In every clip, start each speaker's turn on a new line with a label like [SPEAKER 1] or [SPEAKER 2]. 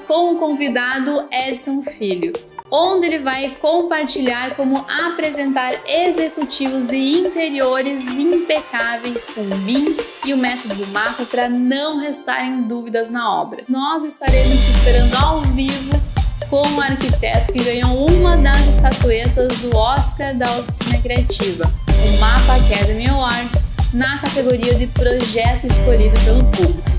[SPEAKER 1] com o convidado Edson Filho, onde ele vai compartilhar como apresentar executivos de interiores impecáveis com o BIM e o método do mapa para não restarem dúvidas na obra. Nós estaremos te esperando ao vivo com o arquiteto que ganhou uma das estatuetas do Oscar da Oficina Criativa, o Mapa Academy Awards, na categoria de projeto escolhido pelo público.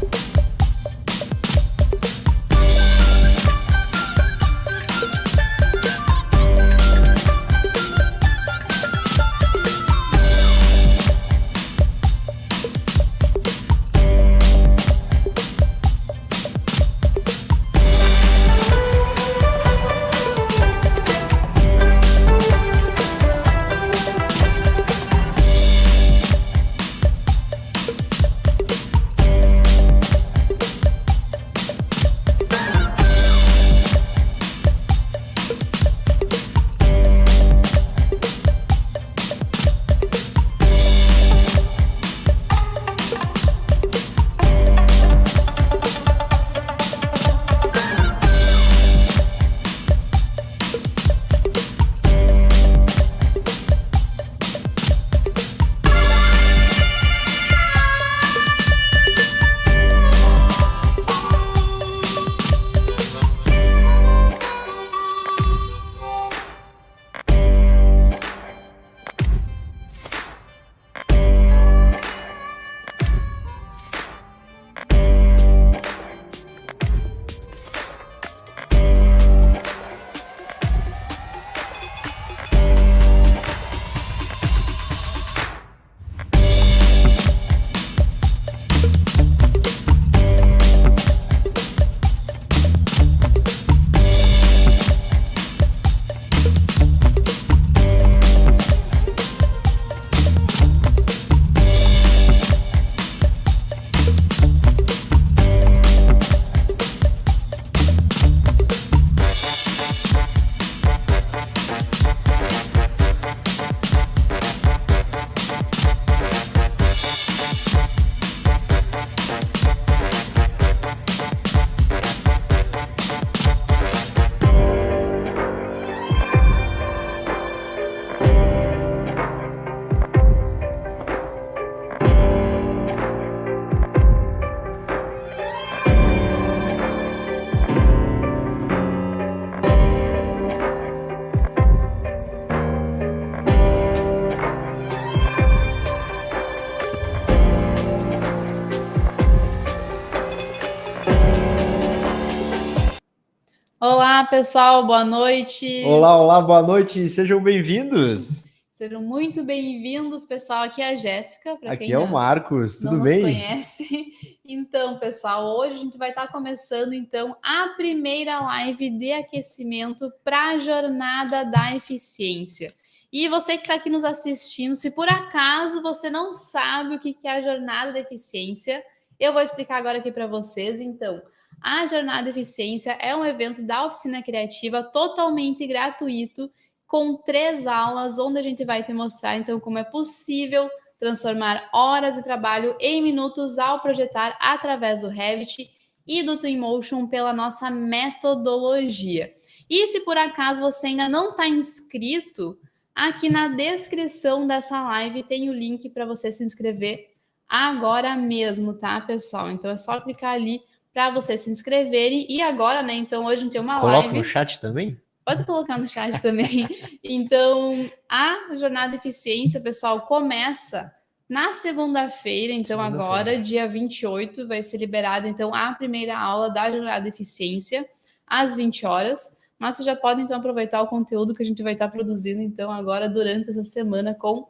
[SPEAKER 1] Olá, pessoal, boa noite.
[SPEAKER 2] Olá, boa noite, sejam bem-vindos.
[SPEAKER 1] Sejam muito bem-vindos, pessoal. Aqui é a Jéssica.
[SPEAKER 2] Aqui é o Marcos, tudo
[SPEAKER 1] bem?
[SPEAKER 2] Não
[SPEAKER 1] nos conhece. Então, pessoal, hoje a gente vai estar começando, então, a primeira live de aquecimento para a Jornada da Eficiência. E você que está aqui nos assistindo, se por acaso você não sabe o que é a Jornada da Eficiência, eu vou explicar agora aqui para vocês, então. A Jornada Eficiência é um evento da Oficina Criativa totalmente gratuito, com 3 aulas, onde a gente vai te mostrar, então, como é possível transformar horas de trabalho em minutos ao projetar através do Revit e do Twinmotion pela nossa metodologia. E se por acaso você ainda não está inscrito, aqui na descrição dessa live tem o link para você se inscrever agora mesmo, tá, pessoal? Então é só clicar ali para vocês se inscreverem. E agora, né, então hoje a gente tem uma live.
[SPEAKER 2] Coloca no chat também?
[SPEAKER 1] Pode colocar no chat também. Então, a Jornada de Eficiência, pessoal, começa na segunda-feira. Então, agora, dia 28, vai ser liberada, então, a primeira aula da Jornada de Eficiência, às 20 horas. Mas vocês já podem, então, aproveitar o conteúdo que a gente vai estar produzindo, então, agora, durante essa semana, com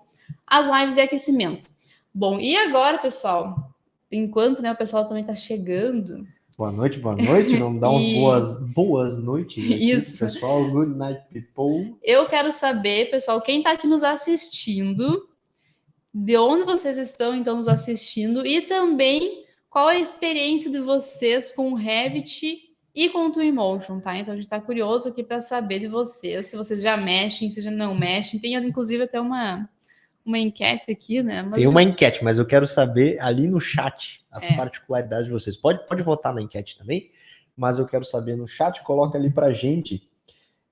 [SPEAKER 1] as lives de aquecimento. Bom, e agora, pessoal... Enquanto, né, o pessoal também está chegando.
[SPEAKER 2] Boa noite. Vamos dar umas boas noites aqui,
[SPEAKER 1] isso.
[SPEAKER 2] Pessoal. Good night, people.
[SPEAKER 1] Eu quero saber, pessoal, quem está aqui nos assistindo, de onde vocês estão, então, nos assistindo, e também qual a experiência de vocês com o Revit e com o Twinmotion, tá? Então, a gente está curioso aqui para saber de vocês, se vocês já mexem, se já não mexem. Tem, inclusive, até uma enquete aqui, né?
[SPEAKER 2] Tem uma enquete, mas eu quero saber ali no chat as particularidades de vocês. Pode votar na enquete também, mas eu quero saber no chat, coloca ali pra gente.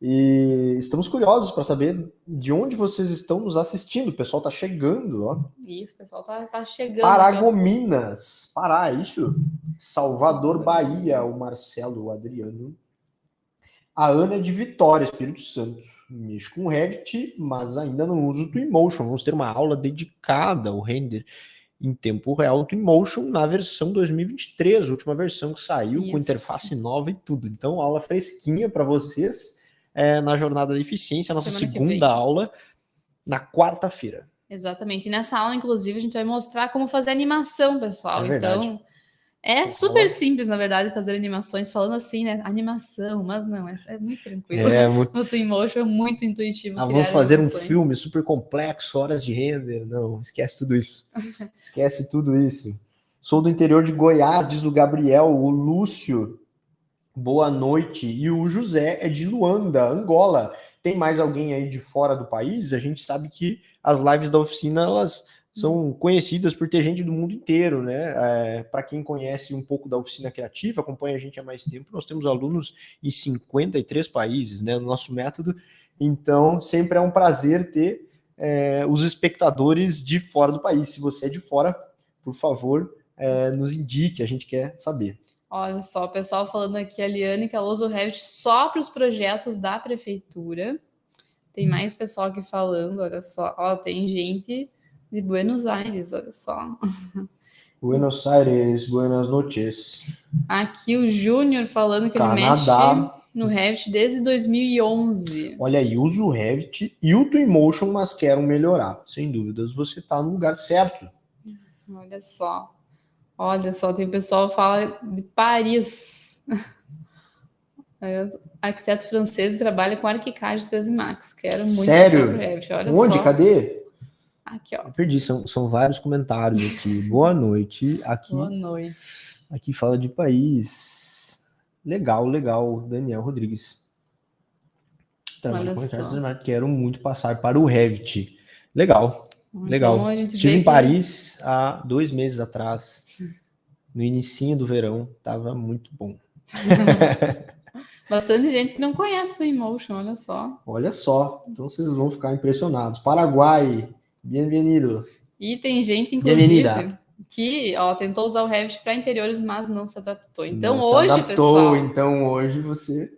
[SPEAKER 2] E estamos curiosos para saber de onde vocês estão nos assistindo. O pessoal tá chegando, ó.
[SPEAKER 1] Isso, o pessoal tá chegando.
[SPEAKER 2] Paragominas, Pará, isso? Salvador, Bahia, o Marcelo, o Adriano. A Ana é de Vitória, Espírito Santo. Mexo com Revit, mas ainda não uso o Twinmotion. Vamos ter uma aula dedicada ao render em tempo real do Twinmotion na versão 2023, a última versão que saiu, com interface nova e tudo. Então, aula fresquinha para vocês na Jornada da Eficiência, nossa segunda aula, na quarta-feira.
[SPEAKER 1] Exatamente. E nessa aula, inclusive, a gente vai mostrar como fazer animação, pessoal.
[SPEAKER 2] Então,
[SPEAKER 1] é super simples, na verdade, fazer animações, falando assim, né? Animação, mas não, é muito tranquilo. No Twinmotion é muito intuitivo.
[SPEAKER 2] Vamos fazer um filme super complexo, horas de render. Não, esquece tudo isso. Esquece tudo isso. Sou do interior de Goiás, diz o Gabriel, o Lúcio. Boa noite. E o José é de Luanda, Angola. Tem mais alguém aí de fora do país? A gente sabe que as lives da oficina, elas são conhecidas por ter gente do mundo inteiro, né? Para quem conhece um pouco da oficina criativa, acompanha a gente há mais tempo, nós temos alunos em 53 países, né? No nosso método. Então, sempre é um prazer ter os espectadores de fora do país. Se você é de fora, por favor, nos indique, a gente quer saber.
[SPEAKER 1] Olha só, o pessoal falando aqui, a Liane, que ela usa o Revit só para os projetos da prefeitura. Tem mais pessoal aqui falando, olha só. Ó, tem gente de Buenos Aires, olha só.
[SPEAKER 2] Buenos Aires, buenas noches.
[SPEAKER 1] Aqui o Júnior falando que
[SPEAKER 2] Canadá.
[SPEAKER 1] Ele mexe no Revit desde 2011.
[SPEAKER 2] Olha aí, uso o Revit e o Twinmotion, mas quero melhorar. Sem dúvidas, você está no lugar certo.
[SPEAKER 1] Olha só. Olha só, tem pessoal que fala de Paris. Arquiteto francês trabalha com ArchiCAD 3D Max. Quero muito.
[SPEAKER 2] Sério?
[SPEAKER 1] Revit. Olha
[SPEAKER 2] onde?
[SPEAKER 1] Só.
[SPEAKER 2] Cadê?
[SPEAKER 1] Aqui, ó.
[SPEAKER 2] Eu perdi, são vários comentários aqui. Boa noite. Aqui,
[SPEAKER 1] boa noite.
[SPEAKER 2] Aqui fala de país. Legal. Daniel Rodrigues. Trabalho com ArchiCAD. Quero muito passar para o Revit. Legal. Legal. Estive em Paris há 2 meses atrás, no inicinho do verão, estava muito bom.
[SPEAKER 1] Bastante gente que não conhece o Twinmotion, olha só.
[SPEAKER 2] Olha só, então vocês vão ficar impressionados. Paraguai, bem-vindo.
[SPEAKER 1] E tem gente, inclusive, que tentou usar o Revit para interiores, mas não se adaptou. Então
[SPEAKER 2] não
[SPEAKER 1] hoje,
[SPEAKER 2] se adaptou, pessoal... Então hoje você...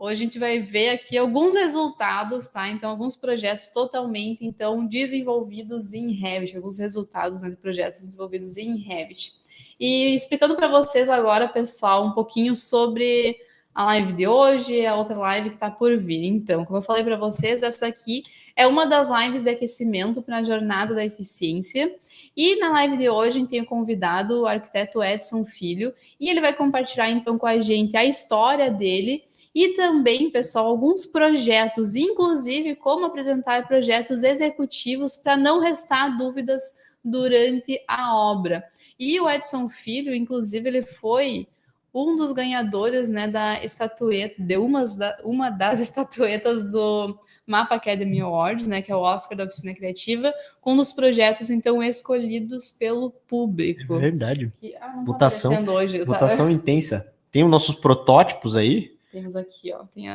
[SPEAKER 1] Hoje a gente vai ver aqui alguns resultados, tá? Então, alguns projetos totalmente, então, desenvolvidos em Revit, alguns resultados, né, de projetos desenvolvidos em Revit. E explicando para vocês agora, pessoal, um pouquinho sobre a live de hoje e a outra live que está por vir. Então, como eu falei para vocês, essa aqui é uma das lives de aquecimento para a Jornada da Eficiência. E na live de hoje a gente tem convidado o arquiteto Edson Filho, e ele vai compartilhar, então, com a gente a história dele, e também, pessoal, alguns projetos, inclusive como apresentar projetos executivos para não restar dúvidas durante a obra. E o Edson Filho, inclusive, ele foi um dos ganhadores, né, da estatueta, de uma das estatuetas do Mapa Academy Awards, né, que é o Oscar da Oficina Criativa, com um dos projetos, então, escolhidos pelo público.
[SPEAKER 2] É verdade.
[SPEAKER 1] Que, votação hoje,
[SPEAKER 2] votação intensa. Tem os nossos protótipos aí?
[SPEAKER 1] Temos aqui, ó, tem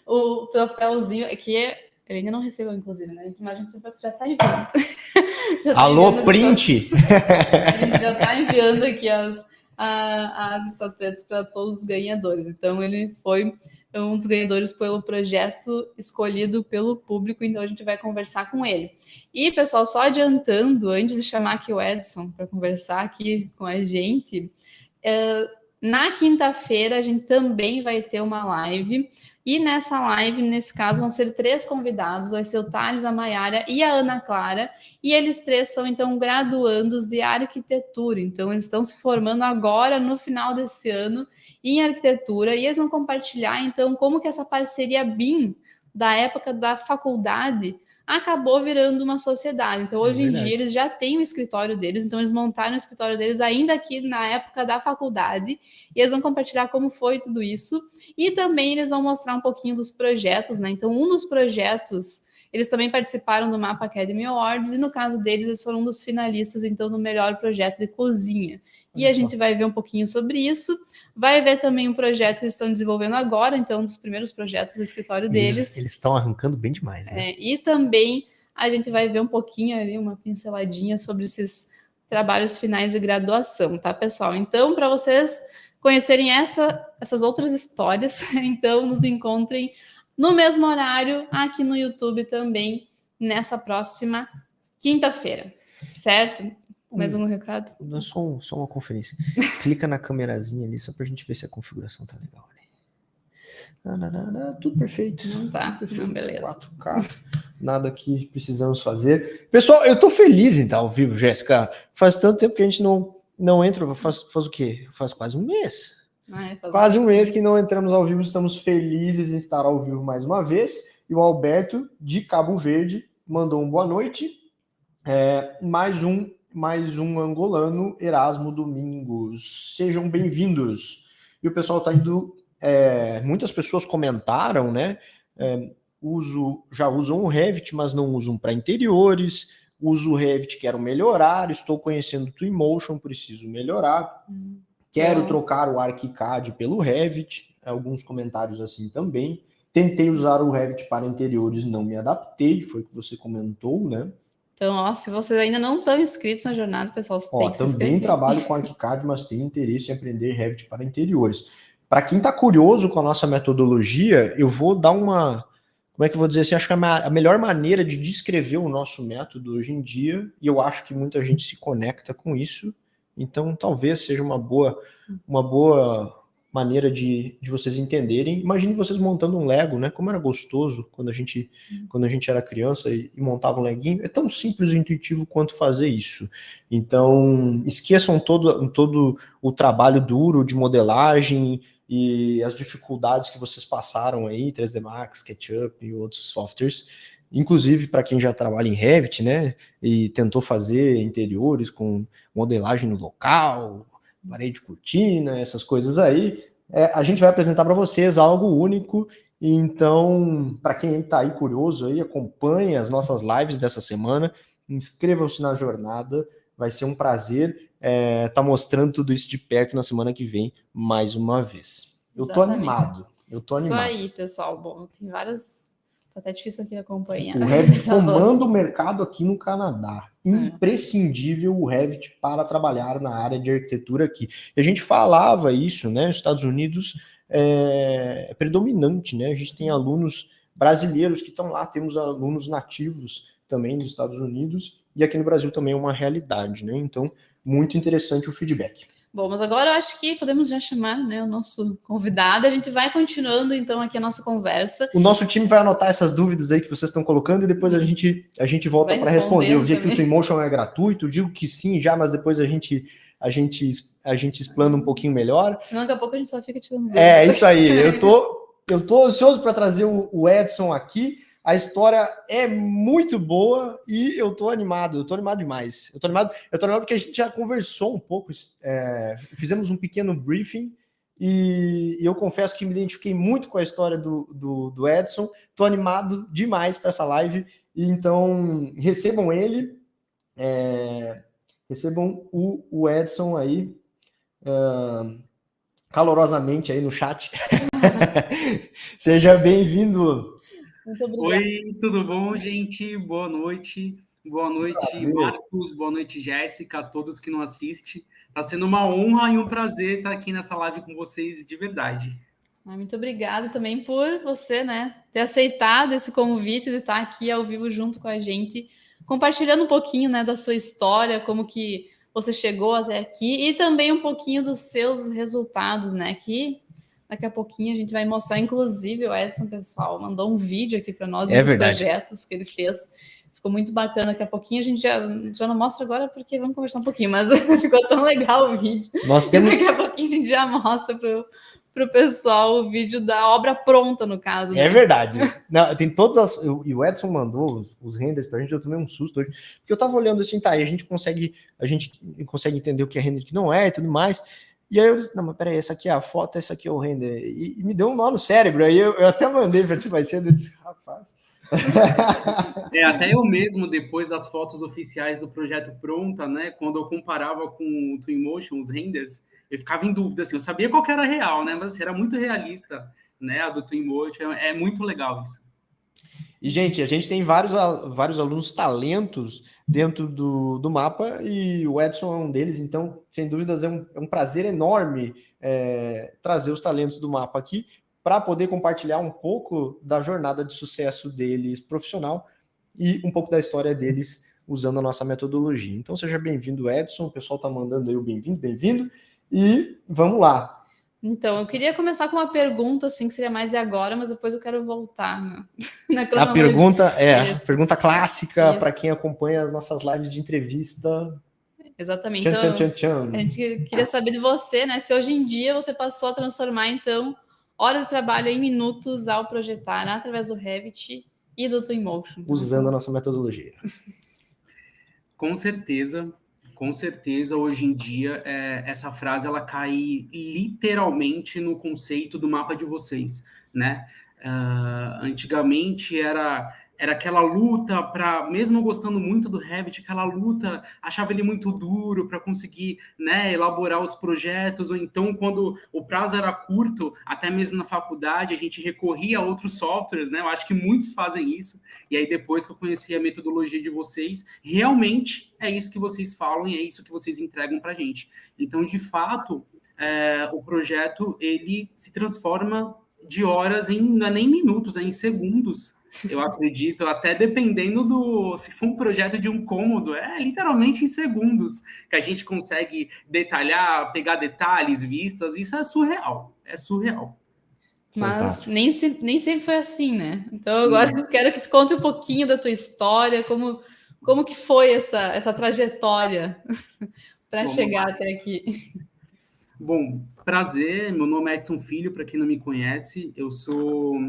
[SPEAKER 1] o troféuzinho, que ele ainda não recebeu, inclusive, né? Mas a gente já tá enviando.
[SPEAKER 2] Alô, print!
[SPEAKER 1] A gente já tá enviando aqui as estatuetas para todos os ganhadores. Então, ele foi um dos ganhadores pelo projeto escolhido pelo público, então a gente vai conversar com ele. E, pessoal, só adiantando, antes de chamar aqui o Edson para conversar aqui com a gente, na quinta-feira, a gente também vai ter uma live, e nessa live, nesse caso, vão ser 3 convidados, vai ser o Thales, a Maiara e a Ana Clara, e eles 3 são, então, graduandos de arquitetura, então eles estão se formando agora, no final desse ano, em arquitetura, e eles vão compartilhar, então, como que essa parceria BIM, da época da faculdade, acabou virando uma sociedade. Então, hoje em dia, eles já têm o escritório deles, então eles montaram o escritório deles ainda aqui na época da faculdade, e eles vão compartilhar como foi tudo isso, e também eles vão mostrar um pouquinho dos projetos, né? Então, um dos projetos Eles também participaram do Mapa Academy Awards e no caso deles, eles foram um dos finalistas, então, no melhor projeto de cozinha. E a gente vai ver um pouquinho sobre isso. Vai ver também um projeto que eles estão desenvolvendo agora, então, um dos primeiros projetos do escritório deles.
[SPEAKER 2] Eles estão arrancando bem demais, né?
[SPEAKER 1] E também a gente vai ver um pouquinho ali, uma pinceladinha sobre esses trabalhos finais de graduação, tá, pessoal? Então, para vocês conhecerem essas outras histórias, então nos encontrem no mesmo horário aqui no YouTube também, nessa próxima quinta-feira, certo? Mais um recado?
[SPEAKER 2] Não, só uma conferência. Clica na câmerazinha ali só pra gente ver se a configuração tá legal. Tudo perfeito.
[SPEAKER 1] Não tá,
[SPEAKER 2] tudo perfeito.
[SPEAKER 1] Não, beleza.
[SPEAKER 2] 4K, nada que precisamos fazer. Pessoal, eu tô feliz em estar ao vivo, Jéssica. Faz tanto tempo que a gente não entra, faz o quê? Faz quase um mês. Quase um mês que não entramos ao vivo, estamos felizes em estar ao vivo mais uma vez. E o Alberto, de Cabo Verde, mandou um boa noite. Mais um angolano, Erasmo Domingos. Sejam bem-vindos. E o pessoal está indo... muitas pessoas comentaram, né? Já usam o Revit, mas não usam para interiores. Uso o Revit, quero melhorar. Estou conhecendo o Twinmotion, preciso melhorar. Quero trocar o ArchiCAD pelo Revit. Alguns comentários assim também. Tentei usar o Revit para interiores, não me adaptei. Foi o que você comentou, né?
[SPEAKER 1] Então, se vocês ainda não estão inscritos na jornada, pessoal, você tem que se inscrever.
[SPEAKER 2] Também trabalho com ArchiCAD, mas tenho interesse em aprender Revit para interiores. Para quem está curioso com a nossa metodologia, eu vou dar uma... Como é que eu vou dizer assim? Acho que a melhor maneira de descrever o nosso método hoje em dia, e eu acho que muita gente se conecta com isso, então talvez seja uma boa maneira de vocês entenderem. Imagine vocês montando um Lego, né? Como era gostoso quando a gente era criança e montava um leguinho. É tão simples e intuitivo quanto fazer isso. Então, esqueçam todo o trabalho duro de modelagem e as dificuldades que vocês passaram aí, 3D Max, SketchUp e outros softwares. Inclusive, para quem já trabalha em Revit, né? E tentou fazer interiores com modelagem no local, parede, cortina, essas coisas aí, a gente vai apresentar para vocês algo único. Então, para quem está aí curioso, aí, acompanhe as nossas lives dessa semana, inscrevam-se na jornada, vai ser um prazer estar mostrando tudo isso de perto na semana que vem, mais uma vez. Eu tô animado.
[SPEAKER 1] Isso aí, pessoal. Bom, tem várias... Tá até difícil aqui acompanhar.
[SPEAKER 2] O Revit comanda o mercado aqui no Canadá. Imprescindível o Revit para trabalhar na área de arquitetura aqui. E a gente falava isso, né? Nos Estados Unidos é predominante, né? A gente tem alunos brasileiros que estão lá, temos alunos nativos também nos Estados Unidos, e aqui no Brasil também é uma realidade, né? Então, muito interessante o feedback.
[SPEAKER 1] Bom, mas agora eu acho que podemos já chamar, né, o nosso convidado. A gente vai continuando, então, aqui a nossa conversa.
[SPEAKER 2] O nosso time vai anotar essas dúvidas aí que vocês estão colocando e depois a gente volta para responder. Eu vi que o Twinmotion é gratuito, digo que sim já, mas depois a gente explana um pouquinho melhor.
[SPEAKER 1] Senão daqui a pouco a gente só fica tirando
[SPEAKER 2] dúvidas. Isso aí. Eu tô ansioso para trazer o Edson aqui. A história é muito boa e eu tô animado demais. Eu tô animado porque a gente já conversou um pouco, fizemos um pequeno briefing e eu confesso que me identifiquei muito com a história do Edson. Tô animado demais para essa live, e então recebam ele, recebam o Edson aí calorosamente aí no chat. Seja bem-vindo.
[SPEAKER 3] Oi, tudo bom, gente? Boa noite. Boa noite, Marcos. Boa noite, Jéssica, a todos que não assistem. Está sendo uma honra e um prazer estar aqui nessa live com vocês, de verdade.
[SPEAKER 1] Muito obrigada também por você, né, ter aceitado esse convite de estar aqui ao vivo junto com a gente, compartilhando um pouquinho, né, da sua história, como que você chegou até aqui e também um pouquinho dos seus resultados, né, que... Daqui a pouquinho a gente vai mostrar, inclusive, o Edson, pessoal, mandou um vídeo aqui para nós, dos projetos que ele fez. Ficou muito bacana. Daqui a pouquinho a gente já não mostra agora, porque vamos conversar um pouquinho, mas ficou tão legal o vídeo. Daqui a pouquinho a gente já mostra para o pessoal o vídeo da obra pronta, no caso.
[SPEAKER 2] É, né? Verdade. Não, tem todas as... E o Edson mandou os renders para a gente, eu tomei um susto hoje, porque eu estava olhando assim, tá, e a gente consegue entender o que é render e o que não é e tudo mais. E aí eu disse, não, mas peraí, essa aqui é a foto, essa aqui é o render. E me deu um nó no cérebro. Aí eu até mandei para ti mais cedo, eu disse, rapaz,
[SPEAKER 3] Até eu mesmo, depois das fotos oficiais do projeto pronta, né, quando eu comparava com o Twinmotion, os renders, eu ficava em dúvida, assim, eu sabia qual que era real, né, mas assim, era muito realista, né, a do Twinmotion, é muito legal isso.
[SPEAKER 2] E, gente, a gente tem vários alunos talentos dentro do mapa e o Edson é um deles, então, sem dúvidas, é um prazer enorme trazer os talentos do mapa aqui para poder compartilhar um pouco da jornada de sucesso deles profissional e um pouco da história deles usando a nossa metodologia. Então, seja bem-vindo, Edson, o pessoal está mandando aí o bem-vindo, e vamos lá.
[SPEAKER 1] Então, eu queria começar com uma pergunta, assim, que seria mais de agora, mas depois eu quero voltar na
[SPEAKER 2] cronologia. A pergunta
[SPEAKER 1] Isso.
[SPEAKER 2] A pergunta clássica para quem acompanha as nossas lives de entrevista.
[SPEAKER 1] Exatamente. Então, a gente queria saber de você, né? Se hoje em dia você passou a transformar, então, horas de trabalho em minutos ao projetar através do Revit e do Twinmotion.
[SPEAKER 2] Usando a nossa metodologia.
[SPEAKER 3] Com certeza, hoje em dia, essa frase ela cai literalmente no conceito do mapa de vocês, né? Antigamente era aquela luta para, mesmo gostando muito do Revit, aquela luta, achava ele muito duro para conseguir, né, elaborar os projetos, ou então quando o prazo era curto, até mesmo na faculdade, a gente recorria a outros softwares, né? Eu acho que muitos fazem isso, e aí depois que eu conheci a metodologia de vocês, realmente é isso que vocês falam e é isso que vocês entregam para a gente. Então, de fato, o projeto, ele se transforma de horas não é nem minutos, é em segundos, eu acredito, até dependendo se for um projeto de um cômodo, é literalmente em segundos que a gente consegue detalhar, pegar detalhes, vistas, isso é surreal,
[SPEAKER 1] Mas nem sempre foi assim, né? Então agora eu quero que tu conte um pouquinho da tua história, como que foi essa trajetória para chegar até aqui.
[SPEAKER 3] Bom, prazer, meu nome é Edson Filho, para quem não me conhece, eu sou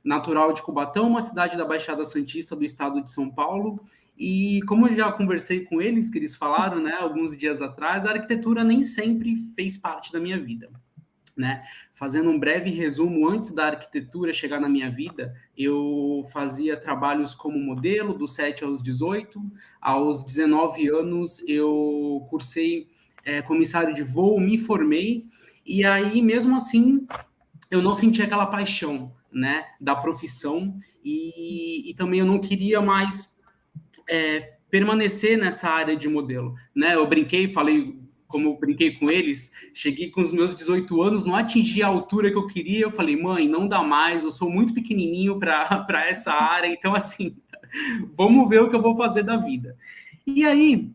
[SPEAKER 3] natural de Cubatão, uma cidade da Baixada Santista do estado de São Paulo, e como eu já conversei com eles, que eles falaram, né, alguns dias atrás, a arquitetura nem sempre fez parte da minha vida, né? Fazendo um breve resumo, antes da arquitetura chegar na minha vida, eu fazia trabalhos como modelo dos 7 aos 18, aos 19 anos eu cursei comissário de voo, me formei, e aí, mesmo assim, eu não senti aquela paixão, né, da profissão, e também eu não queria mais permanecer nessa área de modelo, né? Eu falei, como eu brinquei com eles, cheguei com os meus 18 anos, não atingi a altura que eu queria, eu falei, mãe, não dá mais, eu sou muito pequenininho para essa área, então, assim, vamos ver o que eu vou fazer da vida. E aí,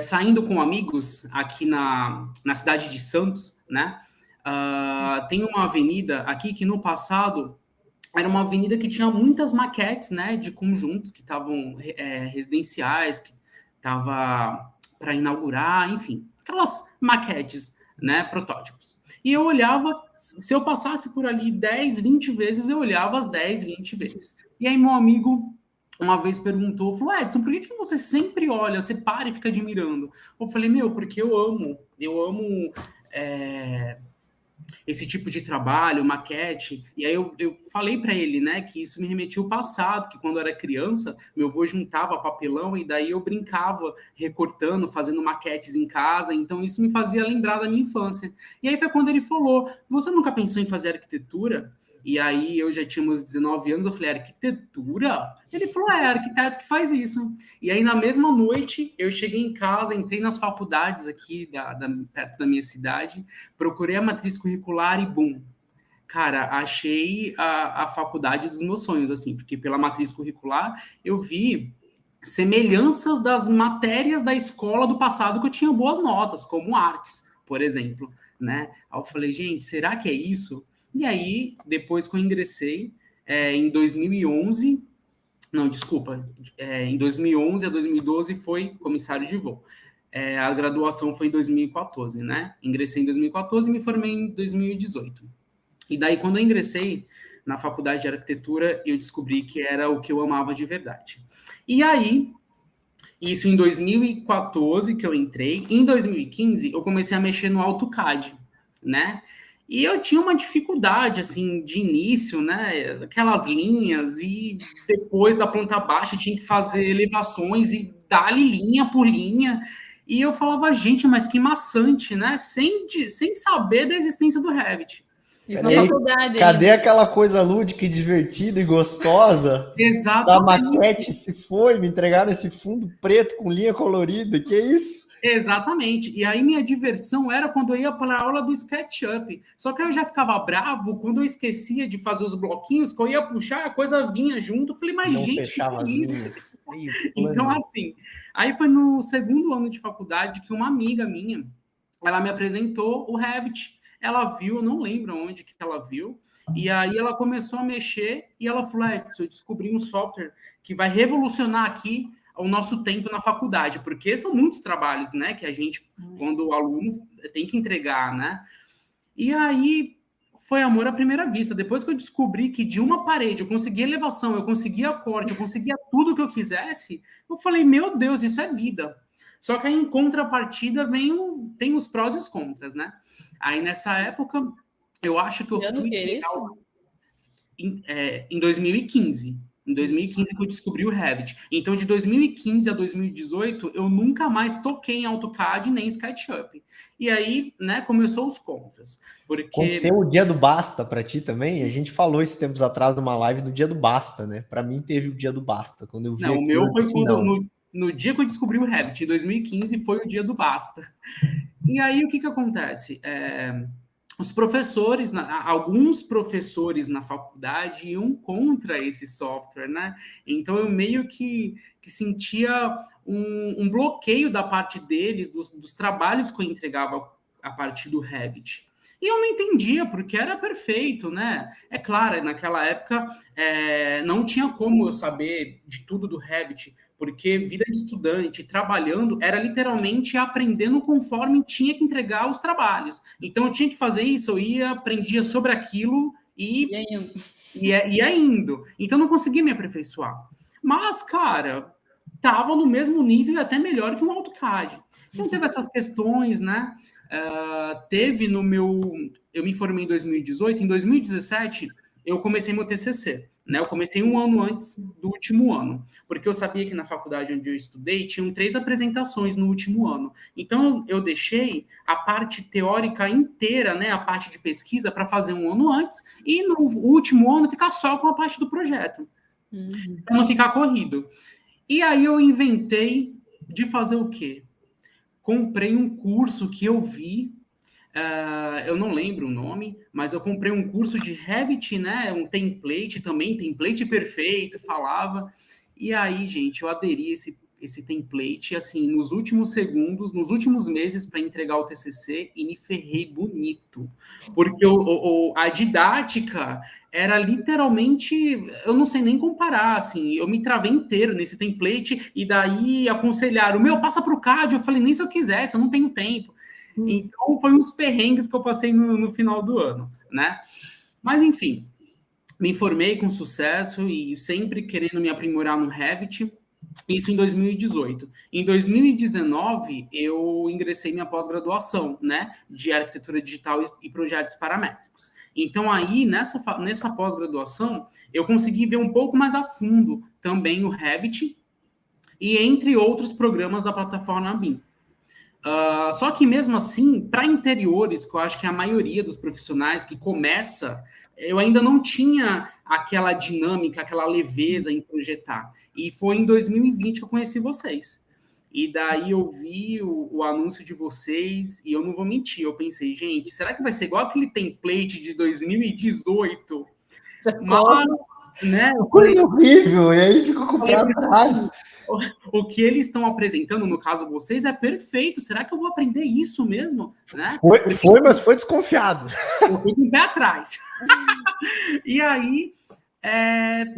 [SPEAKER 3] saindo com amigos aqui na cidade de Santos, né? Tem uma avenida aqui que no passado era uma avenida que tinha muitas maquetes, né, de conjuntos que estavam residenciais, que estava para inaugurar, enfim, aquelas maquetes, né, protótipos. E eu olhava, se eu passasse por ali 10, 20 vezes, eu olhava as 10, 20 vezes. E aí meu amigo uma vez perguntou, falou, Edson, por que você sempre olha, você para e fica admirando? Eu falei, porque eu amo esse tipo de trabalho, maquete, e aí eu falei para ele, né, que isso me remetia ao passado, que quando eu era criança, meu avô juntava papelão e daí eu brincava recortando, fazendo maquetes em casa, então isso me fazia lembrar da minha infância. E aí foi quando ele falou, você nunca pensou em fazer arquitetura? E aí eu já tinha meus 19 anos, eu falei, arquitetura? Ele falou, arquiteto que faz isso. E aí na mesma noite eu cheguei em casa, entrei nas faculdades aqui perto da minha cidade, procurei a matriz curricular e bum, cara, achei a faculdade dos meus sonhos, assim, porque pela matriz curricular eu vi semelhanças das matérias da escola do passado que eu tinha boas notas, como artes, por exemplo, né? Aí eu falei, gente, será que é isso? E aí, depois que eu ingressei, em 2011, não, desculpa, em 2011 a 2012 foi comissário de voo. A graduação foi em 2014, né? Ingressei em 2014 e me formei em 2018. E daí, quando eu ingressei na faculdade de arquitetura, eu descobri que era o que eu amava de verdade. E aí, isso em 2014 que eu entrei, em 2015 eu comecei a mexer no AutoCAD, né? E eu tinha uma dificuldade, assim, de início, né? Aquelas linhas, e depois da planta baixa tinha que fazer elevações e dar-lhe linha por linha. E eu falava, gente, mas que maçante, né? Sem saber da existência do Revit.
[SPEAKER 1] Isso na faculdade
[SPEAKER 2] Cadê
[SPEAKER 1] ainda.
[SPEAKER 2] aquela coisa lúdica e divertida e gostosa?
[SPEAKER 3] Exatamente.
[SPEAKER 2] A maquete se foi, me entregaram esse fundo preto com linha colorida, que isso?
[SPEAKER 3] Exatamente. E aí minha diversão era quando eu ia para a aula do SketchUp. Só que eu já ficava bravo quando eu esquecia de fazer os bloquinhos, que eu ia puxar, a coisa vinha junto. Eu falei, mas
[SPEAKER 2] Não
[SPEAKER 3] gente, que
[SPEAKER 2] fechava
[SPEAKER 3] é
[SPEAKER 2] as
[SPEAKER 3] isso?
[SPEAKER 2] linhas.
[SPEAKER 3] Então, assim, aí foi no segundo ano de faculdade que uma amiga minha, ela me apresentou o Revit. Ela viu, eu não lembro onde que ela viu, e aí ela começou a mexer e ela falou, eu descobri um software que vai revolucionar aqui o nosso tempo na faculdade, porque são muitos trabalhos, né, que a gente, quando o aluno tem que entregar, né? E aí foi amor à primeira vista. Depois que eu descobri que de uma parede eu conseguia elevação, eu conseguia corte, eu conseguia tudo que eu quisesse, eu falei, meu Deus, isso é vida. Só que aí em contrapartida tem os prós e os contras, né? Aí nessa época, eu acho que eu fui em 2015. Em 2015 que eu descobri o Revit. Então, de 2015 a 2018, eu nunca mais toquei em AutoCAD nem SketchUp. E aí, né, começou os contras. Porque...
[SPEAKER 2] Aconteceu o dia do basta para ti também? A gente falou esses tempos atrás numa live do dia do basta, né? Para mim teve o dia do basta. Quando eu vi
[SPEAKER 3] não, o meu foi quando, no dia que eu descobri o Revit, em 2015, foi o dia do basta. E aí, o que acontece? Os professores, alguns professores na faculdade iam contra esse software, né? Então eu meio que sentia um bloqueio da parte deles, dos trabalhos que eu entregava a partir do Revit. E eu não entendia, porque era perfeito, né? É claro, naquela época não tinha como eu saber de tudo do Revit, porque vida de estudante, trabalhando, era literalmente aprendendo conforme tinha que entregar os trabalhos. Então, eu tinha que fazer isso, eu ia, aprendia sobre aquilo e ia indo. Então, eu não conseguia me aperfeiçoar. Mas, cara, estava no mesmo nível e até melhor que um AutoCAD. Então, teve essas questões, né? Teve no meu... Eu me formei em 2018, em 2017, eu comecei meu TCC. Né? Eu comecei um ano antes do último ano, porque eu sabia que na faculdade onde eu estudei tinham 3 apresentações no último ano. Então, eu deixei a parte teórica inteira, né, a parte de pesquisa, para fazer um ano antes, e no último ano ficar só com a parte do projeto, para não ficar corrido. E aí eu inventei de fazer o quê? Comprei um curso que eu vi, eu não lembro o nome, mas eu comprei um curso de Revit, né? Um template também, template perfeito, falava. E aí, gente, eu aderi esse template, assim, nos últimos segundos, nos últimos meses para entregar o TCC e me ferrei bonito. Porque a didática era literalmente, eu não sei nem comparar, assim, eu me travei inteiro nesse template e daí aconselharam, passa para o CAD, eu falei, nem se eu quisesse, eu não tenho tempo. Então, foi uns perrengues que eu passei no final do ano, né? Mas, enfim, me formei com sucesso e sempre querendo me aprimorar no Revit, isso em 2018. Em 2019, eu ingressei minha pós-graduação, né, de arquitetura digital e projetos paramétricos. Então, aí, nessa pós-graduação, eu consegui ver um pouco mais a fundo também o Revit e entre outros programas da plataforma BIM. Só que mesmo assim, para interiores, que eu acho que é a maioria dos profissionais que começa, eu ainda não tinha aquela dinâmica, aquela leveza em projetar. E foi em 2020 que eu conheci vocês. E daí eu vi o anúncio de vocês e eu não vou mentir, eu pensei, gente, será que vai ser igual aquele template de 2018? Mas, né?
[SPEAKER 2] Coisa horrível, e aí ficou com o pé atrás.
[SPEAKER 3] O que eles estão apresentando, no caso vocês, é perfeito. Será que eu vou aprender isso mesmo? Né?
[SPEAKER 2] Foi, mas foi desconfiado.
[SPEAKER 3] Eu fui com o pé atrás. E aí,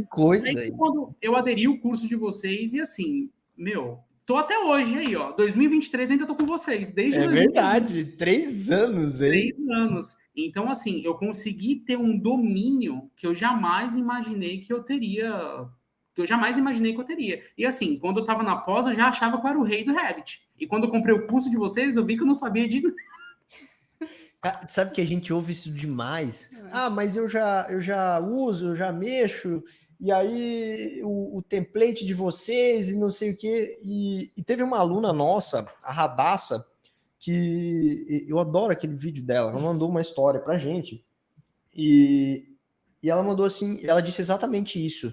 [SPEAKER 2] coisa aí.
[SPEAKER 3] quando eu aderi ao curso de vocês, e assim, tô até hoje aí, ó. 2023 eu ainda tô com vocês. Desde 2020.
[SPEAKER 2] Verdade, 3 anos, hein?
[SPEAKER 3] 3 anos. Então, assim, eu consegui ter um domínio que eu jamais imaginei que eu teria. E assim, quando eu estava na pós, eu já achava que eu era o rei do Revit. E quando eu comprei o curso de vocês, eu vi que eu não sabia de
[SPEAKER 2] Sabe que a gente ouve isso demais? Mas eu já uso, eu já mexo, e aí o template de vocês e não sei o quê. E teve uma aluna nossa, a Radassa, que eu adoro aquele vídeo dela. Ela mandou uma história pra gente. E ela mandou assim, ela disse exatamente isso.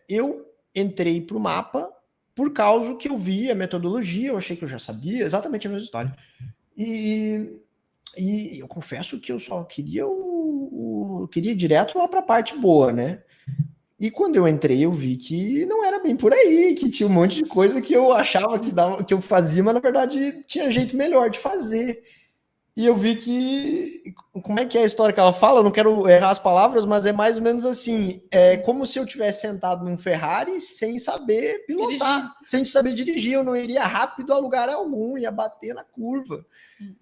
[SPEAKER 2] Eu entrei pro mapa por causa que eu vi a metodologia, eu achei que eu já sabia, exatamente a mesma história. E eu confesso que eu só queria queria ir direto lá para a parte boa, né? E quando eu entrei, eu vi que não era bem por aí, que tinha um monte de coisa que eu achava que eu fazia, mas na verdade tinha jeito melhor de fazer. E eu vi que. Como é que é a história que ela fala? Eu não quero errar as palavras, mas é mais ou menos assim: é como se eu tivesse sentado num Ferrari sem saber pilotar, sem saber dirigir. Eu não iria rápido a lugar algum, ia bater na curva.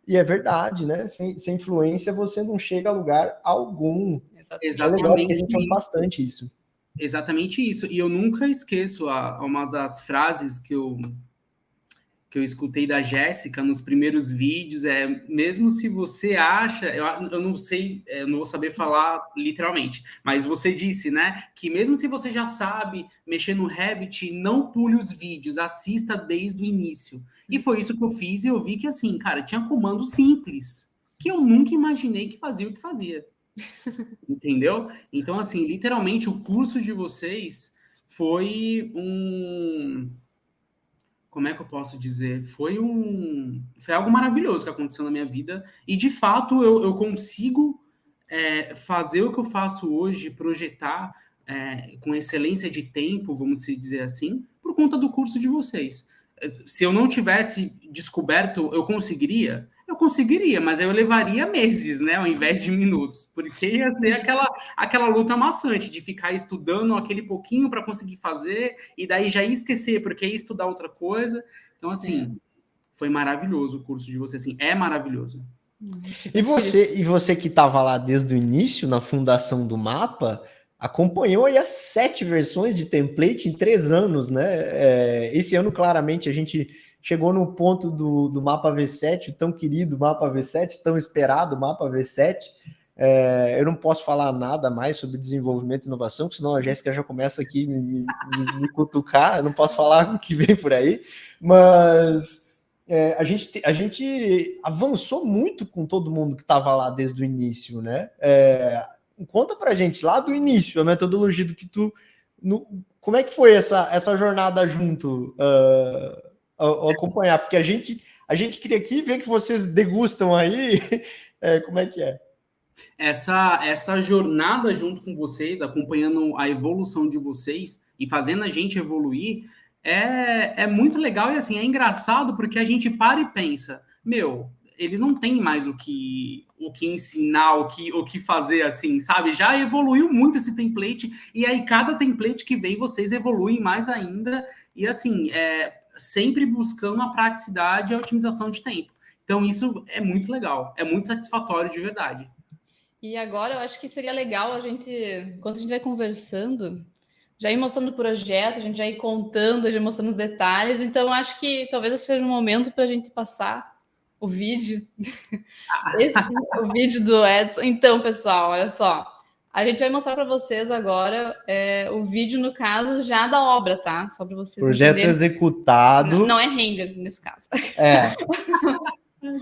[SPEAKER 2] E é verdade, né? Sem influência você não chega a lugar algum.
[SPEAKER 3] Exatamente.
[SPEAKER 2] É legal porque a gente ouve bastante isso.
[SPEAKER 3] Exatamente isso. E eu nunca esqueço uma das frases que eu escutei da Jéssica nos primeiros vídeos, mesmo se você acha, eu não sei, eu não vou saber falar literalmente, mas você disse, né, que mesmo se você já sabe mexer no Revit, não pule os vídeos, assista desde o início. E foi isso que eu fiz e eu vi que, assim, cara, tinha comando simples, que eu nunca imaginei que fazia o que fazia. Entendeu? Então, assim, literalmente, o curso de vocês foi como é que eu posso dizer? Foi algo maravilhoso que aconteceu na minha vida. E, de fato, eu consigo fazer o que eu faço hoje, projetar com excelência de tempo, vamos dizer assim, por conta do curso de vocês. Se eu não tivesse descoberto, eu conseguiria? Eu conseguiria, mas eu levaria meses, né, ao invés de minutos, porque ia ser aquela luta maçante de ficar estudando aquele pouquinho para conseguir fazer, e daí já ia esquecer, porque ia estudar outra coisa. Então, assim, foi maravilhoso o curso de você, assim, é maravilhoso.
[SPEAKER 2] E você que estava lá desde o início, na fundação do mapa, acompanhou aí as 7 versões de template em 3 anos, né? Esse ano, claramente, a gente chegou no ponto do mapa V7, o tão querido mapa V7, tão esperado mapa V7. Eu não posso falar nada mais sobre desenvolvimento e inovação, porque senão a Jéssica já começa aqui me cutucar, eu não posso falar o que vem por aí, mas a gente avançou muito com todo mundo que estava lá desde o início, né? Conta pra gente, lá do início, a metodologia do que como é que foi essa jornada junto, acompanhar? Porque a gente queria aqui ver que vocês degustam aí, como é que é?
[SPEAKER 3] Essa jornada junto com vocês, acompanhando a evolução de vocês e fazendo a gente evoluir, é muito legal e assim, é engraçado porque a gente para e pensa, eles não têm mais o que ensinar, o que fazer, assim, sabe? Já evoluiu muito esse template, e aí cada template que vem, vocês evoluem mais ainda, e assim, sempre buscando a praticidade e a otimização de tempo. Então, isso é muito legal, é muito satisfatório de verdade.
[SPEAKER 1] E agora eu acho que seria legal a gente, enquanto a gente vai conversando, já ir mostrando o projeto, a gente já ir contando, já ir mostrando os detalhes. Então, acho que talvez esse seja o momento para a gente passar o vídeo. O vídeo do Edson. Então, pessoal, olha só. A gente vai mostrar para vocês agora o vídeo, no caso, já da obra, tá? Só para vocês
[SPEAKER 2] projeto entenderem. Executado.
[SPEAKER 1] Não é render, nesse caso.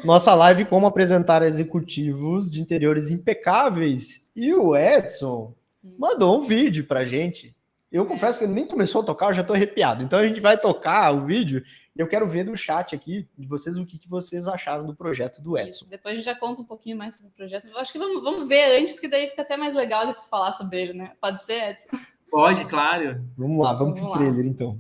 [SPEAKER 2] Nossa live como apresentar executivos de interiores impecáveis. E o Edson mandou um vídeo pra gente. Eu confesso que ele nem começou a tocar, eu já tô arrepiado. Então a gente vai tocar o vídeo e eu quero ver do chat aqui de vocês o que vocês acharam do projeto do Edson.
[SPEAKER 1] Isso. Depois a gente já conta um pouquinho mais sobre o projeto. Eu acho que vamos ver antes, que daí fica até mais legal de falar sobre ele, né? Pode ser, Edson?
[SPEAKER 3] Pode, claro.
[SPEAKER 2] Vamos lá, vamos pro trailer então.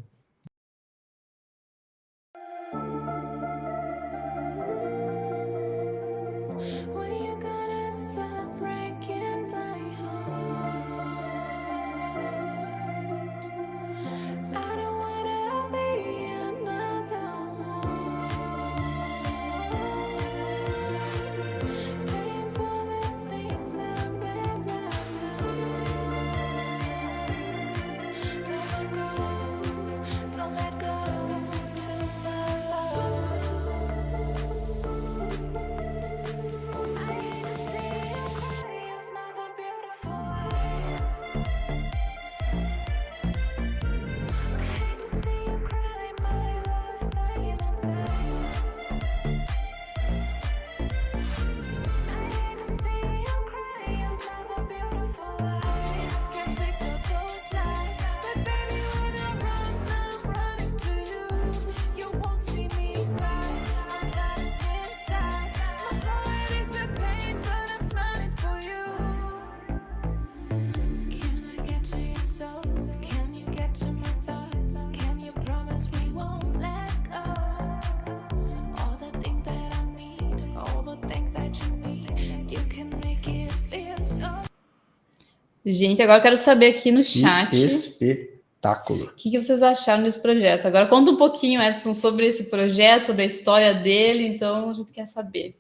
[SPEAKER 1] Gente, agora eu quero saber aqui no chat
[SPEAKER 2] Que espetáculo.
[SPEAKER 1] o que vocês acharam desse projeto. Agora conta um pouquinho, Edson, sobre esse projeto, sobre a história dele, então a gente quer saber.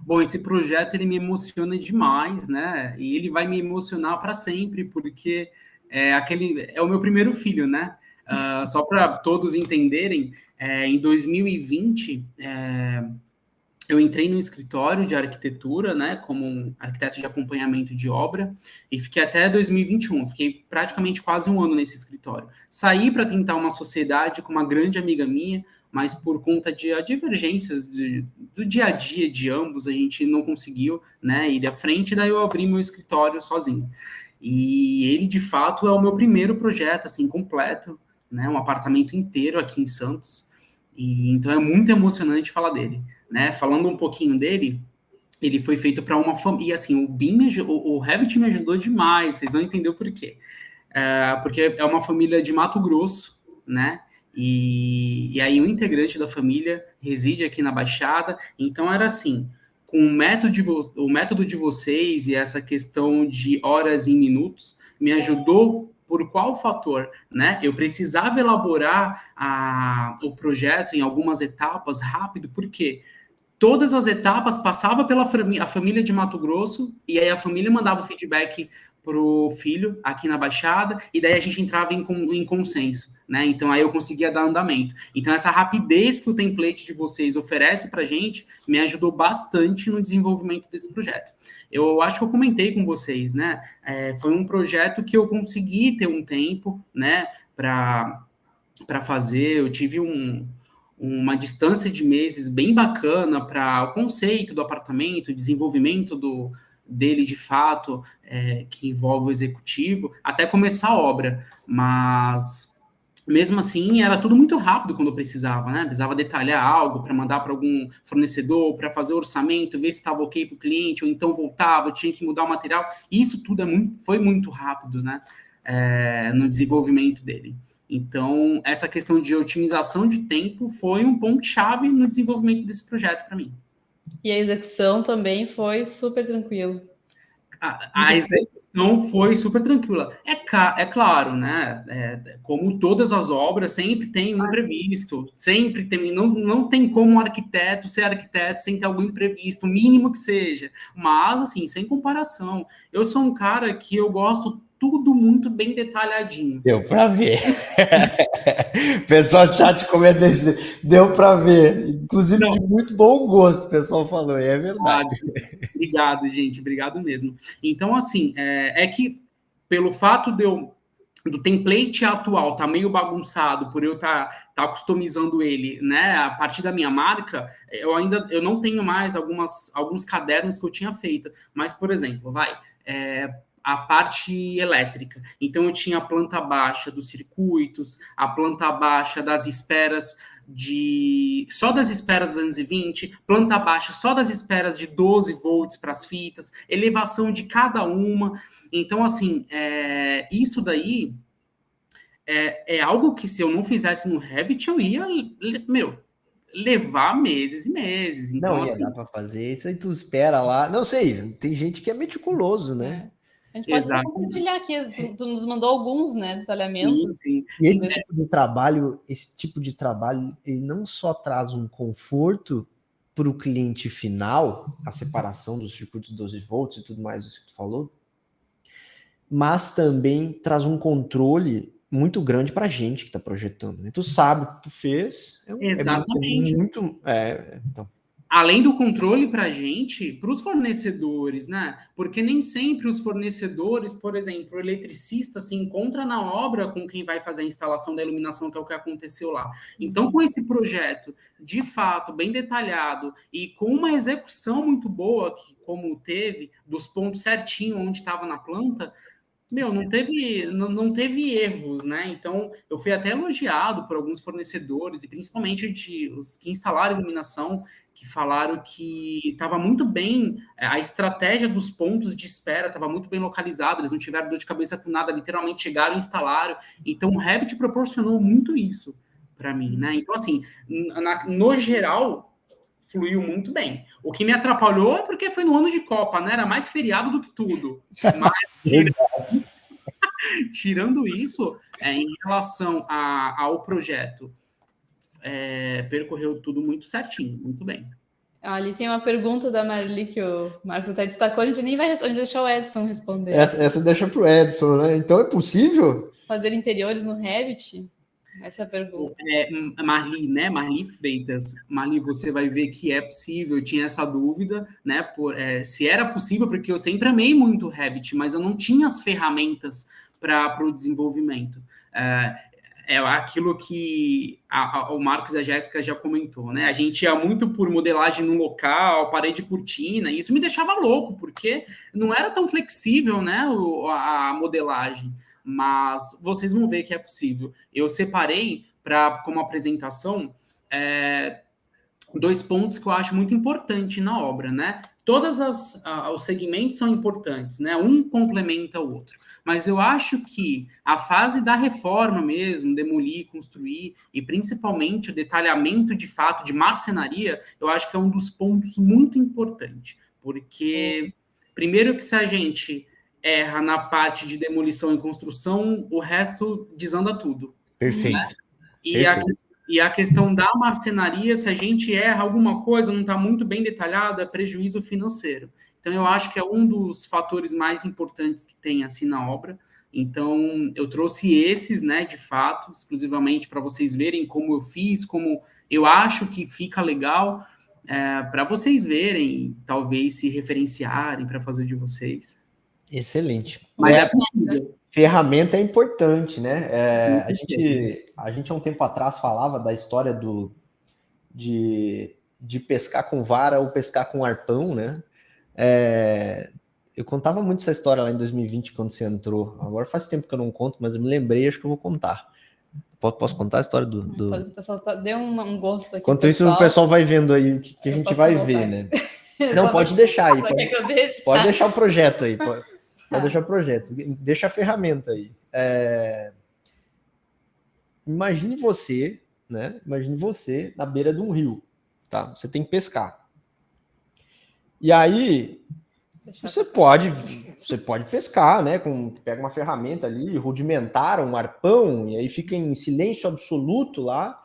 [SPEAKER 3] Bom, esse projeto ele me emociona demais, né? E ele vai me emocionar para sempre, porque é o meu primeiro filho, né? Só para todos entenderem, em 2020 eu entrei no escritório de arquitetura, né, como um arquiteto de acompanhamento de obra, e fiquei até 2021, fiquei praticamente quase um ano nesse escritório. Saí para tentar uma sociedade com uma grande amiga minha, mas por conta de divergências do dia a dia de ambos, a gente não conseguiu, né, ir à frente, daí eu abri meu escritório sozinho. E ele, de fato, é o meu primeiro projeto, assim, completo, né, um apartamento inteiro aqui em Santos, e então é muito emocionante falar dele. Né? Falando um pouquinho dele, ele foi feito para uma família. E assim, o Revit me ajudou demais, vocês vão entender o porquê. Porque é uma família de Mato Grosso, né? E aí um integrante da família reside aqui na Baixada, então era assim, com o método de vocês e essa questão de horas e minutos, me ajudou por qual fator, né? Eu precisava elaborar o projeto em algumas etapas rápido, por quê? Todas as etapas passava pela a família de Mato Grosso, e aí a família mandava o feedback pro filho aqui na Baixada, e daí a gente entrava em consenso, né? Então aí eu conseguia dar andamento. Então essa rapidez que o template de vocês oferece pra gente me ajudou bastante no desenvolvimento desse projeto. Eu acho que eu comentei com vocês, né? Foi um projeto que eu consegui ter um tempo, né, para fazer. Eu tive uma distância de meses bem bacana para o conceito do apartamento, desenvolvimento dele de fato, que envolve o executivo, até começar a obra. Mas, mesmo assim, era tudo muito rápido quando eu precisava, né? Precisava detalhar algo para mandar para algum fornecedor, para fazer orçamento, ver se estava ok para o cliente, ou então voltava, tinha que mudar o material. Isso tudo foi muito rápido, né? No desenvolvimento dele. Então, essa questão de otimização de tempo foi um ponto-chave no desenvolvimento desse projeto para mim.
[SPEAKER 1] E a execução também foi super tranquilo.
[SPEAKER 3] A execução foi super tranquila. É claro, né? Como todas as obras, sempre tem um imprevisto. Sempre tem. Não tem como um arquiteto ser arquiteto sem ter algum imprevisto, o mínimo que seja. Mas, assim, sem comparação. Eu sou um cara que eu gosto tudo muito bem detalhadinho.
[SPEAKER 2] Deu para ver. O pessoal do chat comenta isso. Deu para ver. Inclusive de muito bom gosto, o pessoal falou. E é verdade.
[SPEAKER 3] Obrigado, gente. Obrigado mesmo. Então, assim, que pelo fato do template atual tá meio bagunçado, por eu tá customizando ele, né, a partir da minha marca, eu não tenho mais alguns cadernos que eu tinha feito. Mas, por exemplo, a parte elétrica. Então, eu tinha a planta baixa dos circuitos, a planta baixa das esperas só das esperas 220, planta baixa só das esperas de 12 volts para as fitas, elevação de cada uma. Então, assim, isso daí é algo que se eu não fizesse no Revit, eu ia, levar meses e meses. Então,
[SPEAKER 2] não ia dar para fazer isso aí, tu espera lá. Não sei, tem gente que é meticuloso, né?
[SPEAKER 1] A gente pode só compartilhar aqui, tu nos mandou alguns, né, detalhamento.
[SPEAKER 2] Sim. E esse tipo de trabalho, ele não só traz um conforto para o cliente final, a separação dos circuitos 12 volts e tudo mais isso que tu falou, mas também traz um controle muito grande para a gente que está projetando. Né? Tu sabe o que tu fez.
[SPEAKER 3] Exatamente.
[SPEAKER 2] Então.
[SPEAKER 3] Além do controle para a gente, para os fornecedores, né? Porque nem sempre os fornecedores, por exemplo, o eletricista se encontra na obra com quem vai fazer a instalação da iluminação, que é o que aconteceu lá. Então, com esse projeto, de fato, bem detalhado e com uma execução muito boa, como teve, dos pontos certinho onde estava na planta, não teve erros, né? Então, eu fui até elogiado por alguns fornecedores, e principalmente os que instalaram iluminação, que falaram que estava muito bem, a estratégia dos pontos de espera estava muito bem localizada, eles não tiveram dor de cabeça com nada, literalmente chegaram e instalaram. Então, o Revit proporcionou muito isso para mim, né? Então, assim, no geral, fluiu muito bem. O que me atrapalhou é porque foi no ano de Copa, né? Era mais feriado do que tudo. Mas tirando isso, em relação ao projeto, percorreu tudo muito certinho, muito bem.
[SPEAKER 1] Ali tem uma pergunta da Marli que o Marcos até destacou, a gente nem vai responder, deixar o Edson responder.
[SPEAKER 2] Essa deixa para o Edson, né? Então é possível?
[SPEAKER 1] Fazer interiores no Revit? Essa é a pergunta.
[SPEAKER 3] Marli, né? Marli Freitas. Marli, você vai ver que é possível. Eu tinha essa dúvida, né? Se era possível, porque eu sempre amei muito o Revit, mas eu não tinha as ferramentas para o desenvolvimento. É aquilo que o Marcos e a Jéssica já comentou, né? A gente ia muito por modelagem no local, parede cortina, e isso me deixava louco, porque não era tão flexível, né? A modelagem. Mas vocês vão ver que é possível. Eu separei como apresentação 2 pontos que eu acho muito importante na obra, né? Todos os segmentos são importantes, né? Um complementa o outro. Mas eu acho que a fase da reforma mesmo, demolir, construir, e principalmente o detalhamento de fato, de marcenaria, eu acho que é um dos pontos muito importantes. Porque, primeiro que se a gente erra na parte de demolição e construção, o resto desanda tudo.
[SPEAKER 2] Perfeito.
[SPEAKER 3] Né?
[SPEAKER 2] Perfeito.
[SPEAKER 3] E a questão da marcenaria, se a gente erra alguma coisa, não está muito bem detalhado, é prejuízo financeiro. Então, eu acho que é um dos fatores mais importantes que tem assim na obra. Então, eu trouxe esses, né, de fato, exclusivamente para vocês verem como eu fiz, como eu acho que fica legal, para vocês verem, talvez se referenciarem para fazer o de vocês.
[SPEAKER 2] Excelente.
[SPEAKER 3] Mas é possível.
[SPEAKER 2] Ferramenta é importante, né? A gente há um tempo atrás falava da história de pescar com vara ou pescar com arpão, né? Eu contava muito essa história lá em 2020, quando você entrou. Agora faz tempo que eu não conto, mas eu me lembrei, acho que eu vou contar. Posso contar a história do...
[SPEAKER 1] O pessoal deu um gosto aqui.
[SPEAKER 2] Enquanto isso, o pessoal vai vendo aí o que a gente vai ver, né? Não, pode deixar aí. Pode deixar o projeto aí. Pode deixar o projeto. Deixa a ferramenta aí. Imagine você, né? Imagine você na beira de um rio, tá? Você tem que pescar. E aí, você pode pescar, né? Pega uma ferramenta ali, rudimentar, um arpão, e aí fica em silêncio absoluto lá.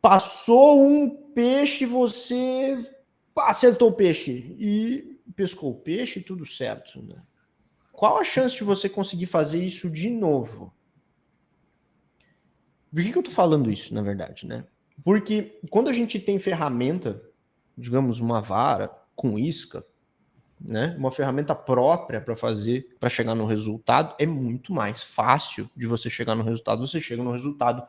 [SPEAKER 2] Passou um peixe, você acertou o peixe e pescou o peixe, tudo certo, né? Qual a chance de você conseguir fazer isso de novo? Por que eu tô falando isso, na verdade, né? Porque quando a gente tem ferramenta, digamos, uma vara com isca, né? Uma ferramenta própria para chegar no resultado, é muito mais fácil de você chegar no resultado. Você chega no resultado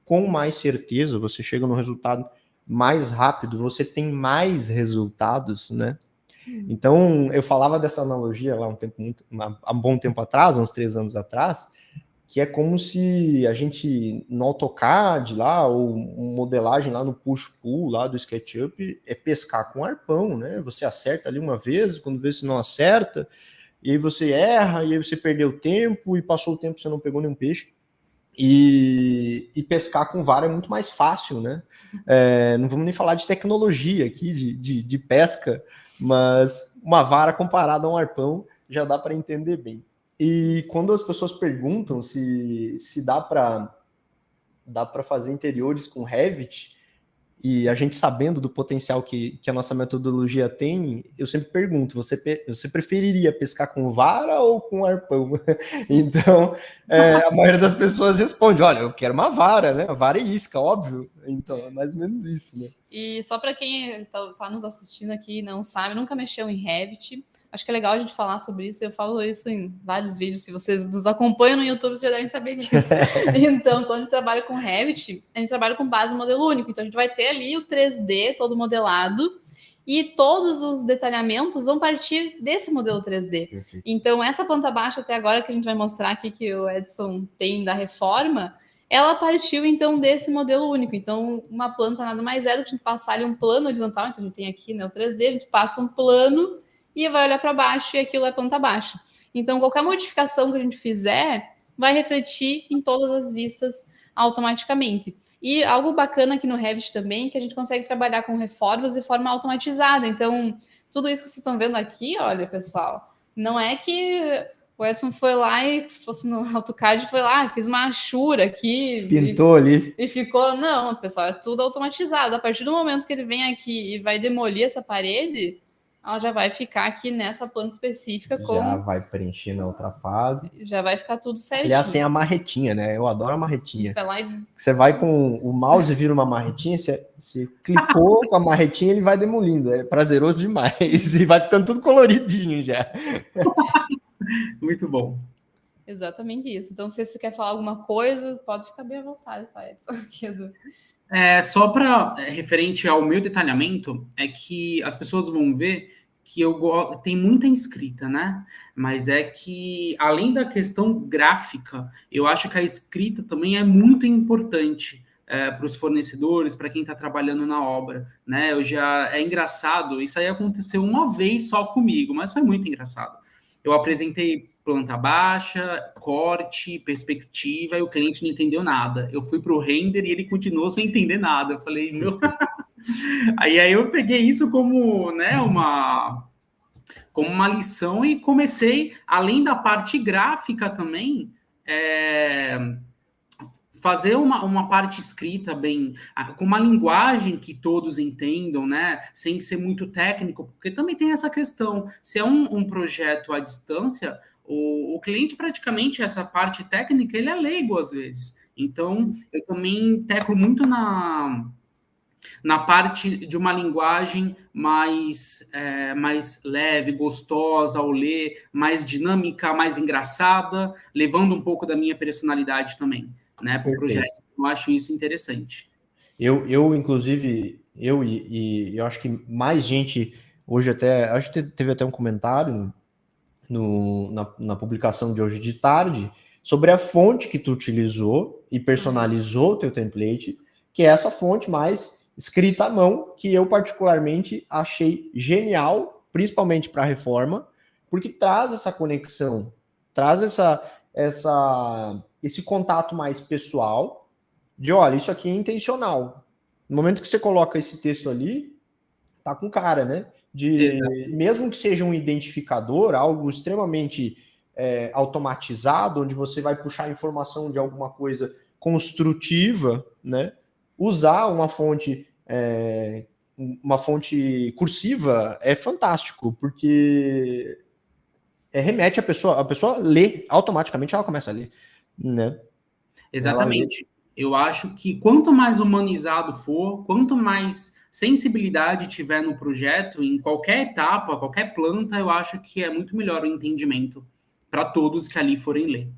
[SPEAKER 2] com mais certeza, você chega no resultado mais rápido, você tem mais resultados, né? Então, eu falava dessa analogia lá há um bom tempo atrás, uns 3 anos atrás, que é como se a gente, no AutoCAD lá, ou modelagem lá no push-pull lá do SketchUp, é pescar com arpão, né? Você acerta ali uma vez, quando vê se não acerta, e aí você erra, e aí você perdeu tempo, e passou o tempo você não pegou nenhum peixe. E pescar com vara é muito mais fácil, né? Não vamos nem falar de tecnologia aqui, de pesca, mas uma vara comparada a um arpão já dá para entender bem. E quando as pessoas perguntam se dá para fazer interiores com Revit, e a gente sabendo do potencial que a nossa metodologia tem, eu sempre pergunto, você preferiria pescar com vara ou com arpão? Então, a maioria das pessoas responde, olha, eu quero uma vara, né? Vara e isca, óbvio. Então, é mais ou menos isso, né?
[SPEAKER 1] E só para quem tá nos assistindo aqui e não sabe, nunca mexeu em Revit, acho que é legal a gente falar sobre isso. Eu falo isso em vários vídeos. Se vocês nos acompanham no YouTube, vocês já devem saber disso. Então, quando a gente trabalha com Revit, a gente trabalha com base modelo único. Então, a gente vai ter ali o 3D todo modelado e todos os detalhamentos vão partir desse modelo 3D.
[SPEAKER 2] Perfeito.
[SPEAKER 1] Então, essa planta baixa até agora que a gente vai mostrar aqui que o Edson tem da reforma, ela partiu, então, desse modelo único. Então, uma planta nada mais é do que a gente passar ali um plano horizontal. Então, a gente tem aqui, né, o 3D, a gente passa um plano e vai olhar para baixo e aquilo é planta baixa. Então, qualquer modificação que a gente fizer vai refletir em todas as vistas automaticamente. E algo bacana aqui no Revit também, que a gente consegue trabalhar com reformas de forma automatizada. Então, tudo isso que vocês estão vendo aqui, olha, pessoal, não é que o Edson foi lá e, se fosse no AutoCAD, foi lá, fiz uma achura aqui.
[SPEAKER 2] Pintou ali.
[SPEAKER 1] E ficou... Não, pessoal, é tudo automatizado. A partir do momento que ele vem aqui e vai demolir essa parede, ela já vai ficar aqui nessa planta específica
[SPEAKER 2] Já vai preencher na outra fase.
[SPEAKER 1] Já vai ficar tudo certinho.
[SPEAKER 2] Aliás, tem a marretinha, né? Eu adoro a marretinha.
[SPEAKER 1] Vai lá e...
[SPEAKER 2] Você vai com o mouse e vira uma marretinha, você clicou com a marretinha, ele vai demolindo. É prazeroso demais. E vai ficando tudo coloridinho já.
[SPEAKER 3] Muito bom.
[SPEAKER 1] Exatamente isso. Então, se você quer falar alguma coisa, pode ficar bem à vontade, tá, Edson?
[SPEAKER 3] Só para referente ao meu detalhamento, é que as pessoas vão ver que tem muita escrita, né? Mas é que, além da questão gráfica, eu acho que a escrita também é muito importante para os fornecedores, para quem está trabalhando na obra, né? É engraçado, isso aí aconteceu uma vez só comigo, mas foi muito engraçado. Eu apresentei planta baixa, corte, perspectiva, e o cliente não entendeu nada. Eu fui para o render e ele continuou sem entender nada. Eu falei, meu... aí eu peguei isso como, né, como uma lição e comecei, além da parte gráfica também, fazer uma parte escrita bem, com uma linguagem que todos entendam, né, sem ser muito técnico, porque também tem essa questão, se é um projeto à distância, o cliente praticamente, essa parte técnica, ele é leigo às vezes. Então, eu também teclo muito na parte de uma linguagem mais leve, gostosa ao ler, mais dinâmica, mais engraçada, levando um pouco da minha personalidade também, né, para o projeto. Eu acho isso interessante.
[SPEAKER 2] Eu inclusive, eu acho que mais gente, hoje até, acho que teve até um comentário na publicação de hoje de tarde, sobre a fonte que tu utilizou e personalizou o teu template, que é essa fonte mais escrita à mão, que eu particularmente achei genial, principalmente para a reforma, porque traz essa conexão, traz esse contato mais pessoal, de olha, isso aqui é intencional. No momento que você coloca esse texto ali, tá com cara, né? Mesmo que seja um identificador, algo extremamente automatizado, onde você vai puxar informação de alguma coisa construtiva, né? Usar uma fonte cursiva é fantástico, porque remete a pessoa lê, automaticamente ela começa a ler, né?
[SPEAKER 3] Exatamente. Eu acho que quanto mais humanizado for, quanto mais sensibilidade tiver no projeto, em qualquer etapa, qualquer planta, eu acho que é muito melhor o entendimento para todos que ali forem ler.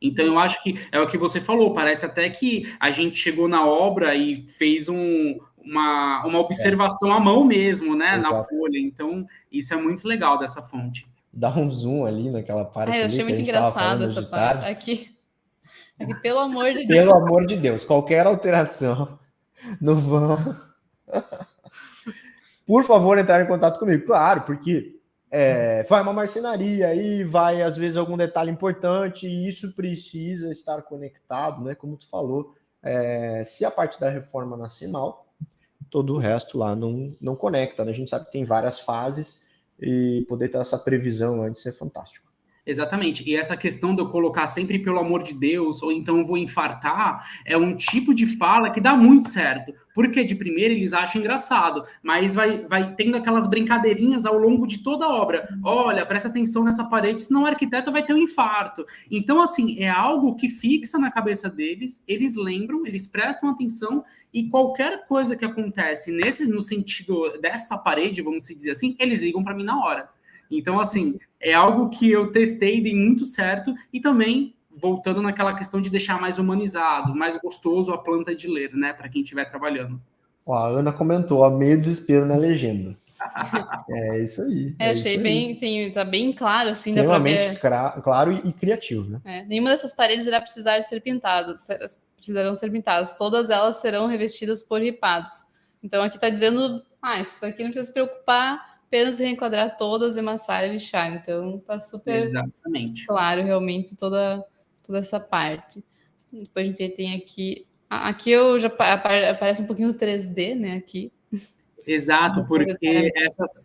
[SPEAKER 3] Então, eu acho que é o que você falou, parece até que a gente chegou na obra e fez uma observação à mão mesmo, né, na folha. Então, isso é muito legal dessa fonte.
[SPEAKER 2] Dá um zoom ali naquela parte.
[SPEAKER 1] Eu achei muito engraçado essa parte. Aqui, pelo amor de Deus.
[SPEAKER 2] Pelo amor de Deus, qualquer alteração no vão. Por favor, entrar em contato comigo. Claro, porque vai uma marcenaria aí, vai às vezes algum detalhe importante e isso precisa estar conectado, né? Como tu falou, se a parte da reforma nascer mal, todo o resto lá não conecta, né? A gente sabe que tem várias fases e poder ter essa previsão antes é fantástico.
[SPEAKER 3] Exatamente. E essa questão de eu colocar sempre pelo amor de Deus, ou então eu vou infartar, é um tipo de fala que dá muito certo. Porque de primeira eles acham engraçado, mas vai tendo aquelas brincadeirinhas ao longo de toda a obra. Olha, presta atenção nessa parede, senão o arquiteto vai ter um infarto. Então, assim, é algo que fixa na cabeça deles, eles lembram, eles prestam atenção, e qualquer coisa que acontece no sentido dessa parede, vamos dizer assim, eles ligam para mim na hora. Então, assim, é algo que eu testei e dei muito certo, e também, voltando naquela questão de deixar mais humanizado, mais gostoso a planta de ler, né, para quem estiver trabalhando.
[SPEAKER 2] Ó, a Ana comentou, meio desespero na legenda. É isso aí.
[SPEAKER 1] Achei bem, tá bem claro, assim, dá
[SPEAKER 2] pra ver. Claro e criativo, né?
[SPEAKER 1] Nenhuma dessas paredes irá precisar ser pintadas, precisarão ser pintadas, todas elas serão revestidas por ripados. Então, aqui tá dizendo, isso aqui não precisa se preocupar, apenas reenquadrar todas, emassar e lixar. Então, tá super claro, realmente, toda essa parte. Depois a gente tem aqui Aqui eu já aparece um pouquinho 3D, né? Aqui.
[SPEAKER 3] Exato, porque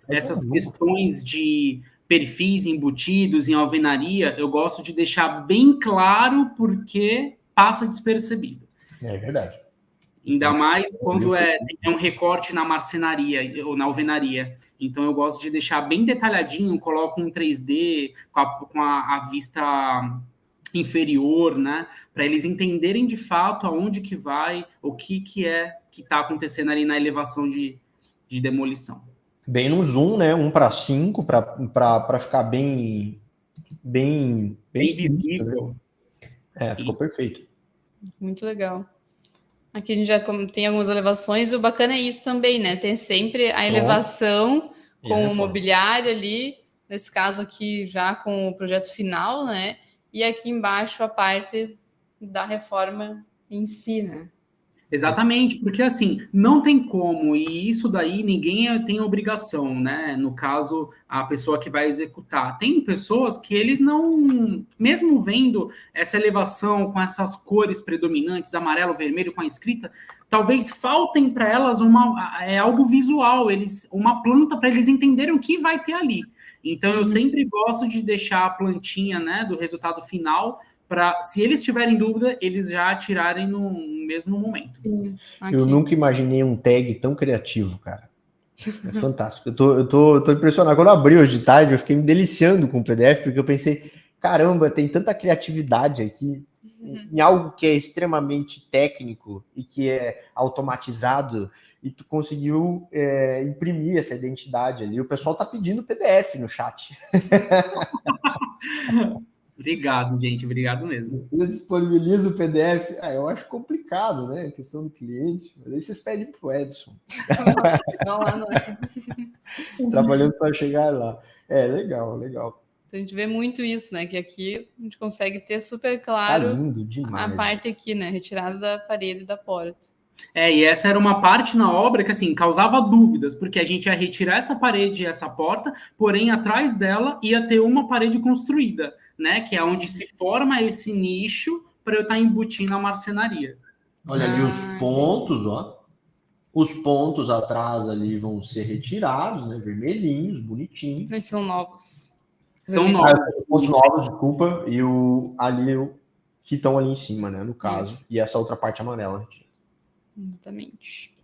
[SPEAKER 3] essas questões de perfis embutidos em alvenaria, eu gosto de deixar bem claro porque passa despercebido.
[SPEAKER 2] É verdade.
[SPEAKER 3] Ainda mais quando é um recorte na marcenaria ou na alvenaria. Então, eu gosto de deixar bem detalhadinho, coloco um 3D com a vista inferior, né? Para eles entenderem de fato aonde que vai, o que é que está acontecendo ali na elevação de demolição.
[SPEAKER 2] Bem no zoom, né? 1:5 para ficar bem
[SPEAKER 3] visível.
[SPEAKER 2] Né? Ficou perfeito.
[SPEAKER 1] Muito legal. Aqui a gente já tem algumas elevações, e o bacana é isso também, né? Tem sempre a elevação com o mobiliário ali, nesse caso aqui já com o projeto final, né? E aqui embaixo a parte da reforma em si, né?
[SPEAKER 3] Exatamente, porque assim, não tem como, e isso daí ninguém tem obrigação, né? No caso, a pessoa que vai executar. Tem pessoas que eles não, mesmo vendo essa elevação com essas cores predominantes, amarelo, vermelho, com a escrita, talvez faltem para elas algo visual, uma planta para eles entenderem o que vai ter ali. Então, eu sempre gosto de deixar a plantinha, né, do resultado final, para, se eles tiverem dúvida, eles já tirarem no mesmo momento.
[SPEAKER 1] Sim,
[SPEAKER 2] eu nunca imaginei um tag tão criativo, cara. É fantástico. Eu tô impressionado. Quando eu abri hoje de tarde, eu fiquei me deliciando com o PDF, porque eu pensei, caramba, tem tanta criatividade aqui em algo que é extremamente técnico e que é automatizado, e tu conseguiu imprimir essa identidade ali. O pessoal tá pedindo PDF no chat.
[SPEAKER 3] Obrigado, gente. Obrigado mesmo.
[SPEAKER 2] Você disponibiliza o PDF. Eu acho complicado, né? A questão do cliente. Mas aí vocês pedem pro Edson. Trabalhando para chegar lá. Legal.
[SPEAKER 1] Então, a gente vê muito isso, né? Que aqui a gente consegue ter super claro
[SPEAKER 2] lindo demais,
[SPEAKER 1] a parte aqui, né? Retirada da parede da porta.
[SPEAKER 3] E essa era uma parte na obra que, assim, causava dúvidas, porque a gente ia retirar essa parede e essa porta, porém, atrás dela ia ter uma parede construída, né? Que é onde se forma esse nicho para eu estar embutindo a marcenaria.
[SPEAKER 2] Olha ali os pontos, ó. Os pontos atrás ali vão ser retirados, né? Vermelhinhos, bonitinhos.
[SPEAKER 1] Eles são novos.
[SPEAKER 3] São novos.
[SPEAKER 2] Os pontos novos, desculpa, e que estão ali em cima, né? No caso. Isso. E essa outra parte amarela.
[SPEAKER 1] Exatamente.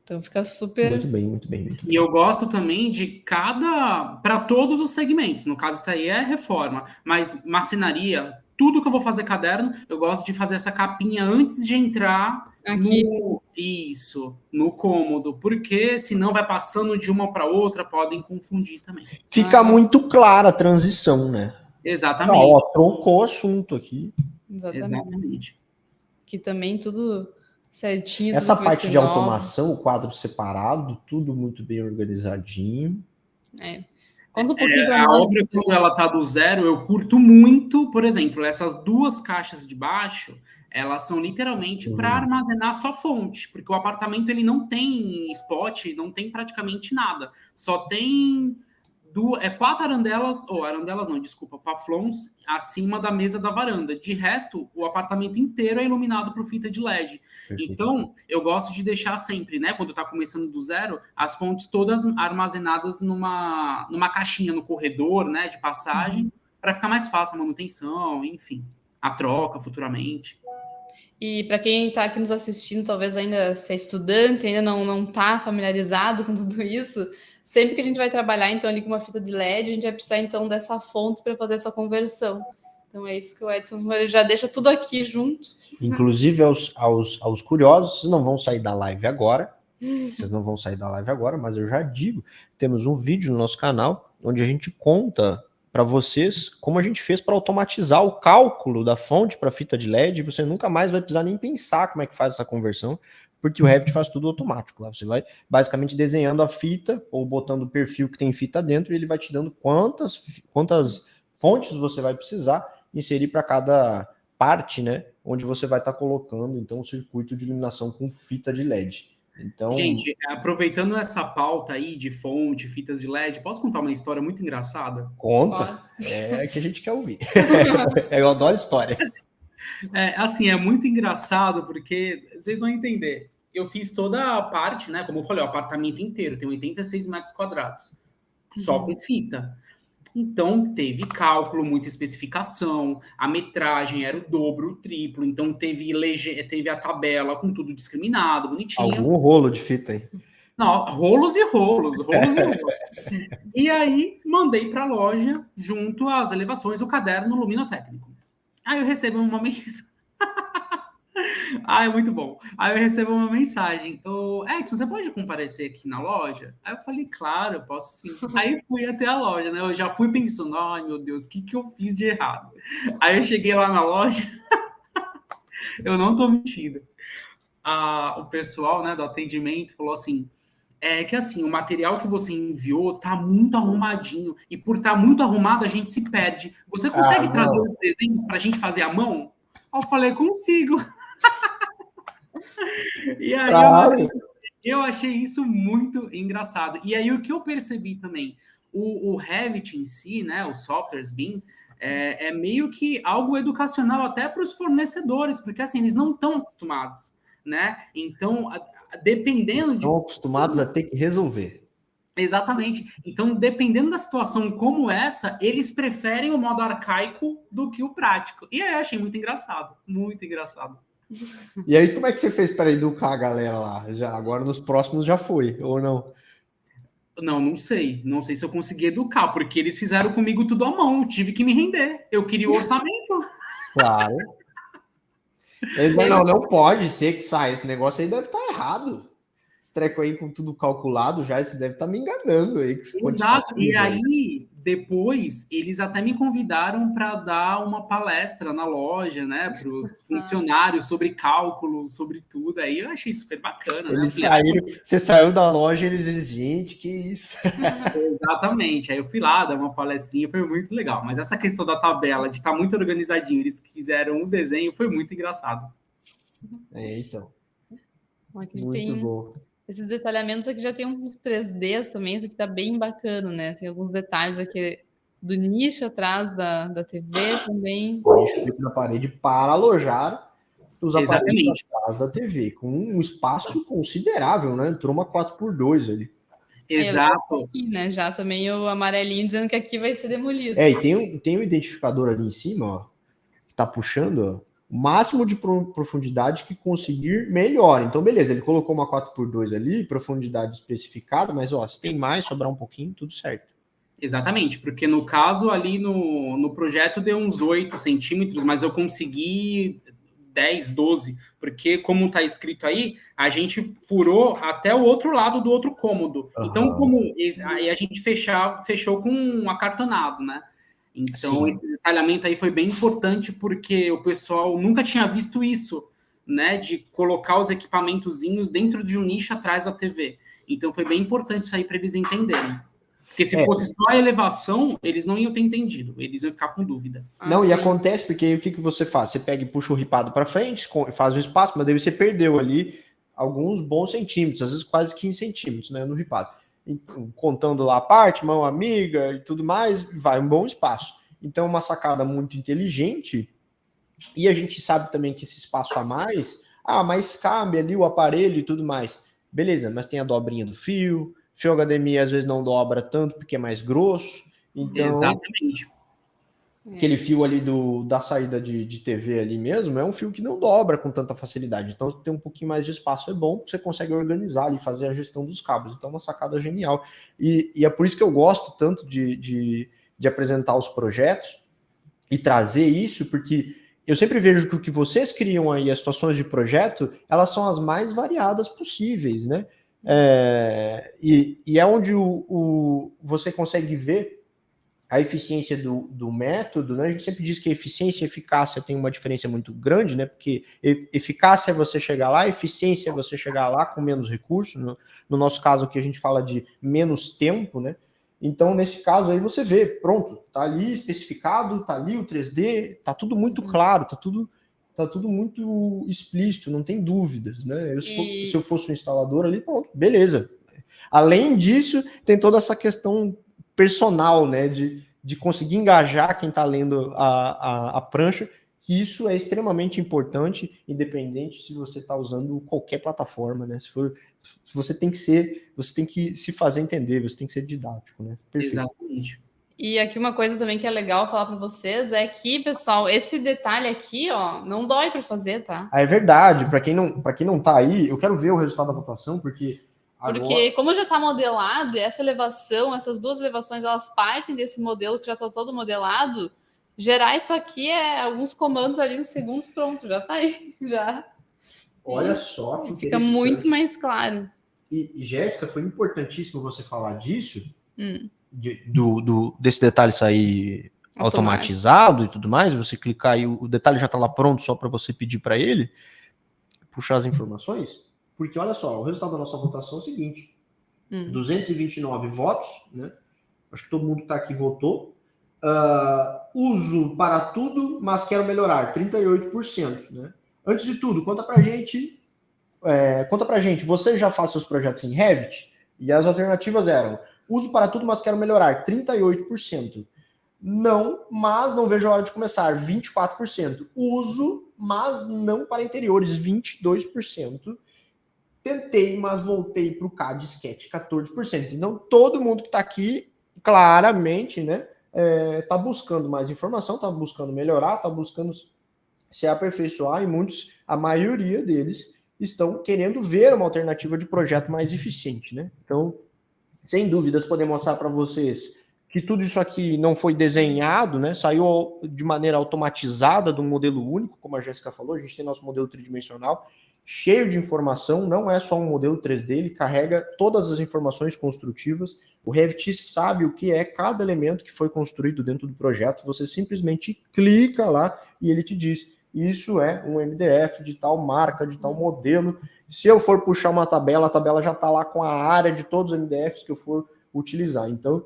[SPEAKER 1] Então fica super...
[SPEAKER 2] Muito bem.
[SPEAKER 3] E eu gosto também de para todos os segmentos. No caso, isso aí é reforma. Mas marcenaria, tudo que eu vou fazer caderno, eu gosto de fazer essa capinha antes de entrar
[SPEAKER 1] aqui.
[SPEAKER 3] No cômodo. Porque senão vai passando de uma para outra, podem confundir também.
[SPEAKER 2] Fica muito clara a transição, né?
[SPEAKER 3] Exatamente.
[SPEAKER 2] Troncou o assunto aqui.
[SPEAKER 3] Exatamente.
[SPEAKER 1] Aqui também tudo... certinho.
[SPEAKER 2] Essa parte de automação, o quadro separado, tudo muito bem organizadinho.
[SPEAKER 1] Conta um pouquinho
[SPEAKER 3] a obra, quando ela tá do zero, eu curto muito, por exemplo, essas duas caixas de baixo, elas são literalmente para armazenar só fonte, porque o apartamento ele não tem spot, não tem praticamente nada. Só tem 4 arandelas, paflons acima da mesa da varanda. De resto, o apartamento inteiro é iluminado por fita de LED. Perfeito. Então, eu gosto de deixar sempre, né, quando tá começando do zero, as fontes todas armazenadas numa caixinha no corredor, né, de passagem, para ficar mais fácil a manutenção, enfim, a troca futuramente.
[SPEAKER 1] E para quem está aqui nos assistindo, talvez ainda seja estudante, ainda não está familiarizado com tudo isso, sempre que a gente vai trabalhar, então, ali com uma fita de LED, a gente vai precisar, então, dessa fonte para fazer essa conversão. Então, é isso que o Edson já deixa tudo aqui junto.
[SPEAKER 2] Inclusive, aos curiosos, vocês não vão sair da live agora. Vocês não vão sair da live agora, mas eu já digo, temos um vídeo no nosso canal onde a gente conta para vocês como a gente fez para automatizar o cálculo da fonte para fita de LED. Você nunca mais vai precisar nem pensar como é que faz essa conversão, porque o Revit faz tudo automático lá. Você vai basicamente desenhando a fita ou botando o perfil que tem fita dentro e ele vai te dando quantas fontes você vai precisar inserir para cada parte, né? Onde você vai estar colocando, então, o circuito de iluminação com fita de LED. Então...
[SPEAKER 3] Gente, aproveitando essa pauta aí de fonte, fitas de LED, posso contar uma história muito engraçada?
[SPEAKER 2] Conta. É que a gente quer ouvir. Eu adoro história.
[SPEAKER 3] Assim, é muito engraçado, porque vocês vão entender. Eu fiz toda a parte, né? Como eu falei, o apartamento inteiro tem 86 metros quadrados, só com fita. Então, teve cálculo, muita especificação, a metragem era o dobro, o triplo, então teve a tabela com tudo discriminado, bonitinho.
[SPEAKER 2] Algum rolo de fita aí.
[SPEAKER 3] Não, rolos e rolos, rolos e rolos. E aí, mandei para a loja, junto às elevações, o caderno luminotécnico. Aí eu recebo uma mensagem. É muito bom. Aí eu recebo uma mensagem. Edson, você pode comparecer aqui na loja? Aí eu falei, claro, eu posso sim. Aí fui até a loja, né? Eu já fui pensando, ai meu Deus, o que eu fiz de errado? Aí eu cheguei lá na loja, eu não tô mentindo. O pessoal, né, do atendimento falou assim, que assim, o material que você enviou tá muito arrumadinho, e por estar muito arrumado a gente se perde. Você consegue trazer os desenhos pra gente fazer à mão? Aí eu falei, consigo. E aí eu achei isso muito engraçado. E aí o que eu percebi também, o Revit em si, né, os softwares BIM, é meio que algo educacional até para os fornecedores, porque assim, eles não estão acostumados, né? Então, dependendo de...
[SPEAKER 2] Estão acostumados a ter que resolver.
[SPEAKER 3] Exatamente. Então, dependendo da situação como essa, eles preferem o modo arcaico do que o prático. E aí eu achei muito engraçado, muito engraçado.
[SPEAKER 2] E aí, como é que você fez para educar a galera lá? Agora nos próximos já foi, ou não?
[SPEAKER 3] Não sei. Não sei se eu consegui educar, porque eles fizeram comigo tudo à mão. Eu tive que me render. Eu queria o orçamento.
[SPEAKER 2] Claro. Não pode ser que saia. Esse negócio aí deve estar errado. Esse treco aí com tudo calculado já, você deve estar me enganando aí.
[SPEAKER 3] Exato. E aí, depois, eles até me convidaram para dar uma palestra na loja, né, para os funcionários sobre cálculo, sobre tudo. Aí eu achei super bacana.
[SPEAKER 2] Eles saíram, você saiu da loja e eles dizem, gente, que isso?
[SPEAKER 3] Exatamente. Aí eu fui lá dar uma palestrinha, foi muito legal. Mas essa questão da tabela, de estar muito organizadinho, eles fizeram um desenho, foi muito engraçado.
[SPEAKER 2] Então.
[SPEAKER 1] Aqui
[SPEAKER 2] muito bom.
[SPEAKER 1] Esses detalhamentos aqui já tem uns 3Ds também, isso aqui tá bem bacana, né? Tem alguns detalhes aqui do nicho atrás da TV também.
[SPEAKER 2] Nicho na parede para alojar os aparelhos atrás da TV, com um espaço considerável, né? Entrou uma 4x2 ali.
[SPEAKER 3] Exato.
[SPEAKER 1] Aqui, né? Já também o amarelinho dizendo que aqui vai ser demolido.
[SPEAKER 2] E tem um identificador ali em cima, ó, que tá puxando, ó, o máximo de profundidade que conseguir, melhor. Então, beleza, ele colocou uma 4x2 ali, profundidade especificada, mas ó, se tem mais, sobrar um pouquinho, tudo certo.
[SPEAKER 3] Exatamente, porque no caso ali no projeto deu uns 8 centímetros, mas eu consegui 10, 12, porque como está escrito aí, a gente furou até o outro lado do outro cômodo. Então, aí a gente fechou com um acartonado, né? Então, sim, esse detalhamento aí foi bem importante, porque o pessoal nunca tinha visto isso, né? De colocar os equipamentozinhos dentro de um nicho atrás da TV. Então, foi bem importante isso aí para eles entenderem. Porque se fosse só a elevação, eles não iam ter entendido, eles iam ficar com dúvida.
[SPEAKER 2] Não, e acontece porque o que você faz? Você pega e puxa o ripado para frente, faz o espaço, mas daí você perdeu ali alguns bons centímetros, às vezes quase 15 centímetros, né, no ripado. Contando lá a parte, mão amiga e tudo mais, vai um bom espaço. Então, uma sacada muito inteligente, e a gente sabe também que esse espaço a mais, mas cabe ali o aparelho e tudo mais. Beleza, mas tem a dobrinha do fio HDMI às vezes não dobra tanto porque é mais grosso. Então,
[SPEAKER 3] exatamente.
[SPEAKER 2] Aquele fio ali da saída de TV ali mesmo é um fio que não dobra com tanta facilidade. Então, ter um pouquinho mais de espaço é bom, porque você consegue organizar ali, fazer a gestão dos cabos. Então, uma sacada genial. E é por isso que eu gosto tanto de apresentar os projetos e trazer isso, porque eu sempre vejo que o que vocês criam aí, as situações de projeto, elas são as mais variadas possíveis, né? E é onde você consegue ver a eficiência do método, né? A gente sempre diz que a eficiência e eficácia tem uma diferença muito grande, né? Porque eficácia é você chegar lá, eficiência é você chegar lá com menos recursos. No nosso caso aqui a gente fala de menos tempo, né? Então, nesse caso aí você vê, pronto, tá ali especificado, tá ali o 3D, tá tudo muito claro, tá tudo muito explícito, não tem dúvidas, né? Se eu fosse um instalador ali, pronto, beleza. Além disso, tem toda essa questão personal, né? De conseguir engajar quem está lendo a prancha, que isso é extremamente importante, independente se você está usando qualquer plataforma, né? Se você tem que se fazer entender, você tem que ser didático, né?
[SPEAKER 3] Perfeito. Exatamente.
[SPEAKER 1] E aqui uma coisa também que é legal falar para vocês é que, pessoal, esse detalhe aqui, ó, não dói para fazer, tá?
[SPEAKER 2] É verdade. Para quem não tá aí, eu quero ver o resultado da votação, porque
[SPEAKER 1] como já está modelado, e essa elevação, essas duas elevações, elas partem desse modelo que já está todo modelado, gerar isso aqui é alguns comandos ali, uns segundos, pronto, já está aí. Já.
[SPEAKER 2] Olha só que
[SPEAKER 1] fica muito mais claro.
[SPEAKER 2] E Jéssica, foi importantíssimo você falar disso, desse detalhe sair automatizado e tudo mais, você clicar e o detalhe já está lá pronto só para você pedir para ele puxar as informações, porque olha só, o resultado da nossa votação é o seguinte, 229 votos, né? Acho que todo mundo que está aqui votou, uso para tudo, mas quero melhorar, 38%, né? Antes de tudo, conta pra gente, você já faz seus projetos em Revit? E as alternativas eram, uso para tudo, mas quero melhorar, 38%. Não, mas não vejo a hora de começar, 24%. Uso, mas não para interiores, 22%. Tentei, mas voltei para o CAD Sketch, 14%. Então, todo mundo que está aqui, claramente, né, está buscando mais informação, está buscando melhorar, está buscando se aperfeiçoar, e muitos, a maioria deles, estão querendo ver uma alternativa de projeto mais eficiente, né? Então, sem dúvidas, podemos mostrar para vocês que tudo isso aqui não foi desenhado, né? Saiu de maneira automatizada de um modelo único, como a Jéssica falou, a gente tem nosso modelo tridimensional, cheio de informação, não é só um modelo 3D, ele carrega todas as informações construtivas, o Revit sabe o que é cada elemento que foi construído dentro do projeto, você simplesmente clica lá e ele te diz, isso é um MDF de tal marca, de tal modelo. Se eu for puxar uma tabela, a tabela já está lá com a área de todos os MDFs que eu for utilizar. Então,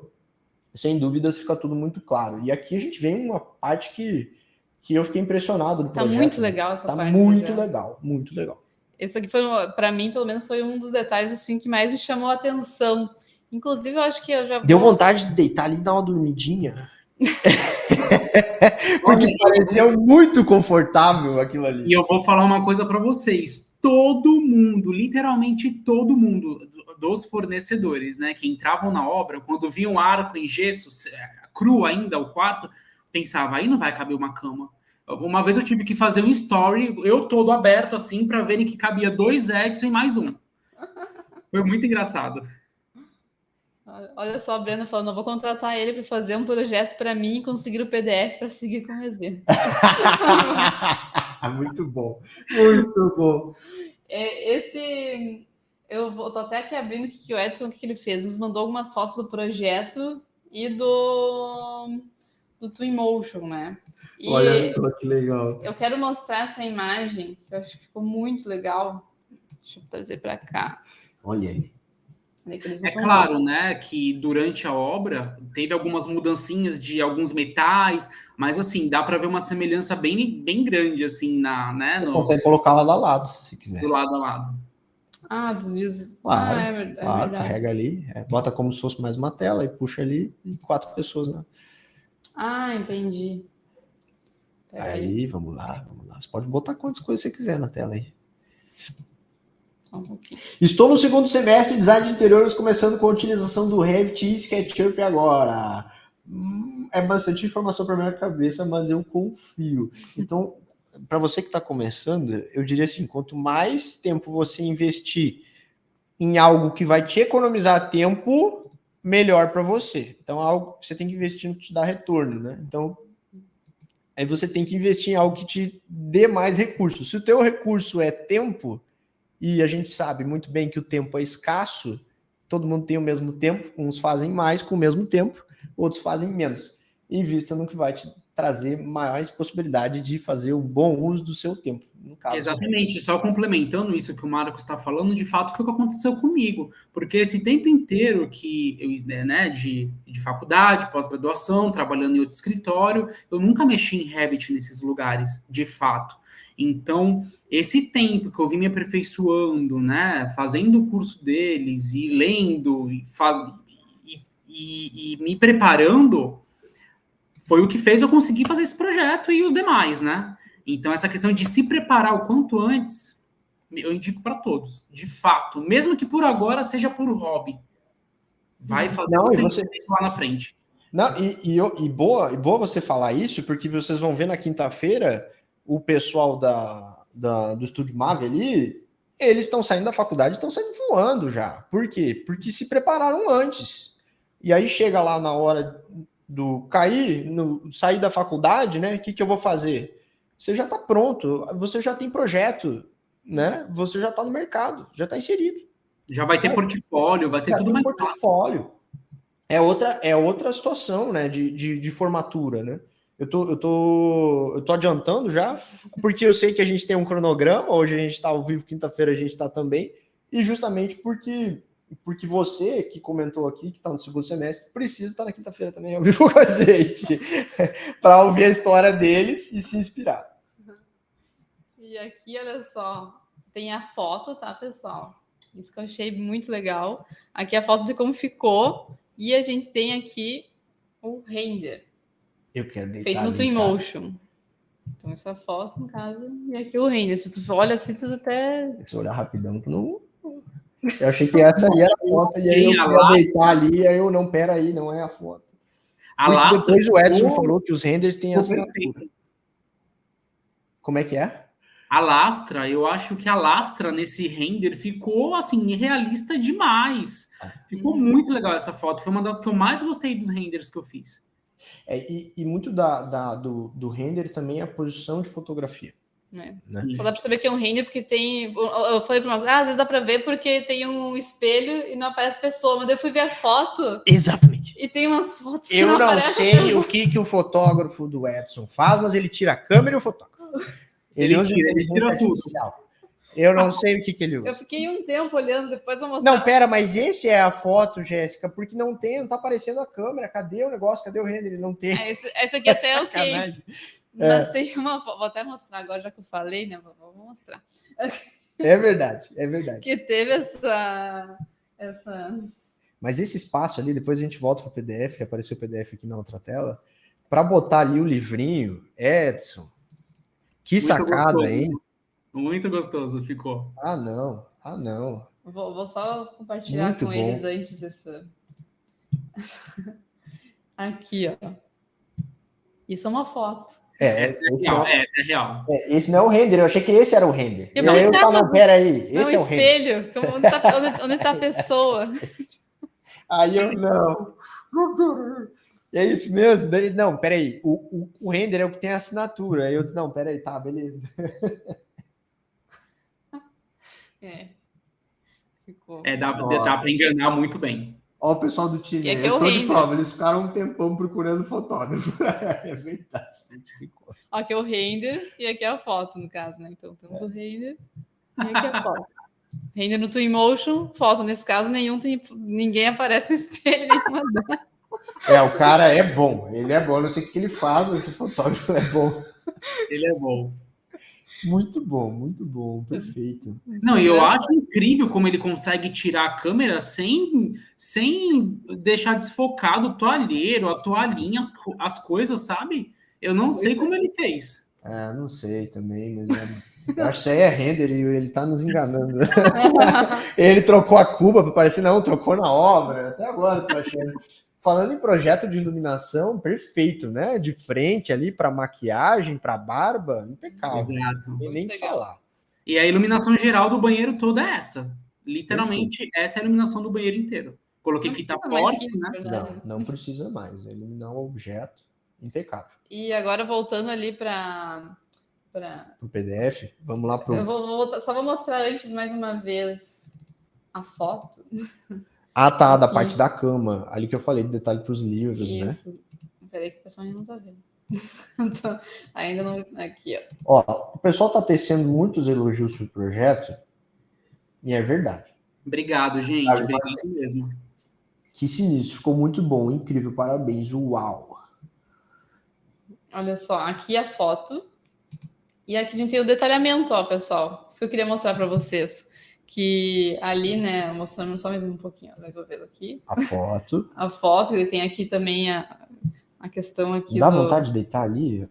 [SPEAKER 2] sem dúvidas, fica tudo muito claro. E aqui a gente vem uma parte que eu fiquei impressionado do projeto.
[SPEAKER 1] Tá muito legal essa parte.
[SPEAKER 2] Tá muito legal, muito legal.
[SPEAKER 1] Esse aqui foi, para mim, pelo menos, foi um dos detalhes assim que mais me chamou a atenção. Inclusive, eu acho que eu já
[SPEAKER 2] Deu vontade de deitar ali e dar uma dormidinha. Porque pareceu muito confortável aquilo ali.
[SPEAKER 3] E eu vou falar uma coisa para vocês. Todo mundo, literalmente todo mundo dos fornecedores, né, que entravam na obra, quando viam arco em gesso, cru ainda, o quarto, pensava, aí não vai caber uma cama. Uma vez eu tive que fazer um story, eu todo aberto assim, para verem que cabia 2 Edson e mais um. Foi muito engraçado.
[SPEAKER 1] Olha só, a Brenda falando, eu vou contratar ele para fazer um projeto para mim e conseguir o PDF para seguir com o exemplo.
[SPEAKER 2] Muito bom, muito bom.
[SPEAKER 1] Eu tô até aqui abrindo o que o Edson, o que ele fez. Nos mandou algumas fotos do projeto e do Twinmotion, né? E
[SPEAKER 2] olha só que legal.
[SPEAKER 1] Eu quero mostrar essa imagem, que eu acho que ficou muito legal. Deixa eu trazer para cá.
[SPEAKER 2] Olha aí.
[SPEAKER 3] É claro, né, que durante a obra teve algumas mudancinhas de alguns metais, mas assim, dá para ver uma semelhança bem grande, assim, né?
[SPEAKER 2] Você consegue colocar lado a lado, se quiser.
[SPEAKER 3] Do lado a lado.
[SPEAKER 2] Claro,
[SPEAKER 1] é verdade.
[SPEAKER 2] Carrega ali, bota como se fosse mais uma tela e puxa ali e 4 pessoas, né?
[SPEAKER 1] Entendi.
[SPEAKER 2] Aí, vamos lá. Você pode botar quantas coisas você quiser na tela aí. Estou no segundo semestre de design de interiores, começando com a utilização do Revit e SketchUp agora. É bastante informação para minha cabeça, mas eu confio. Então, para você que está começando, eu diria assim, quanto mais tempo você investir em algo que vai te economizar tempo, melhor para você. Então, algo que você tem que investir no que te dá retorno, né? Então, aí você tem que investir em algo que te dê mais recursos. Se o teu recurso é tempo, e a gente sabe muito bem que o tempo é escasso, todo mundo tem o mesmo tempo, uns fazem mais com o mesmo tempo, outros fazem menos. Invista no que vai te trazer mais possibilidade de fazer o bom uso do seu tempo. No caso,
[SPEAKER 3] exatamente, só complementando isso que o Marcos está falando, de fato foi o que aconteceu comigo, porque esse tempo inteiro que eu, né, de faculdade, pós-graduação, trabalhando em outro escritório, eu nunca mexi em Revit nesses lugares, de fato. Então, esse tempo que eu vim me aperfeiçoando, né, fazendo o curso deles e lendo e me preparando, foi o que fez eu conseguir fazer esse projeto e os demais, né? Então, essa questão de se preparar o quanto antes, eu indico para todos, de fato, mesmo que por agora seja por hobby, vai fazer lá na frente.
[SPEAKER 2] Não, e boa você falar isso, porque vocês vão ver na quinta-feira o pessoal do Estúdio Mave ali, eles estão saindo da faculdade, estão saindo voando já. Por quê? Porque se prepararam antes. E aí chega lá na hora do sair da faculdade, né? O que eu vou fazer? Você já está pronto, você já tem projeto, né? Você já está no mercado, já está inserido.
[SPEAKER 3] Já vai ter portfólio, vai ser tudo mais
[SPEAKER 2] fácil. É outra situação, né? De formatura, né? Eu tô adiantando já, porque eu sei que a gente tem um cronograma, hoje a gente está ao vivo, quinta-feira a gente está também, e justamente porque você que comentou aqui, que está no segundo semestre, precisa estar na quinta-feira também ao vivo com a gente, para ouvir a história deles e se inspirar.
[SPEAKER 1] E aqui, olha só, tem a foto, tá, pessoal? Isso que eu achei muito legal. Aqui a foto de como ficou, e a gente tem aqui o render.
[SPEAKER 2] Eu quero
[SPEAKER 1] feito no Twinmotion. Então, essa foto, no caso, e aqui o render. Se tu olha assim, tu até...
[SPEAKER 2] Se olhar rapidão, tu não... Eu achei que essa aí era a foto, e aí eu ia deitar ali, e aí eu não, pera aí, não é a foto. Depois o Edson falou que os renders têm assinatura. Como é que é?
[SPEAKER 3] A lastra, eu acho que a lastra nesse render ficou, assim, realista demais. Ficou muito legal essa foto. Foi uma das que eu mais gostei dos renders que eu fiz.
[SPEAKER 2] E muito do render também é a posição de fotografia.
[SPEAKER 1] Né? Só dá para saber que é um render porque tem... Eu falei para uma às vezes dá para ver porque tem um espelho e não aparece pessoa, mas eu fui ver a foto.
[SPEAKER 2] Exatamente.
[SPEAKER 1] E tem umas fotos que
[SPEAKER 2] eu não sei o que o fotógrafo do Edson faz, mas ele tira a câmera e o fotógrafo.
[SPEAKER 3] Ele tira tudo.
[SPEAKER 2] Eu não sei o que ele usa.
[SPEAKER 1] Eu fiquei um tempo olhando, depois eu vou mostrar.
[SPEAKER 2] Não, pera, mas esse é a foto, Jéssica, porque não tá aparecendo a câmera. Cadê o negócio? Cadê o render? Ele não tem.
[SPEAKER 1] Essa aqui até é ok. Mas tem uma... Vou até mostrar agora, já que eu falei, né? Vou mostrar.
[SPEAKER 2] É verdade.
[SPEAKER 1] Que teve essa...
[SPEAKER 2] Mas esse espaço ali, depois a gente volta para o PDF, que apareceu o PDF aqui na outra tela, para botar ali o livrinho, Edson, que muito sacada, gostoso, hein?
[SPEAKER 3] Muito gostoso ficou.
[SPEAKER 2] Ah, não.
[SPEAKER 1] Vou só compartilhar muito com eles antes essa... Aqui, ó. Isso é uma foto.
[SPEAKER 3] Essa é real.
[SPEAKER 2] Esse não é o render, eu achei que esse era o render. Não, peraí. Esse é o
[SPEAKER 1] espelho. Onde tá a pessoa?
[SPEAKER 2] Aí eu, não. É isso mesmo? Não, peraí. O render é o que tem a assinatura. Aí eu disse, não, peraí, tá, beleza.
[SPEAKER 1] Ficou.
[SPEAKER 3] Dá para enganar muito bem.
[SPEAKER 2] Ó, o pessoal do time, eu estou de prova, eles ficaram um tempão procurando fotógrafo. É verdade,
[SPEAKER 1] ficou. Aqui é o render e aqui é a foto, no caso, né? Então temos o render e aqui é a foto. Render no Twinmotion, foto nesse caso, ninguém aparece no espelho.
[SPEAKER 2] O cara é bom, ele é bom, eu não sei o que ele faz, mas esse fotógrafo é bom.
[SPEAKER 3] Ele é bom.
[SPEAKER 2] Muito bom, perfeito.
[SPEAKER 3] Não, e eu acho incrível como ele consegue tirar a câmera sem deixar desfocado o toalheiro, a toalhinha, as coisas, sabe? Eu não sei como ele fez.
[SPEAKER 2] Não sei também, mas eu acho que isso aí é render e ele tá nos enganando. Ele trocou a cuba para parecer, não, trocou na obra. Até agora eu tô achando. Falando em projeto de iluminação, perfeito, né? De frente ali para maquiagem, para barba, impecável.
[SPEAKER 3] Exato.
[SPEAKER 2] Nem falar.
[SPEAKER 3] E a iluminação geral do banheiro toda é essa. Literalmente, essa é a iluminação do banheiro inteiro. Coloquei fita forte, né?
[SPEAKER 2] Não precisa mais. É iluminar o objeto, impecável.
[SPEAKER 1] E agora voltando ali para
[SPEAKER 2] o PDF, vamos lá para
[SPEAKER 1] o... Só vou mostrar antes mais uma vez a foto.
[SPEAKER 2] Tá, da parte da cama. Ali que eu falei, de detalhe para os livros,
[SPEAKER 1] isso,
[SPEAKER 2] né?
[SPEAKER 1] Peraí que o pessoal ainda não tá vendo. Então, ainda não... Aqui,
[SPEAKER 2] ó. O pessoal tá tecendo muitos elogios pro projeto, e é verdade.
[SPEAKER 3] Obrigado, gente. Obrigado mesmo.
[SPEAKER 2] Que sinistro, ficou muito bom, incrível, parabéns, uau.
[SPEAKER 1] Olha só, aqui a foto. E aqui a gente tem o detalhamento, ó, pessoal. Isso que eu queria mostrar para vocês. Que ali, né, mostrando só mais um pouquinho, mas vou ver aqui.
[SPEAKER 2] A foto.
[SPEAKER 1] A foto, ele tem aqui também a questão aqui.
[SPEAKER 2] Dá vontade de deitar ali?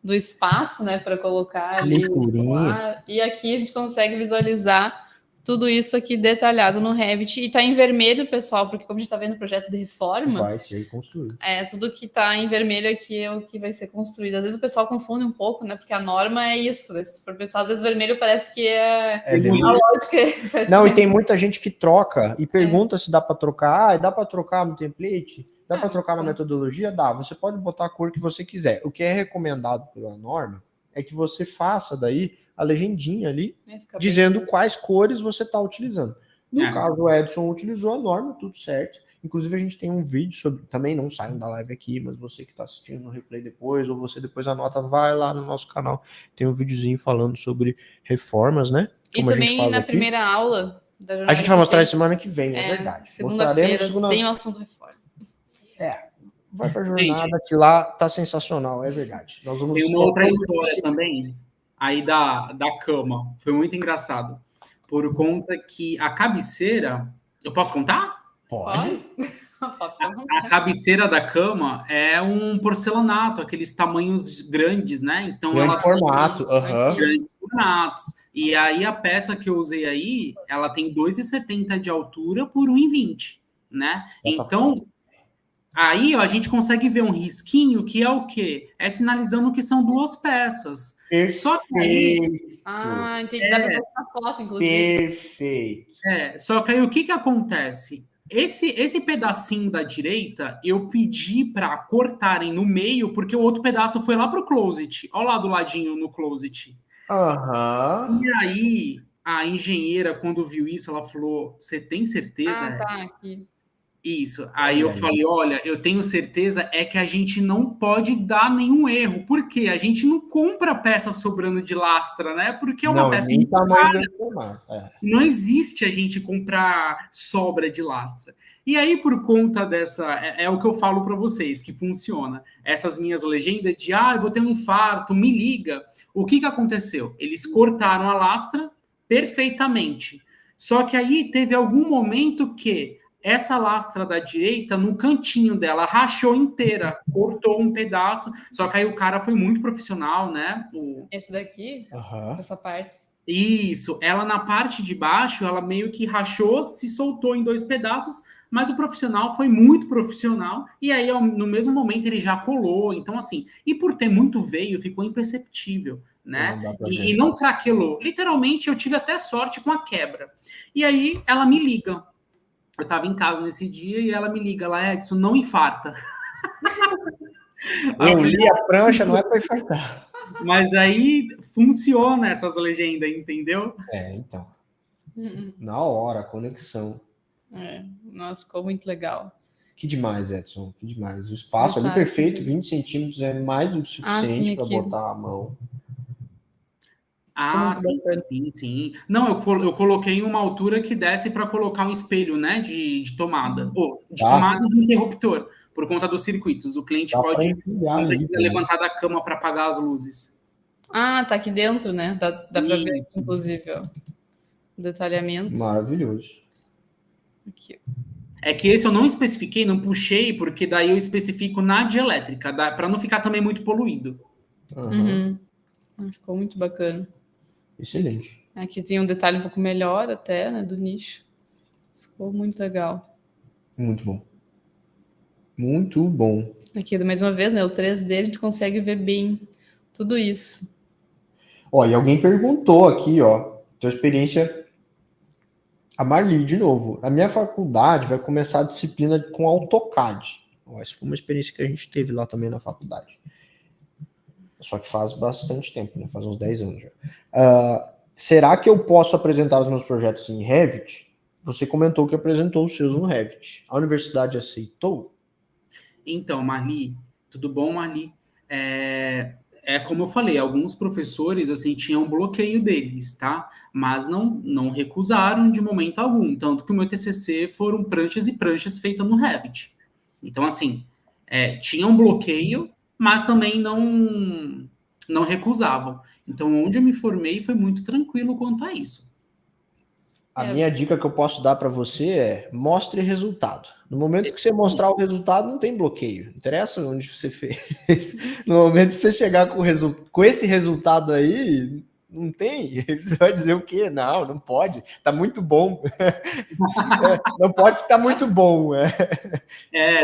[SPEAKER 1] do espaço, né, para colocar ali o ar. E aqui a gente consegue visualizar tudo isso aqui detalhado no Revit. E tá em vermelho, pessoal, porque como a gente tá vendo o projeto de reforma...
[SPEAKER 2] Vai ser construído.
[SPEAKER 1] Tudo que tá em vermelho aqui é o que vai ser construído. Às vezes o pessoal confunde um pouco, né? Porque a norma é isso, né? Se for pensar, às vezes vermelho parece que é a lógica.
[SPEAKER 2] Não, e tem muita gente que troca e pergunta se dá para trocar. Dá para trocar no template? Dá para trocar na metodologia? Dá. Você pode botar a cor que você quiser. O que é recomendado pela norma é que você faça daí a legendinha ali, dizendo quais cores você está utilizando. No caso, o Edson utilizou a norma, tudo certo. Inclusive, a gente tem um vídeo sobre... Também não saiam da live aqui, mas você que está assistindo no replay depois, ou você depois anota, vai lá no nosso canal. Tem um videozinho falando sobre reformas, né?
[SPEAKER 1] Como e também na primeira aula da
[SPEAKER 2] jornada. A gente vai mostrar semana que vem, é verdade.
[SPEAKER 1] Segunda-feira tem o assunto reforma.
[SPEAKER 2] Vai pra jornada, que lá tá sensacional, é verdade.
[SPEAKER 3] Nós vamos... Tem uma outra história também, aí da cama. Foi muito engraçado. Por conta que a cabeceira... Eu posso contar?
[SPEAKER 2] Pode.
[SPEAKER 3] A cabeceira da cama é um porcelanato, aqueles tamanhos grandes, né? Então
[SPEAKER 2] grande formato,
[SPEAKER 3] grandes formatos. E aí a peça que eu usei aí, ela tem 2,70 de altura por 1,20, né? Então, aí ó, a gente consegue ver um risquinho que é o quê? É sinalizando que são duas peças.
[SPEAKER 2] Perfeito.
[SPEAKER 3] Só que aí...
[SPEAKER 1] entendi. Dá pra botar foto, inclusive.
[SPEAKER 2] Perfeito.
[SPEAKER 3] Só que aí o que acontece? Esse pedacinho da direita, eu pedi para cortarem no meio, porque o outro pedaço foi lá pro closet. Olha lá do ladinho no closet. E aí, a engenheira, quando viu isso, ela falou, você tem certeza?
[SPEAKER 1] Tá aqui.
[SPEAKER 3] Isso. Aí eu falei, olha, eu tenho certeza é que a gente não pode dar nenhum erro. Por quê? A gente não compra peça sobrando de lastra, né? Porque é uma peça muito cara. Não existe a gente comprar sobra de lastra. E aí, por conta dessa... É o que eu falo para vocês, que funciona. Essas minhas legendas de, eu vou ter um infarto, me liga. O que aconteceu? Eles cortaram a lastra perfeitamente. Só que aí teve algum momento que essa lastra da direita, no cantinho dela, rachou inteira, cortou um pedaço, só que aí o cara foi muito profissional, né?
[SPEAKER 1] Esse daqui? Essa parte.
[SPEAKER 3] Isso, ela na parte de baixo, ela meio que rachou, se soltou em 2 pedaços, mas o profissional foi muito profissional, e aí no mesmo momento ele já colou, então assim, e por ter muito veio, ficou imperceptível, né? E não craquelou. Literalmente, eu tive até sorte com a quebra. E aí ela me liga. Eu estava em casa nesse dia e ela me liga lá, Edson, não infarta.
[SPEAKER 2] Eu li a prancha, não é para infartar.
[SPEAKER 3] Mas aí funciona essas legendas, entendeu?
[SPEAKER 2] Então. Na hora, conexão.
[SPEAKER 1] Nossa, ficou muito legal.
[SPEAKER 2] Que demais, Edson, que demais. O espaço ali perfeito, 20 centímetros é mais do que suficiente para botar a mão.
[SPEAKER 3] Sim. Não, eu coloquei uma altura que desce para colocar um espelho, né, de tomada. Tomada de interruptor, por conta dos circuitos. O cliente não precisa levantar da cama para apagar as luzes.
[SPEAKER 1] Tá aqui dentro, né? Dá para ver, inclusive, ó, o detalhamento.
[SPEAKER 2] Maravilhoso.
[SPEAKER 1] Aqui.
[SPEAKER 3] É que esse eu não especifiquei, não puxei, porque daí eu especifico na dielétrica, para não ficar também muito poluído.
[SPEAKER 1] Ficou muito bacana.
[SPEAKER 2] Excelente.
[SPEAKER 1] Aqui tem um detalhe um pouco melhor até, né, do nicho. Ficou muito legal.
[SPEAKER 2] Muito bom. Muito bom.
[SPEAKER 1] Aqui, mais uma vez, né, o 3D, a gente consegue ver bem tudo isso.
[SPEAKER 2] E alguém perguntou aqui, tua experiência... A Marli, de novo, a minha faculdade vai começar a disciplina com AutoCAD. Essa foi uma experiência que a gente teve lá também na faculdade. Só que faz bastante tempo, né? Faz uns 10 anos já. Será que eu posso apresentar os meus projetos em Revit? Você comentou que apresentou os seus no Revit. A universidade aceitou?
[SPEAKER 3] Então, Marli, tudo bom, Marli? Como eu falei, alguns professores, assim, tinham um bloqueio deles, tá? Mas não recusaram de momento algum. Tanto que o meu TCC foram pranchas e pranchas feitas no Revit. Então, assim, tinha um bloqueio, mas também não recusavam. Então, onde eu me formei foi muito tranquilo quanto a isso.
[SPEAKER 2] A minha dica que eu posso dar para você é mostre resultado. No momento que você mostrar o resultado, não tem bloqueio. Não interessa onde você fez. No momento que você chegar com esse resultado aí, não tem. Você vai dizer o quê? Não pode. Tá muito bom. Não pode estar muito bom.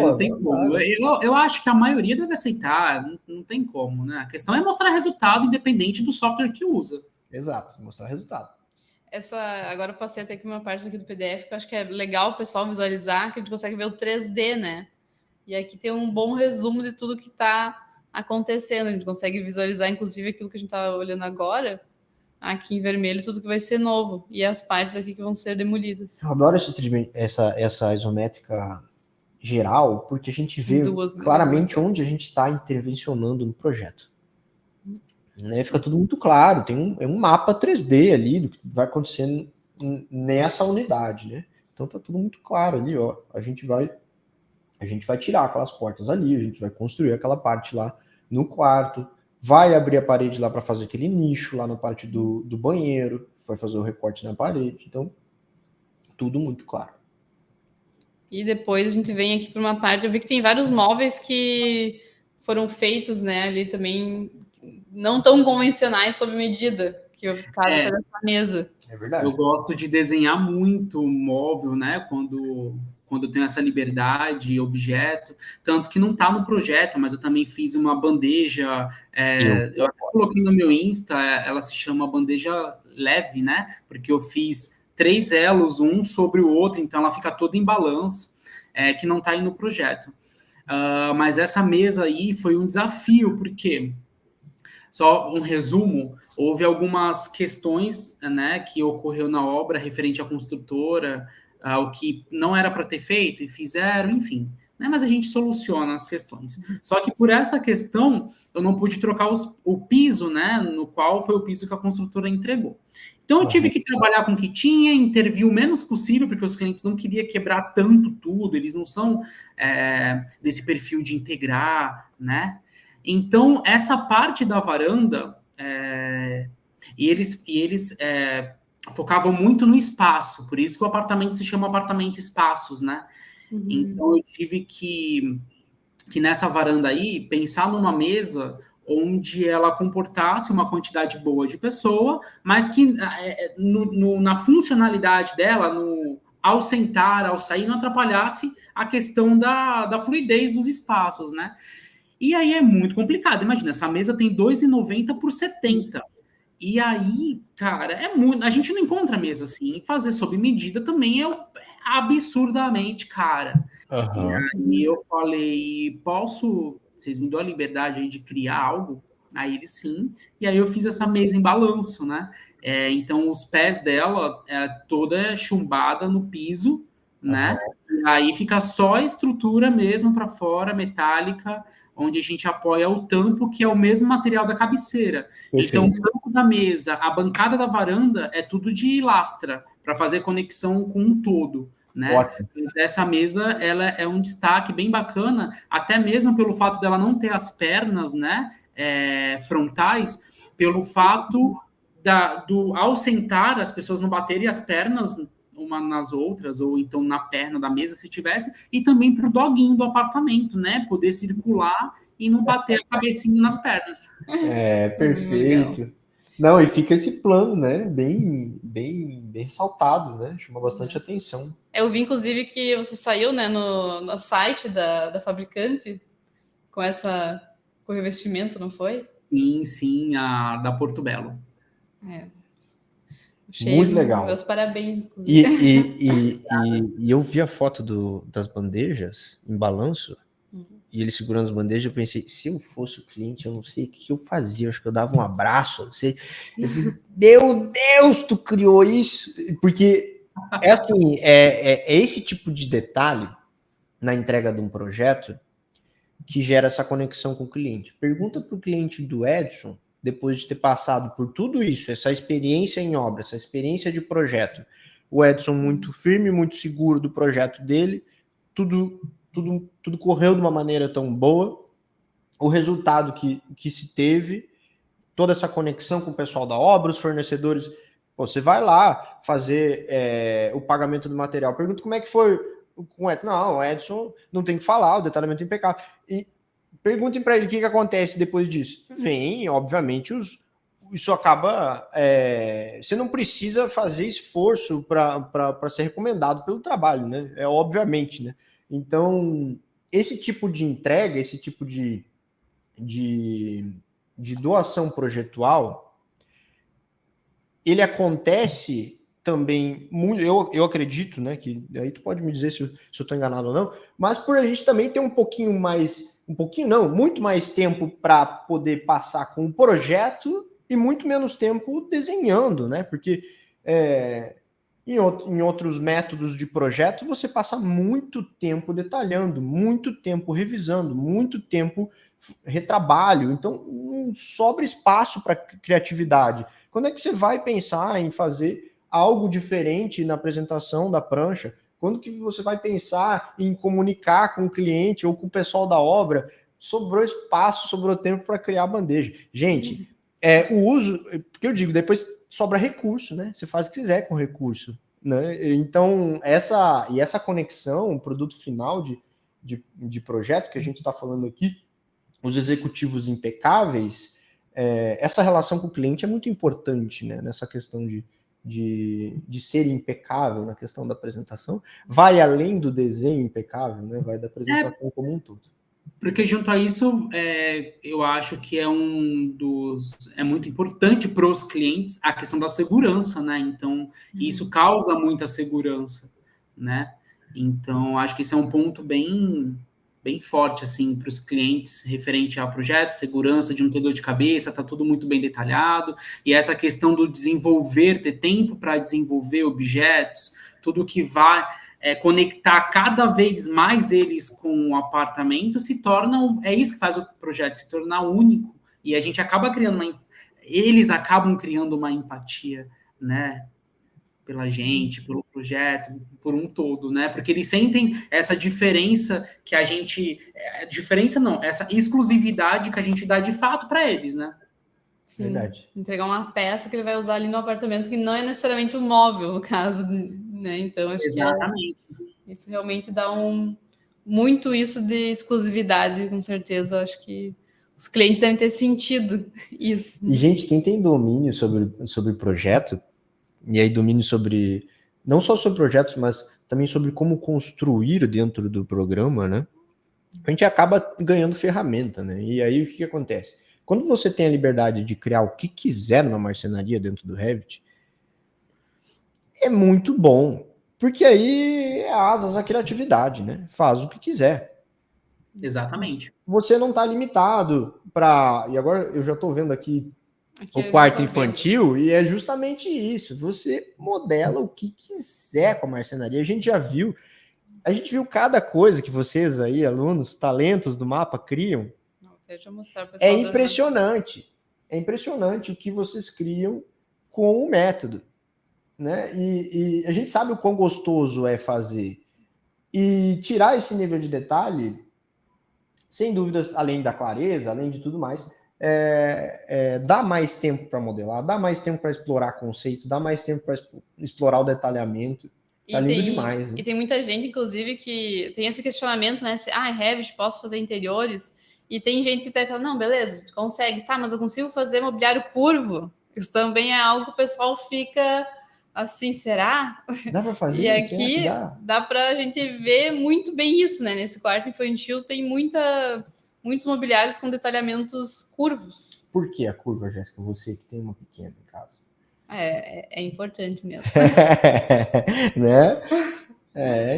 [SPEAKER 3] Não tem como. Eu acho que a maioria deve aceitar, não tem como, né? A questão é mostrar resultado independente do software que usa.
[SPEAKER 2] Exato, mostrar resultado.
[SPEAKER 1] Agora eu passei até aqui uma parte aqui do PDF que eu acho que é legal o pessoal visualizar, que a gente consegue ver o 3D, né? E aqui tem um bom resumo de tudo que está acontecendo. A gente consegue visualizar, inclusive, aquilo que a gente está olhando agora, aqui em vermelho, tudo que vai ser novo. E as partes aqui que vão ser demolidas.
[SPEAKER 2] Eu adoro essa isométrica geral, porque a gente vê claramente onde a gente está intervencionando no projeto. Né? Fica tudo muito claro, tem um mapa 3D ali do que vai acontecendo nessa unidade, né? Então tá tudo muito claro ali, ó. A gente vai tirar aquelas portas ali, a gente vai construir aquela parte lá no quarto, vai abrir a parede lá para fazer aquele nicho lá na parte do banheiro, vai fazer o recorte na parede, então tudo muito claro.
[SPEAKER 1] E depois a gente vem aqui para uma parte, eu vi que tem vários móveis que foram feitos, né, ali também não tão convencionais sob medida, que eu ficava nessa mesa.
[SPEAKER 2] É verdade.
[SPEAKER 3] Eu gosto de desenhar muito móvel, né? Quando eu tenho essa liberdade, objeto, tanto que não está no projeto, mas eu também fiz uma bandeja, eu até coloquei no meu Insta, ela se chama bandeja leve, né? Porque eu fiz 3 elos, um sobre o outro, então ela fica toda em balanço, que não está aí no projeto. Mas essa mesa aí foi um desafio, porque... Só um resumo, houve algumas questões, né, que ocorreu na obra referente à construtora, o que não era para ter feito e fizeram, enfim. Né, mas a gente soluciona as questões. Só que por essa questão, eu não pude trocar o piso, né, no qual foi o piso que a construtora entregou. Então, eu tive que trabalhar com o que tinha, intervir o menos possível, porque os clientes não queriam quebrar tanto tudo, eles não são desse perfil de integrar, né? Então, essa parte da varanda, e eles focavam muito no espaço, por isso que o apartamento se chama apartamento espaços, né? Uhum. Então, eu tive que nessa varanda aí, pensar numa mesa onde ela comportasse uma quantidade boa de pessoa, mas que na funcionalidade dela, ao sentar, ao sair, não atrapalhasse a questão da fluidez dos espaços, né? E aí é muito complicado. Imagina, essa mesa tem 2,90 por 70. E aí, cara, a gente não encontra mesa assim. E fazer sob medida também é absurdamente cara. Uhum. E aí eu falei, vocês me dão a liberdade aí de criar algo? Aí ele sim. E aí eu fiz essa mesa em balanço, né? Então os pés dela toda chumbada no piso, né? Uhum. Aí fica só a estrutura mesmo para fora, metálica, onde a gente apoia o tampo, que é o mesmo material da cabeceira. Perfeito. Então, o tampo da mesa, a bancada da varanda, é tudo de lastra, para fazer conexão com um todo, né? Mas essa mesa, ela é um destaque bem bacana, até mesmo pelo fato dela não ter as pernas, né, frontais, pelo fato ao sentar, as pessoas não baterem as pernas uma nas outras, ou então na perna da mesa, se tivesse, e também para o doguinho do apartamento, né? Poder circular e não bater a cabecinha nas pernas.
[SPEAKER 2] Perfeito. Não, e fica esse plano, né? Bem ressaltado, né? Chama bastante atenção.
[SPEAKER 1] Eu vi, inclusive, que você saiu, né, no site da fabricante com o revestimento, não foi?
[SPEAKER 2] Sim,
[SPEAKER 3] a da Porto Belo.
[SPEAKER 2] Muito legal.
[SPEAKER 1] Meus parabéns.
[SPEAKER 2] E eu vi a foto das bandejas em balanço, e ele segurando as bandejas, eu pensei, se eu fosse o cliente, eu não sei o que eu fazia, eu acho que eu dava um abraço, não sei. Eu disse, meu Deus, tu criou isso? Porque assim, é esse tipo de detalhe na entrega de um projeto que gera essa conexão com o cliente. Pergunta para o cliente do Edson, depois de ter passado por tudo isso, essa experiência em obra, essa experiência de projeto, o Edson muito firme, muito seguro do projeto dele, tudo correu de uma maneira tão boa, o resultado que se teve, toda essa conexão com o pessoal da obra, os fornecedores Você vai lá fazer o pagamento do material, pergunta como é que foi com o Edson. Não, o Edson não tem que falar, o detalhamento é impecável. E perguntem para ele o que acontece depois disso. Vem, obviamente, isso acaba... você não precisa fazer esforço para ser recomendado pelo trabalho, né? Obviamente, né? Então, esse tipo de entrega, esse tipo de doação projetual, ele acontece também muito, eu acredito, né, que aí tu pode me dizer se eu estou enganado ou não, mas por a gente também ter muito mais tempo para poder passar com o projeto e muito menos tempo desenhando, né, porque em outros métodos de projeto você passa muito tempo detalhando, muito tempo revisando, muito tempo retrabalho, então não sobra espaço para criatividade. Quando é que você vai pensar em fazer algo diferente na apresentação da prancha? Quando que você vai pensar em comunicar com o cliente ou com o pessoal da obra? Sobrou espaço, sobrou tempo para criar a bandeja. Gente, o uso, porque eu digo, depois sobra recurso, né? Você faz o que quiser com o recurso, né? Então, essa conexão, o produto final de projeto que a gente está falando aqui, os executivos impecáveis, essa relação com o cliente é muito importante, né? Nessa questão de ser impecável na questão da apresentação, vai além do desenho impecável, né? Vai da apresentação como um todo.
[SPEAKER 3] Porque junto a isso, eu acho que é muito importante para os clientes a questão da segurança, né? Então, isso causa muita segurança, né? Então, acho que esse é um ponto bem forte, assim, para os clientes, referente ao projeto, segurança, de não ter dor de cabeça, tá tudo muito bem detalhado, e essa questão do desenvolver, ter tempo para desenvolver objetos, tudo que vai conectar cada vez mais eles com o apartamento, é isso que faz o projeto se tornar único, e a gente acaba criando eles acabam criando uma empatia, né, pela gente, pelo projeto, por um todo, né? Porque eles sentem essa diferença que a gente... diferença não, essa exclusividade que a gente dá de fato para eles, né?
[SPEAKER 1] Sim,
[SPEAKER 2] verdade.
[SPEAKER 1] Entregar uma peça que ele vai usar ali no apartamento, que não é necessariamente um móvel, no caso, né? Então, acho
[SPEAKER 3] Exatamente.
[SPEAKER 1] que isso realmente dá muito isso de exclusividade, com certeza. Acho que os clientes devem ter sentido isso.
[SPEAKER 2] E, gente, quem tem domínio sobre projeto, e aí domínio sobre, não só sobre projetos, mas também sobre como construir dentro do programa, né? A gente acaba ganhando ferramenta, né? E aí o que acontece? Quando você tem a liberdade de criar o que quiser numa marcenaria dentro do Revit, é muito bom, porque aí é asas à criatividade, né? Faz o que quiser.
[SPEAKER 3] Exatamente.
[SPEAKER 2] Você não está limitado para... E agora eu já estou vendo aqui o quarto infantil, e é justamente isso. Você modela o que quiser com a marcenaria. A gente viu cada coisa que vocês aí, alunos, talentos do mapa, criam.
[SPEAKER 1] Deixa eu mostrar pro
[SPEAKER 2] É
[SPEAKER 1] pessoal
[SPEAKER 2] impressionante. É impressionante o que vocês criam com o método, né? E a gente sabe o quão gostoso é fazer. E tirar esse nível de detalhe, sem dúvidas, além da clareza, além de tudo mais, dá mais tempo para modelar, dá mais tempo para explorar conceito, dá mais tempo para explorar o detalhamento. Tá lindo demais. Né?
[SPEAKER 1] E tem muita gente, inclusive, que tem esse questionamento, né? Se, Revit, posso fazer interiores? E tem gente que até fala, não, beleza, consegue, tá, mas eu consigo fazer mobiliário curvo. Isso também é algo que o pessoal fica assim, será?
[SPEAKER 2] Dá para fazer?
[SPEAKER 1] E aqui dá para a gente ver muito bem isso, né? Nesse quarto infantil tem muitos mobiliários com detalhamentos curvos.
[SPEAKER 2] Por que a curva, Jéssica? Você que tem uma pequena em casa.
[SPEAKER 1] É importante mesmo.
[SPEAKER 2] Né?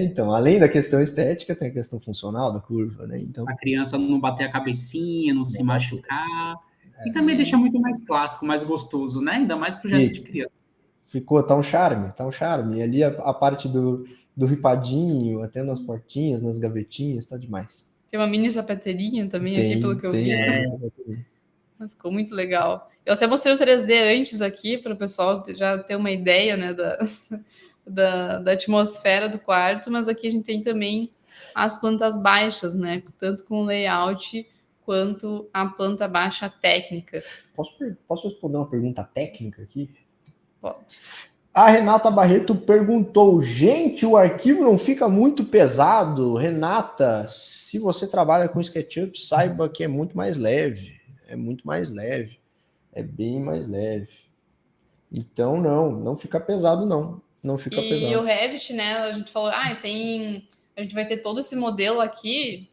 [SPEAKER 2] Então, além da questão estética, tem a questão funcional da curva, né? Então,
[SPEAKER 3] a criança não bater a cabecinha, não se machucar. E também deixa muito mais clássico, mais gostoso, né? Ainda mais projeto de criança.
[SPEAKER 2] Tá um charme. E ali a parte do ripadinho, até nas portinhas, nas gavetinhas, tá demais.
[SPEAKER 1] Tem uma mini sapateirinha também aqui, pelo que eu vi. Ficou muito legal. Eu até mostrei o 3D antes aqui, para o pessoal já ter uma ideia, né, da atmosfera do quarto, mas aqui a gente tem também as plantas baixas, né, tanto com layout quanto a planta baixa técnica.
[SPEAKER 2] Posso responder uma pergunta técnica aqui?
[SPEAKER 1] Pode.
[SPEAKER 2] A Renata Barreto perguntou: gente, o arquivo não fica muito pesado? Renata, se você trabalha com SketchUp, saiba que é muito mais leve. É muito mais leve. É bem mais leve. Então, não fica pesado, não. Não fica pesado.
[SPEAKER 1] E o Revit, né? A gente falou, a gente vai ter todo esse modelo aqui,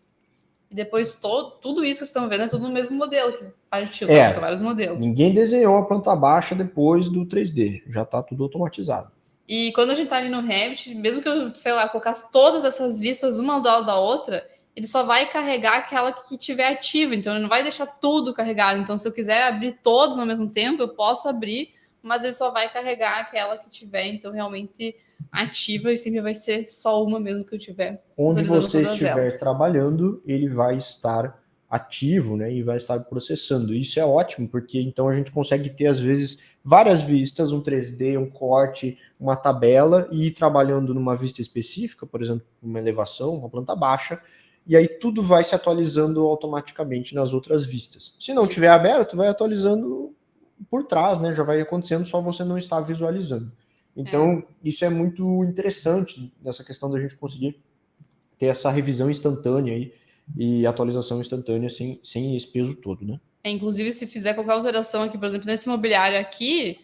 [SPEAKER 1] e depois tudo isso que vocês estão vendo é tudo no mesmo modelo que partiu, são vários modelos.
[SPEAKER 2] Ninguém desenhou a planta baixa depois do 3D, já está tudo automatizado.
[SPEAKER 1] E quando a gente está ali no Revit, mesmo que eu, sei lá, colocasse todas essas vistas uma ao lado da outra, ele só vai carregar aquela que tiver ativa, então ele não vai deixar tudo carregado. Então, se eu quiser abrir todos ao mesmo tempo, eu posso abrir, mas ele só vai carregar aquela que tiver, então realmente ativa, e sempre vai ser só uma mesmo que eu tiver.
[SPEAKER 2] Onde você estiver trabalhando, ele vai estar ativo, né, e vai estar processando. Isso é ótimo, porque então a gente consegue ter, às vezes, várias vistas, um 3D, um corte, uma tabela, e ir trabalhando numa vista específica, por exemplo, uma elevação, uma planta baixa, e aí tudo vai se atualizando automaticamente nas outras vistas. Se não tiver aberto, vai atualizando por trás, né, já vai acontecendo, só você não está visualizando. Então, isso é muito interessante, nessa questão da gente conseguir ter essa revisão instantânea aí, e atualização instantânea sem esse peso todo, né?
[SPEAKER 1] Inclusive, se fizer qualquer alteração aqui, por exemplo, nesse mobiliário aqui,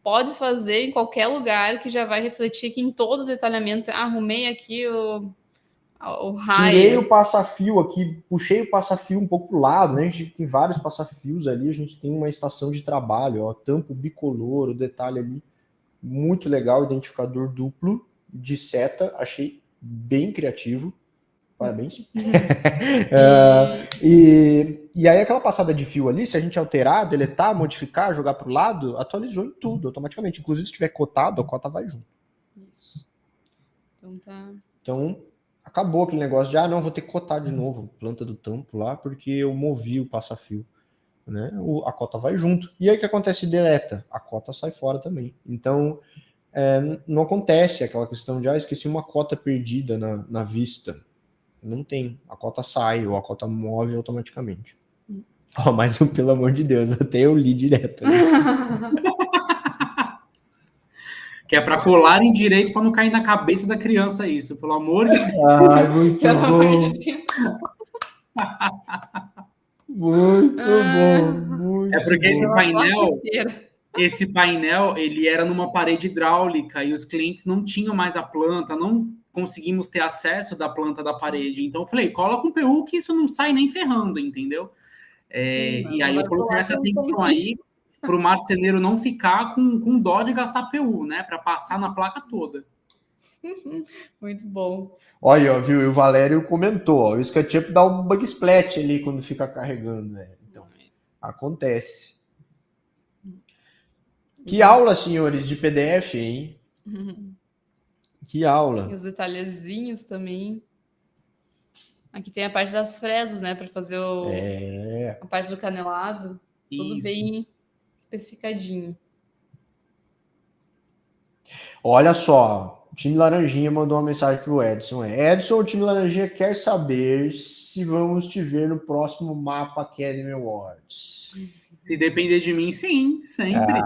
[SPEAKER 1] pode fazer em qualquer lugar que já vai refletir aqui em todo o detalhamento. Arrumei aqui o raio.
[SPEAKER 2] Tirei o passa-fio aqui, puxei o passa-fio um pouco pro lado, né? A gente tem vários passa-fios ali, a gente tem uma estação de trabalho, ó, tampo bicolor, o detalhe ali, muito legal, identificador duplo de seta, achei bem criativo. Parabéns. E aí aquela passada de fio ali, se a gente alterar, deletar, modificar, jogar para o lado, atualizou em tudo automaticamente. Inclusive, se tiver cotado, a cota vai junto.
[SPEAKER 1] Isso. Então tá.
[SPEAKER 2] Então, acabou aquele negócio de, não, vou ter que cotar de novo planta do tampo lá, porque eu movi o passa-fio. Né? A cota vai junto. E aí o que acontece? Deleta. A cota sai fora também. Então, não acontece aquela questão de, esqueci uma cota perdida na vista. Não tem. A cota sai ou a cota move automaticamente. Mas, pelo amor de Deus, até eu li direto. Né?
[SPEAKER 3] Que é para colar em direito para não cair na cabeça da criança isso, pelo amor de Deus.
[SPEAKER 2] Ai, muito bom. Muito bom. Muito
[SPEAKER 3] porque
[SPEAKER 2] bom.
[SPEAKER 3] esse painel, ele era numa parede hidráulica e os clientes não tinham mais a planta, não conseguimos ter acesso da planta da parede. Então eu falei, cola com PU que isso não sai nem ferrando, entendeu? E aí eu coloquei essa atenção aí para o marceneiro não ficar com dó de gastar PU, né? Para passar na placa toda.
[SPEAKER 1] Muito bom.
[SPEAKER 2] Olha, viu? E o Valério comentou, ó, o SketchUp dá um bug splat ali quando fica carregando, né? Então, acontece. Que aula, senhores, de PDF, hein? Que aula.
[SPEAKER 1] E os detalhezinhos também. Aqui tem a parte das fresas, né? Para fazer a parte do canelado. Tudo bem especificadinho.
[SPEAKER 2] Olha só, o time Laranjinha mandou uma mensagem pro Edson. Edson, o time Laranjinha quer saber se vamos te ver no próximo Mapa Academy Awards.
[SPEAKER 3] Se depender de mim, sim, sempre.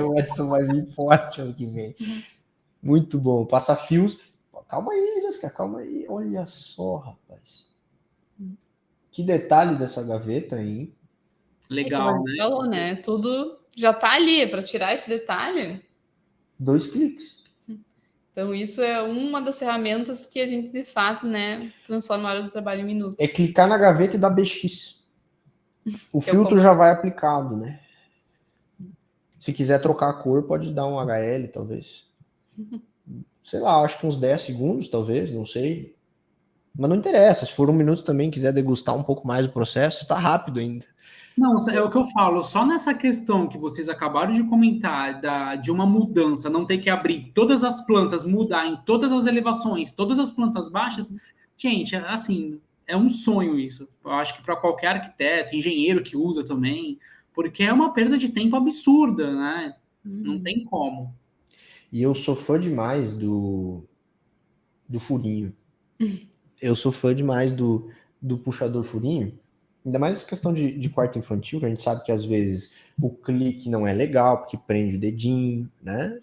[SPEAKER 2] O Edson vai vir forte ano que vem. Muito bom. Passa fios. Calma aí, Jéssica, calma aí. Olha só, rapaz. Que detalhe dessa gaveta, hein?
[SPEAKER 3] Legal, né?
[SPEAKER 1] Falou, né? Tudo já tá ali. Para tirar esse detalhe,
[SPEAKER 2] 2 cliques.
[SPEAKER 1] Então, isso é uma das ferramentas que a gente, de fato, né, transforma horas de trabalho em minutos.
[SPEAKER 2] É clicar na gaveta e dar BX. O filtro já vai aplicado, né? Se quiser trocar a cor, pode dar um HL, talvez. Sei lá, acho que uns 10 segundos, talvez, não sei. Mas não interessa, se for 1 minuto também, quiser degustar um pouco mais do processo, tá rápido ainda.
[SPEAKER 3] Não, é o que eu falo, só nessa questão que vocês acabaram de comentar, de uma mudança, não ter que abrir todas as plantas, mudar em todas as elevações, todas as plantas baixas, gente, assim, é um sonho isso. Eu acho que para qualquer arquiteto, engenheiro que usa também, porque é uma perda de tempo absurda, né? Não tem como.
[SPEAKER 2] E eu sou fã demais do furinho. Eu sou fã demais do puxador furinho. Ainda mais questão de quarto infantil, que a gente sabe que às vezes o clique não é legal, porque prende o dedinho, né?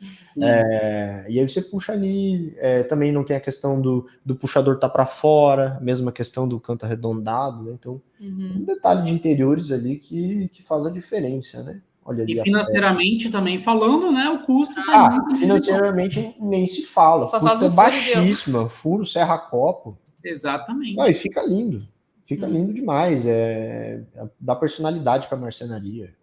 [SPEAKER 2] E aí você puxa ali, também não tem a questão do puxador tá para fora, mesma questão do canto arredondado, né? Então, um detalhe de interiores ali que faz a diferença, né? Olha ali
[SPEAKER 3] E financeiramente também falando, né? O custo sai muito
[SPEAKER 2] financeiramente nem se fala.
[SPEAKER 1] Só
[SPEAKER 2] O custo
[SPEAKER 1] faz um
[SPEAKER 2] é
[SPEAKER 1] furo e deu.
[SPEAKER 2] baixíssimo, furo, serra-copo.
[SPEAKER 3] Exatamente.
[SPEAKER 2] E fica lindo. Fica lindo demais. Dá personalidade para a marcenaria.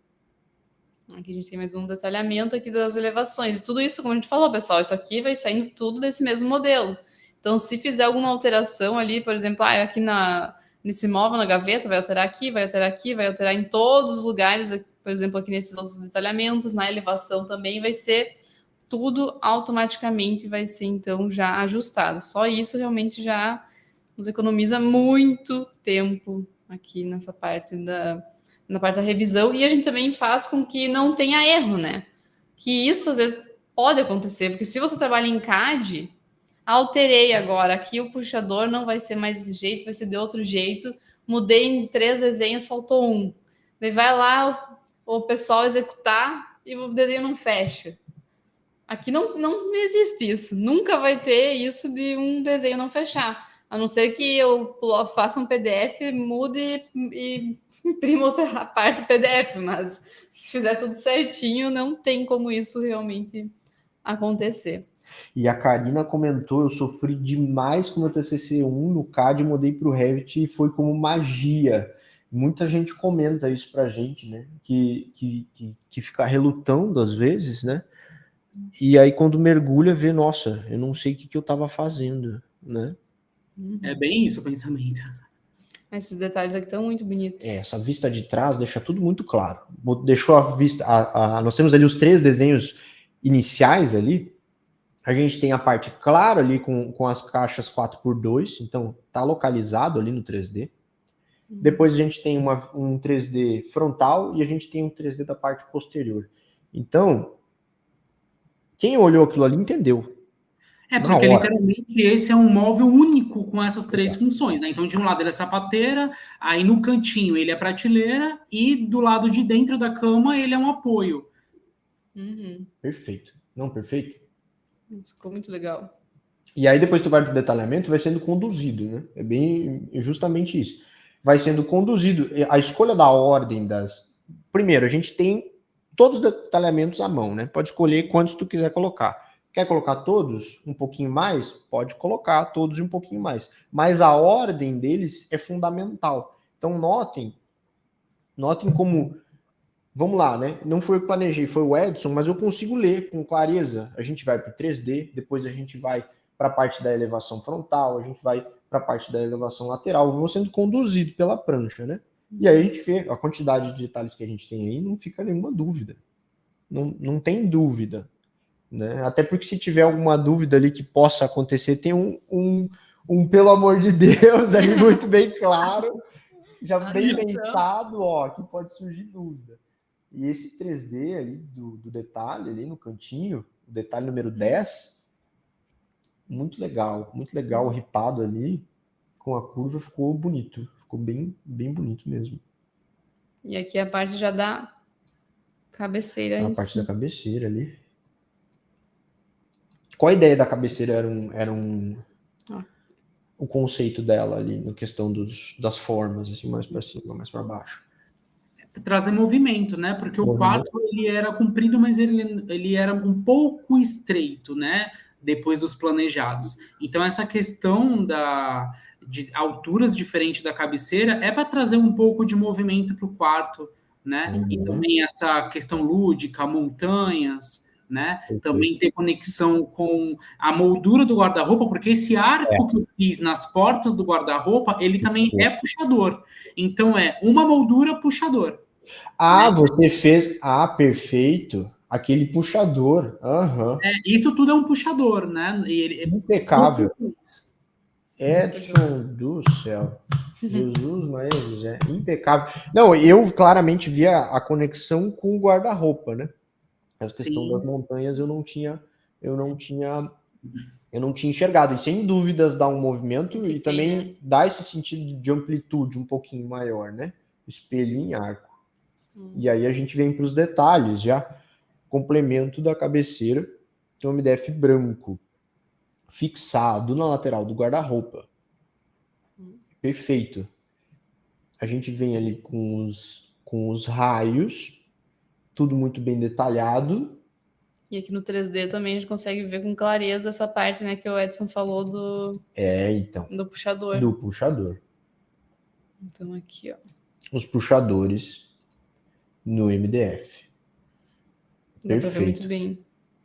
[SPEAKER 1] Aqui a gente tem mais um detalhamento aqui das elevações. E tudo isso, como a gente falou, pessoal, isso aqui vai saindo tudo desse mesmo modelo. Então, se fizer alguma alteração ali, por exemplo, aqui nesse móvel, na gaveta, vai alterar aqui, vai alterar aqui, vai alterar em todos os lugares, por exemplo, aqui nesses outros detalhamentos, na elevação também vai ser tudo automaticamente, vai ser então já ajustado. Só isso realmente já nos economiza muito tempo aqui nessa parte na parte da revisão, e a gente também faz com que não tenha erro, né? Que isso às vezes pode acontecer, porque se você trabalha em CAD, alterei agora, aqui o puxador não vai ser mais desse jeito, vai ser de outro jeito, mudei em 3 desenhos, faltou um. Daí vai lá o pessoal executar e o desenho não fecha. Aqui não existe isso, nunca vai ter isso de um desenho não fechar, a não ser que eu faça um PDF, mude e imprima outra parte do PDF, mas se fizer tudo certinho, não tem como isso realmente acontecer.
[SPEAKER 2] E a Karina comentou, eu sofri demais com o meu TCC1 no CAD, mudei para o Revit e foi como magia. Muita gente comenta isso pra gente, né? Que fica relutando às vezes, né? E aí quando mergulha, vê, nossa, eu não sei o que eu estava fazendo, né?
[SPEAKER 3] É bem isso o pensamento.
[SPEAKER 1] Esses detalhes aqui estão muito bonitos.
[SPEAKER 2] Essa vista de trás deixa tudo muito claro. Deixou a vista. Nós temos ali os 3 desenhos iniciais ali. A gente tem a parte clara ali com as caixas 4x2, então tá localizado ali no 3D. Depois a gente tem um 3D frontal e a gente tem um 3D da parte posterior. Então, quem olhou aquilo ali entendeu.
[SPEAKER 3] Porque literalmente esse é um móvel único com essas 3 funções, né? Então, de um lado ele é sapateira, aí no cantinho ele é prateleira e do lado de dentro da cama ele é um apoio.
[SPEAKER 2] Perfeito. Não, perfeito?
[SPEAKER 1] Ficou muito legal.
[SPEAKER 2] E aí depois tu vai pro detalhamento, vai sendo conduzido, né? É bem justamente isso. Vai sendo conduzido. A escolha da ordem das... Primeiro, a gente tem todos os detalhamentos à mão, né? Pode escolher quantos tu quiser colocar. Quer colocar todos um pouquinho mais? Pode colocar todos um pouquinho mais. Mas a ordem deles é fundamental. Então notem como... Vamos lá, né? Não foi eu que planejei, foi o Edson, mas eu consigo ler com clareza. A gente vai para o 3D, depois a gente vai para a parte da elevação frontal, a gente vai para a parte da elevação lateral, eu vou sendo conduzido pela prancha, né? E aí a gente vê a quantidade de detalhes que a gente tem aí, não fica nenhuma dúvida. Não tem dúvida. Né? Até porque se tiver alguma dúvida ali que possa acontecer, tem um pelo amor de Deus ali muito bem claro, já bem pensado, que pode surgir dúvida. E esse 3D ali do detalhe ali no cantinho, o detalhe número 10, muito legal, o ripado ali com a curva ficou bonito, ficou bem, bem bonito mesmo.
[SPEAKER 1] E aqui a parte já da cabeceira.
[SPEAKER 2] A parte da cabeceira ali. Qual a ideia da cabeceira o conceito dela ali, na questão das formas, assim, mais para cima, mais para baixo?
[SPEAKER 3] Trazer movimento, né? Porque o quarto ele era comprido, mas ele era um pouco estreito, né? Depois dos planejados. Então, essa questão de alturas diferentes da cabeceira é para trazer um pouco de movimento para o quarto, né? E também essa questão lúdica, montanhas, né? Também ter conexão com a moldura do guarda-roupa, porque esse arco que eu fiz nas portas do guarda-roupa, ele também é puxador. Então, é uma moldura puxador.
[SPEAKER 2] Né? Você fez... perfeito. Aquele puxador.
[SPEAKER 3] Isso tudo é um puxador, né? E ele
[SPEAKER 2] impecável. Edson do céu. Jesus, Maria José. Impecável. Não, eu claramente via a conexão com o guarda-roupa, né? Essa questão das montanhas eu não tinha enxergado. E sem dúvidas dá um movimento e também dá esse sentido de amplitude um pouquinho maior, né? espelho em arco. E aí a gente vem para os detalhes já. Complemento da cabeceira, que é um MDF branco, fixado na lateral do guarda-roupa. Perfeito. A gente vem ali com os raios, tudo muito bem detalhado.
[SPEAKER 1] E aqui no 3D também a gente consegue ver com clareza essa parte, né, que o Edson falou do puxador.
[SPEAKER 2] Do puxador.
[SPEAKER 1] Então aqui, ó.
[SPEAKER 2] Os puxadores no MDF.
[SPEAKER 1] Dá pra ver
[SPEAKER 2] Perfeito.
[SPEAKER 1] muito bem.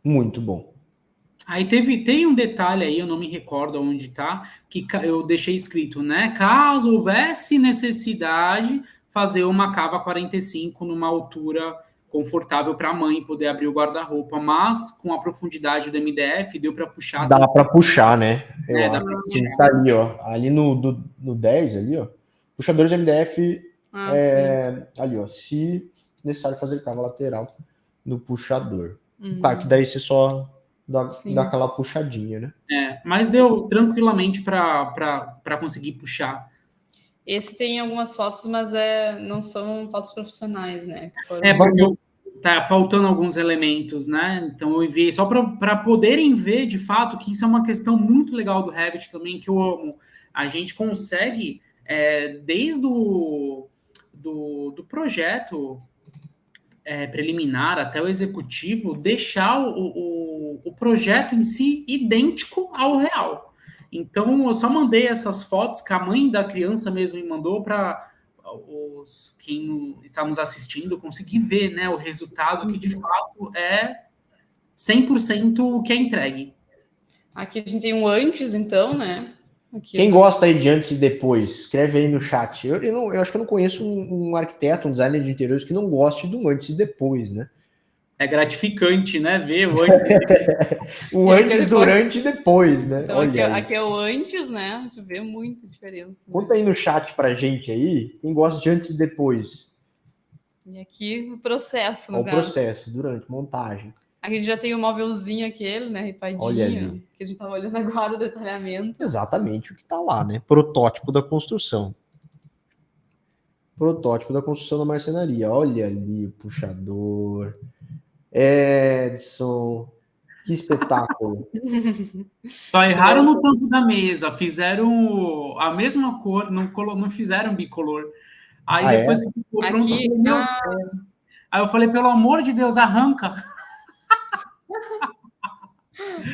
[SPEAKER 2] Muito bom.
[SPEAKER 3] Aí tem um detalhe aí, eu não me recordo onde tá, que eu deixei escrito, né? Caso houvesse necessidade, fazer uma cava 45 numa altura confortável para a mãe poder abrir o guarda-roupa, mas com a profundidade do MDF deu para puxar.
[SPEAKER 2] Dá para puxar, né?
[SPEAKER 3] Dá pra puxar.
[SPEAKER 2] Tá ali, ó. Ali no 10, ali, ó. Puxadores de MDF, ali, ó. Se necessário fazer cava lateral no puxador. Tá, que daí você só dá aquela puxadinha, né?
[SPEAKER 3] Mas deu tranquilamente para conseguir puxar.
[SPEAKER 1] Esse tem algumas fotos, mas não são fotos profissionais, né?
[SPEAKER 3] Porque tá faltando alguns elementos, né? Então eu enviei só para poderem ver de fato que isso é uma questão muito legal do Revit também, que eu amo. A gente consegue, desde do projeto preliminar até o executivo, deixar o projeto em si idêntico ao real. Então, eu só mandei essas fotos que a mãe da criança mesmo me mandou para quem está nos assistindo conseguir ver, né, o resultado que, de fato, é 100% o que é entregue.
[SPEAKER 1] Aqui a gente tem um antes, então, né? Aqui
[SPEAKER 2] Quem gosta aí de antes e depois, escreve aí no chat. Eu acho que eu não conheço um arquiteto, um designer de interiores que não goste do antes e depois, né?
[SPEAKER 3] É gratificante, né? Ver o antes e depois.
[SPEAKER 2] O antes, durante e depois, né?
[SPEAKER 1] Então, aqui é o antes, né? A gente vê muita diferença.
[SPEAKER 2] Conta aí no chat pra gente aí, quem gosta de antes e depois.
[SPEAKER 1] E aqui o processo,
[SPEAKER 2] o processo, durante, montagem.
[SPEAKER 1] Aqui a gente já tem o móvelzinho aquele, né? Ripadinho.
[SPEAKER 2] Olha ali.
[SPEAKER 1] Que a gente tava olhando agora o detalhamento.
[SPEAKER 2] Exatamente o que tá lá, né? Protótipo da construção. Protótipo da construção da marcenaria. Olha ali o puxador. Edson, que espetáculo.
[SPEAKER 3] Só erraram no tampo da mesa, fizeram a mesma cor, não fizeram bicolor. Aí depois que ficou pronto,
[SPEAKER 1] aqui,
[SPEAKER 3] aí eu falei, pelo amor de Deus, arranca.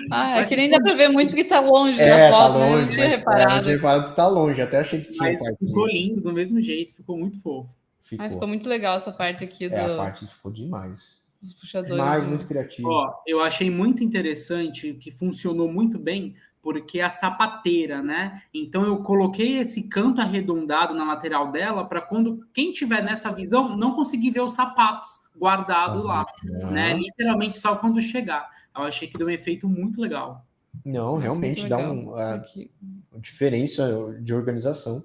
[SPEAKER 1] Aqui nem dá pra ver muito porque tá longe na foto,
[SPEAKER 2] tá longe,
[SPEAKER 1] né? Não tinha reparado.
[SPEAKER 2] Não tinha reparado que tá longe, até achei que tinha.
[SPEAKER 3] Mas ficou lindo do mesmo jeito, ficou muito fofo.
[SPEAKER 1] Ficou muito legal essa parte aqui.
[SPEAKER 2] A parte ficou demais.
[SPEAKER 1] Dos puxadores.
[SPEAKER 2] Demais, muito criativo.
[SPEAKER 3] Eu achei muito interessante, que funcionou muito bem, porque a sapateira, né? Então eu coloquei esse canto arredondado na lateral dela para quando quem tiver nessa visão não conseguir ver os sapatos guardados lá, né? Literalmente só quando chegar. Eu achei que deu um efeito muito legal.
[SPEAKER 2] Não, realmente dá uma diferença de organização.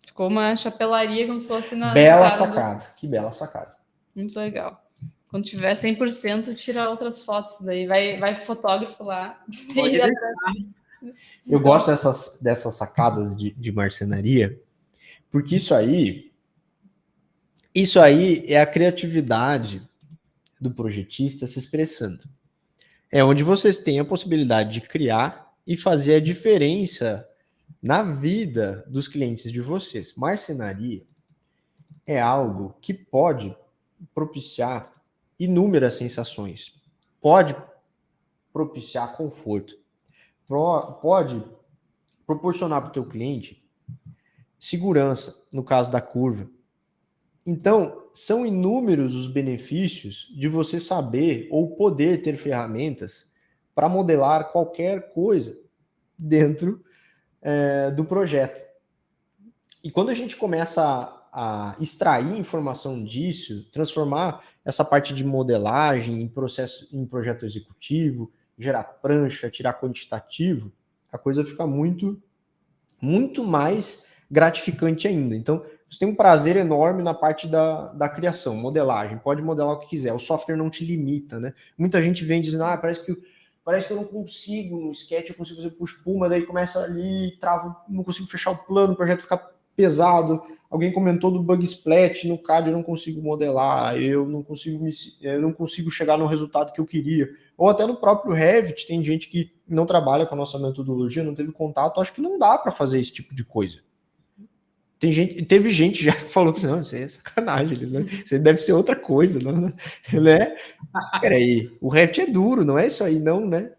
[SPEAKER 1] Ficou uma chapelaria como se fosse na
[SPEAKER 2] bela sacada, que bela sacada.
[SPEAKER 1] Muito legal. Quando tiver 100%, tira outras fotos daí. Vai pro fotógrafo lá.
[SPEAKER 2] Eu gosto dessas sacadas de marcenaria, porque isso aí é a criatividade do projetista se expressando. É onde vocês têm a possibilidade de criar e fazer a diferença na vida dos clientes de vocês. Marcenaria é algo que pode propiciar inúmeras sensações. Pode propiciar conforto. Pode proporcionar para o teu cliente segurança, no caso da curva. Então, são inúmeros os benefícios de você saber ou poder ter ferramentas para modelar qualquer coisa dentro do projeto. E quando a gente começa a extrair informação disso, transformar essa parte de modelagem em projeto executivo, gerar prancha, tirar quantitativo, a coisa fica muito, muito mais gratificante ainda. Então, você tem um prazer enorme na parte da criação, modelagem. Pode modelar o que quiser. O software não te limita, né? Muita gente vem dizendo, parece que eu não consigo no Sketch, eu consigo fazer push-pull, mas daí começa ali, trava, não consigo fechar o plano, o projeto fica pesado, alguém comentou do bug splat, no CAD eu não consigo modelar, eu não consigo chegar no resultado que eu queria. Ou até no próprio Revit, tem gente que não trabalha com a nossa metodologia, não teve contato, acho que não dá para fazer esse tipo de coisa. Teve gente já que falou que não, isso aí é sacanagem, né? Isso aí deve ser outra coisa, não, né? Peraí, o Revit é duro, não é isso aí não, né?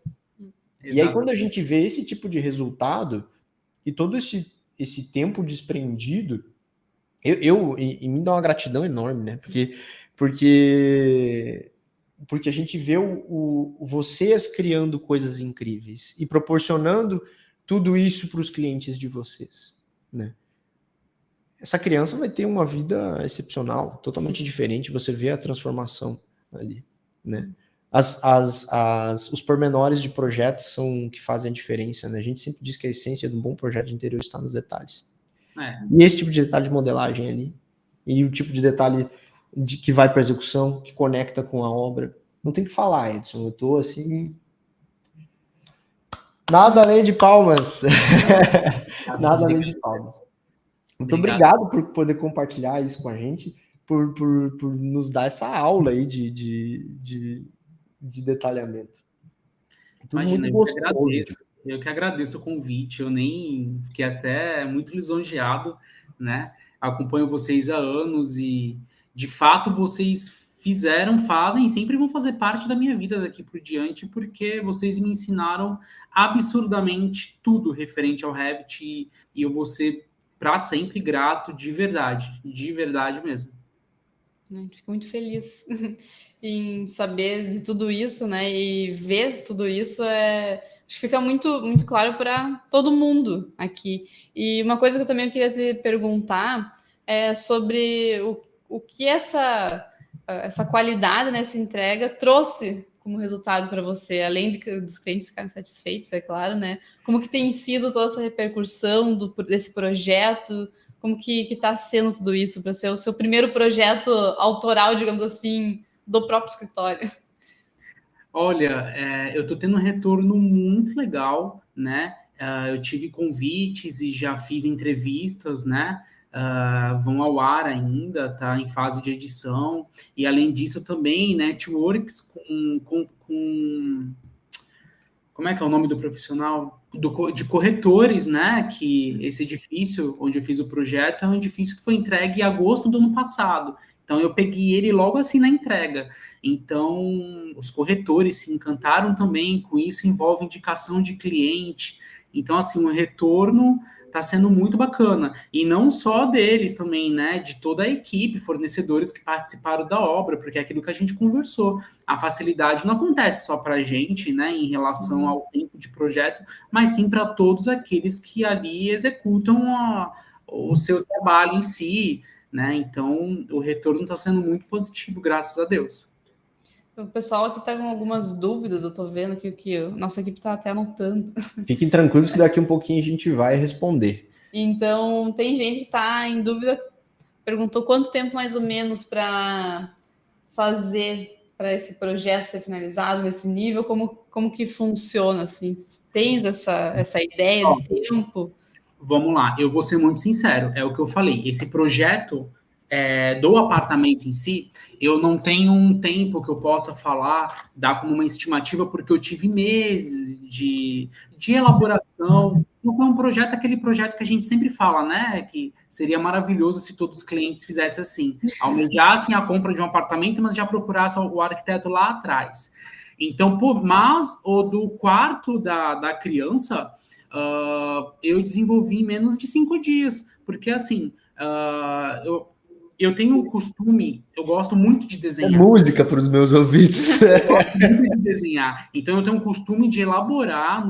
[SPEAKER 2] Exato. E aí quando a gente vê esse tipo de resultado e todo esse tempo desprendido, e me dá uma gratidão enorme, né? Porque a gente vê vocês criando coisas incríveis e proporcionando tudo isso para os clientes de vocês, né? Essa criança vai ter uma vida excepcional, totalmente diferente, você vê a transformação ali, né? Os pormenores de projetos são que fazem a diferença, né? A gente sempre diz que a essência de um bom projeto de interior está nos detalhes. E esse tipo de detalhe de modelagem ali, e o tipo de detalhe que vai para execução, que conecta com a obra. Não tem que falar, Edson, eu tô assim... Nada além de palmas. Nada além de palmas. Muito obrigado por poder compartilhar isso com a gente, por nos dar essa aula aí de detalhamento.
[SPEAKER 3] Tudo imagina, muito gostoso. Eu que agradeço o convite, eu nem fiquei até muito lisonjeado, né? Acompanho vocês há anos e, de fato, vocês fazem e sempre vão fazer parte da minha vida daqui por diante, porque vocês me ensinaram absurdamente tudo referente ao Revit e eu vou ser para sempre grato, de verdade mesmo.
[SPEAKER 1] A gente fica muito feliz em saber de tudo isso, né? E ver tudo isso acho que fica muito, muito claro para todo mundo aqui. E uma coisa que eu também queria te perguntar é sobre o que essa qualidade nessa entrega trouxe como resultado para você, além dos clientes ficarem satisfeitos, é claro, né? Como que tem sido toda essa repercussão desse projeto? Como que está sendo tudo isso para ser o seu primeiro projeto autoral, digamos assim, do próprio escritório?
[SPEAKER 3] Olha, eu estou tendo um retorno muito legal, né? Eu tive convites e já fiz entrevistas, né? Vão ao ar ainda, tá em fase de edição. E além disso, também networks com como é que é o nome do profissional? De corretores, né? Que esse edifício onde eu fiz o projeto é um edifício que foi entregue em agosto do ano passado. Então, eu peguei ele logo assim na entrega. Então, os corretores se encantaram também com isso, envolve indicação de cliente. Então, assim, o retorno está sendo muito bacana. E não só deles também, né? De toda a equipe, fornecedores que participaram da obra, porque é aquilo que a gente conversou. A facilidade não acontece só para a gente, né? Em relação ao tempo de projeto, mas sim para todos aqueles que ali executam o seu trabalho em si, né? Então, o retorno está sendo muito positivo, graças a Deus.
[SPEAKER 1] O pessoal aqui está com algumas dúvidas, eu estou vendo que a nossa equipe está até anotando.
[SPEAKER 2] Fiquem tranquilos que daqui um pouquinho a gente vai responder.
[SPEAKER 1] Então, tem gente que está em dúvida, perguntou quanto tempo mais ou menos para fazer para esse projeto ser finalizado nesse nível, como que funciona, assim? Tens essa ideia de tempo?
[SPEAKER 3] Vamos lá, eu vou ser muito sincero, é o que eu falei, esse projeto do apartamento em si, eu não tenho um tempo que eu possa falar, dar como uma estimativa, porque eu tive meses de elaboração. Não foi um projeto, aquele projeto que a gente sempre fala, né? Que seria maravilhoso se todos os clientes fizessem assim. Almejassem a compra de um apartamento, mas já procurassem o arquiteto lá atrás. Então, mas o do quarto da criança, eu desenvolvi em menos de 5 dias. Porque, assim, eu tenho um costume, eu gosto muito de desenhar.
[SPEAKER 2] É música para os meus ouvidos.
[SPEAKER 3] Eu gosto muito de desenhar. Então, eu tenho um costume de elaborar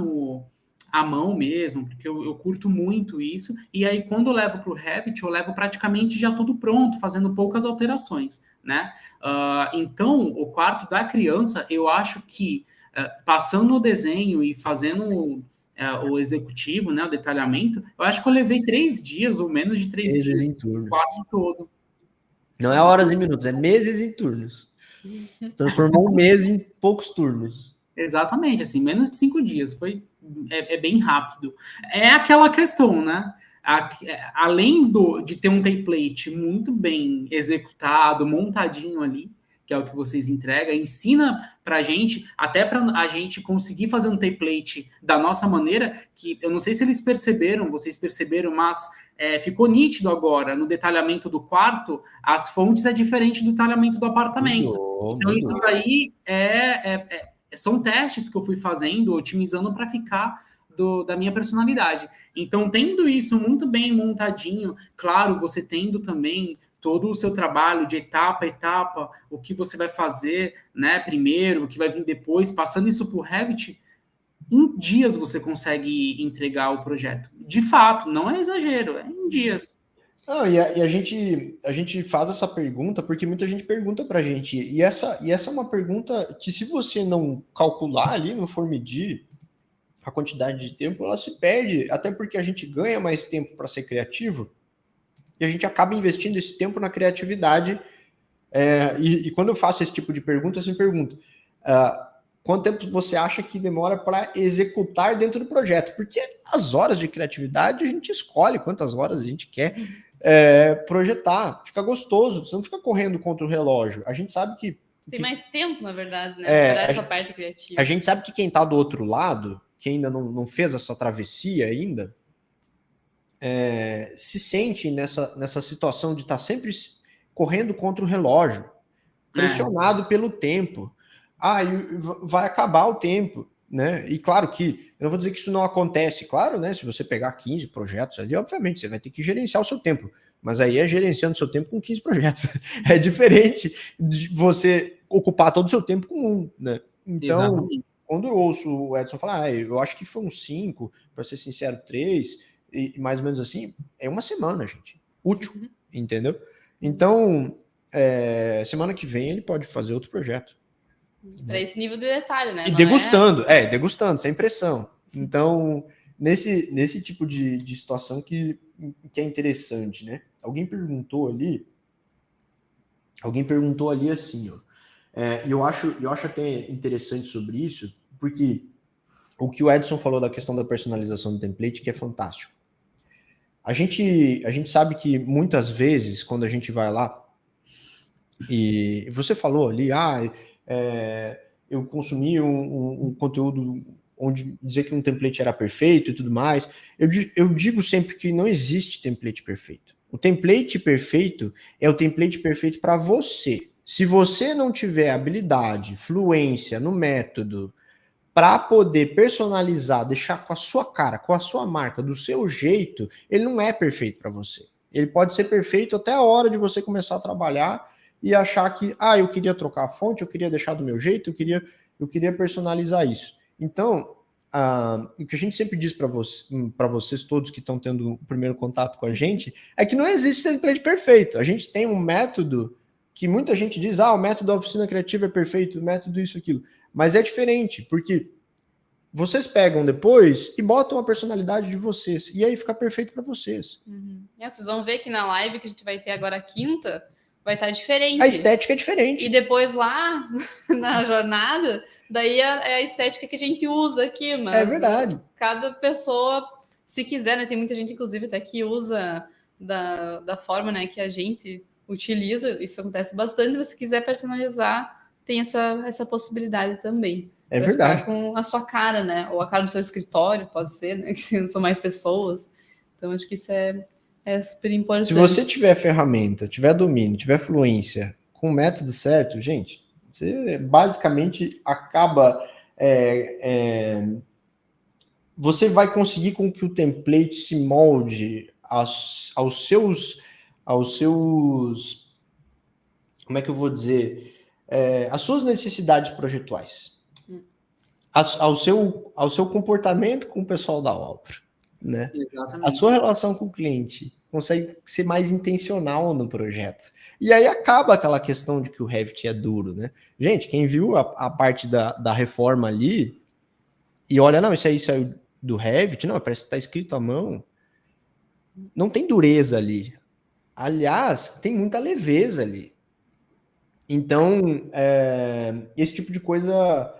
[SPEAKER 3] à mão mesmo, porque eu curto muito isso. E aí, quando eu levo para o Revit, eu levo praticamente já tudo pronto, fazendo poucas alterações, né? Então, o quarto da criança, eu acho que, passando o desenho e fazendo o executivo, né, o detalhamento, eu acho que eu levei 3 dias, ou menos de 3 dias,
[SPEAKER 2] em turnos.
[SPEAKER 3] O quarto todo.
[SPEAKER 2] Não é horas e minutos, é meses em turnos. Transformou um mês em poucos turnos.
[SPEAKER 3] Exatamente, assim, menos de 5 dias. É bem rápido. É aquela questão, né? além de ter um template muito bem executado, montadinho ali, que é o que vocês entregam, ensina para a gente, até para a gente conseguir fazer um template da nossa maneira, que eu não sei se vocês perceberam, mas ficou nítido agora, no detalhamento do quarto, as fontes é diferente do detalhamento do apartamento. Então, isso daí são testes que eu fui fazendo, otimizando para ficar da minha personalidade. Então, tendo isso muito bem montadinho, claro, você tendo também todo o seu trabalho de etapa a etapa, o que você vai fazer, né, primeiro, o que vai vir depois, passando isso para o Revit, em dias você consegue entregar o projeto. De fato, não é exagero, é em dias.
[SPEAKER 2] E a gente faz essa pergunta porque muita gente pergunta para a gente, e essa é uma pergunta que, se você não calcular ali, não for medir a quantidade de tempo, ela se perde, até porque a gente ganha mais tempo para ser criativo, e a gente acaba investindo esse tempo na criatividade. E quando eu faço esse tipo de pergunta, eu sempre pergunto, quanto tempo você acha que demora para executar dentro do projeto? Porque as horas de criatividade a gente escolhe quantas horas a gente quer projetar. Fica gostoso, você não fica correndo contra o relógio. A gente sabe que...
[SPEAKER 1] Tem mais tempo, na verdade, né? Para essa parte criativa.
[SPEAKER 2] A gente sabe que quem está do outro lado, que ainda não fez essa travessia ainda, se sente nessa situação de estar sempre correndo contra o relógio, pressionado pelo tempo. Vai acabar o tempo, né? E claro que, eu não vou dizer que isso não acontece, claro, né? Se você pegar 15 projetos ali, obviamente, você vai ter que gerenciar o seu tempo, mas aí é gerenciando o seu tempo com 15 projetos. É diferente de você ocupar todo o seu tempo com um, né? Então, exatamente. Quando eu ouço o Edson falar, eu acho que foi uns 5, para ser sincero, 3, e mais ou menos assim, é uma semana, gente, útil, entendeu? Então, semana que vem ele pode fazer outro projeto.
[SPEAKER 1] Para esse nível de detalhe, né?
[SPEAKER 2] E degustando, degustando, sem pressão. Então, nesse tipo de situação que é interessante, né? Alguém perguntou ali assim, ó, e eu acho até interessante sobre isso, porque o que o Edson falou da questão da personalização do template, que é fantástico. A gente sabe que muitas vezes, quando a gente vai lá, e você falou ali, eu consumi um conteúdo onde dizer que um template era perfeito e tudo mais. Eu digo sempre que não existe template perfeito. O template perfeito é o template perfeito para você. Se você não tiver habilidade, fluência no método para poder personalizar, deixar com a sua cara, com a sua marca, do seu jeito, ele não é perfeito para você. Ele pode ser perfeito até a hora de você começar a trabalhar e achar que, eu queria trocar a fonte, eu queria deixar do meu jeito, eu queria personalizar isso. Então, o que a gente sempre diz para vocês todos que estão tendo o primeiro contato com a gente, é que não existe template perfeito. A gente tem um método que muita gente diz, o método da oficina criativa é perfeito, o método isso, aquilo. Mas é diferente, porque vocês pegam depois e botam a personalidade de vocês, e aí fica perfeito para vocês.
[SPEAKER 1] Vocês vão ver que na live que a gente vai ter agora quinta, vai estar diferente.
[SPEAKER 2] A estética é diferente.
[SPEAKER 1] E depois lá, na jornada, daí é a estética que a gente usa aqui, mas
[SPEAKER 2] é verdade.
[SPEAKER 1] Cada pessoa, se quiser, né? Tem muita gente, inclusive, até que usa da forma, né, que a gente utiliza, isso acontece bastante, mas se quiser personalizar, tem essa possibilidade também.
[SPEAKER 2] É verdade.
[SPEAKER 1] Com a sua cara, né? Ou a cara do seu escritório, pode ser, né? Que são mais pessoas. Então, acho que isso é super importante.
[SPEAKER 2] Se você tiver ferramenta, tiver domínio, tiver fluência, com o método certo, gente, você basicamente acaba... você vai conseguir com que o template se molde aos seus... Como é que eu vou dizer? As suas necessidades projetuais. Ao seu comportamento com o pessoal da obra, né?
[SPEAKER 3] Exatamente.
[SPEAKER 2] A sua relação com o cliente consegue ser mais intencional no projeto. E aí acaba aquela questão de que o Revit é duro, né? Gente, quem viu a parte da reforma ali e olha, não, isso aí saiu do Revit, não, parece que está escrito à mão. Não tem dureza ali. Aliás, tem muita leveza ali. Então, esse tipo de coisa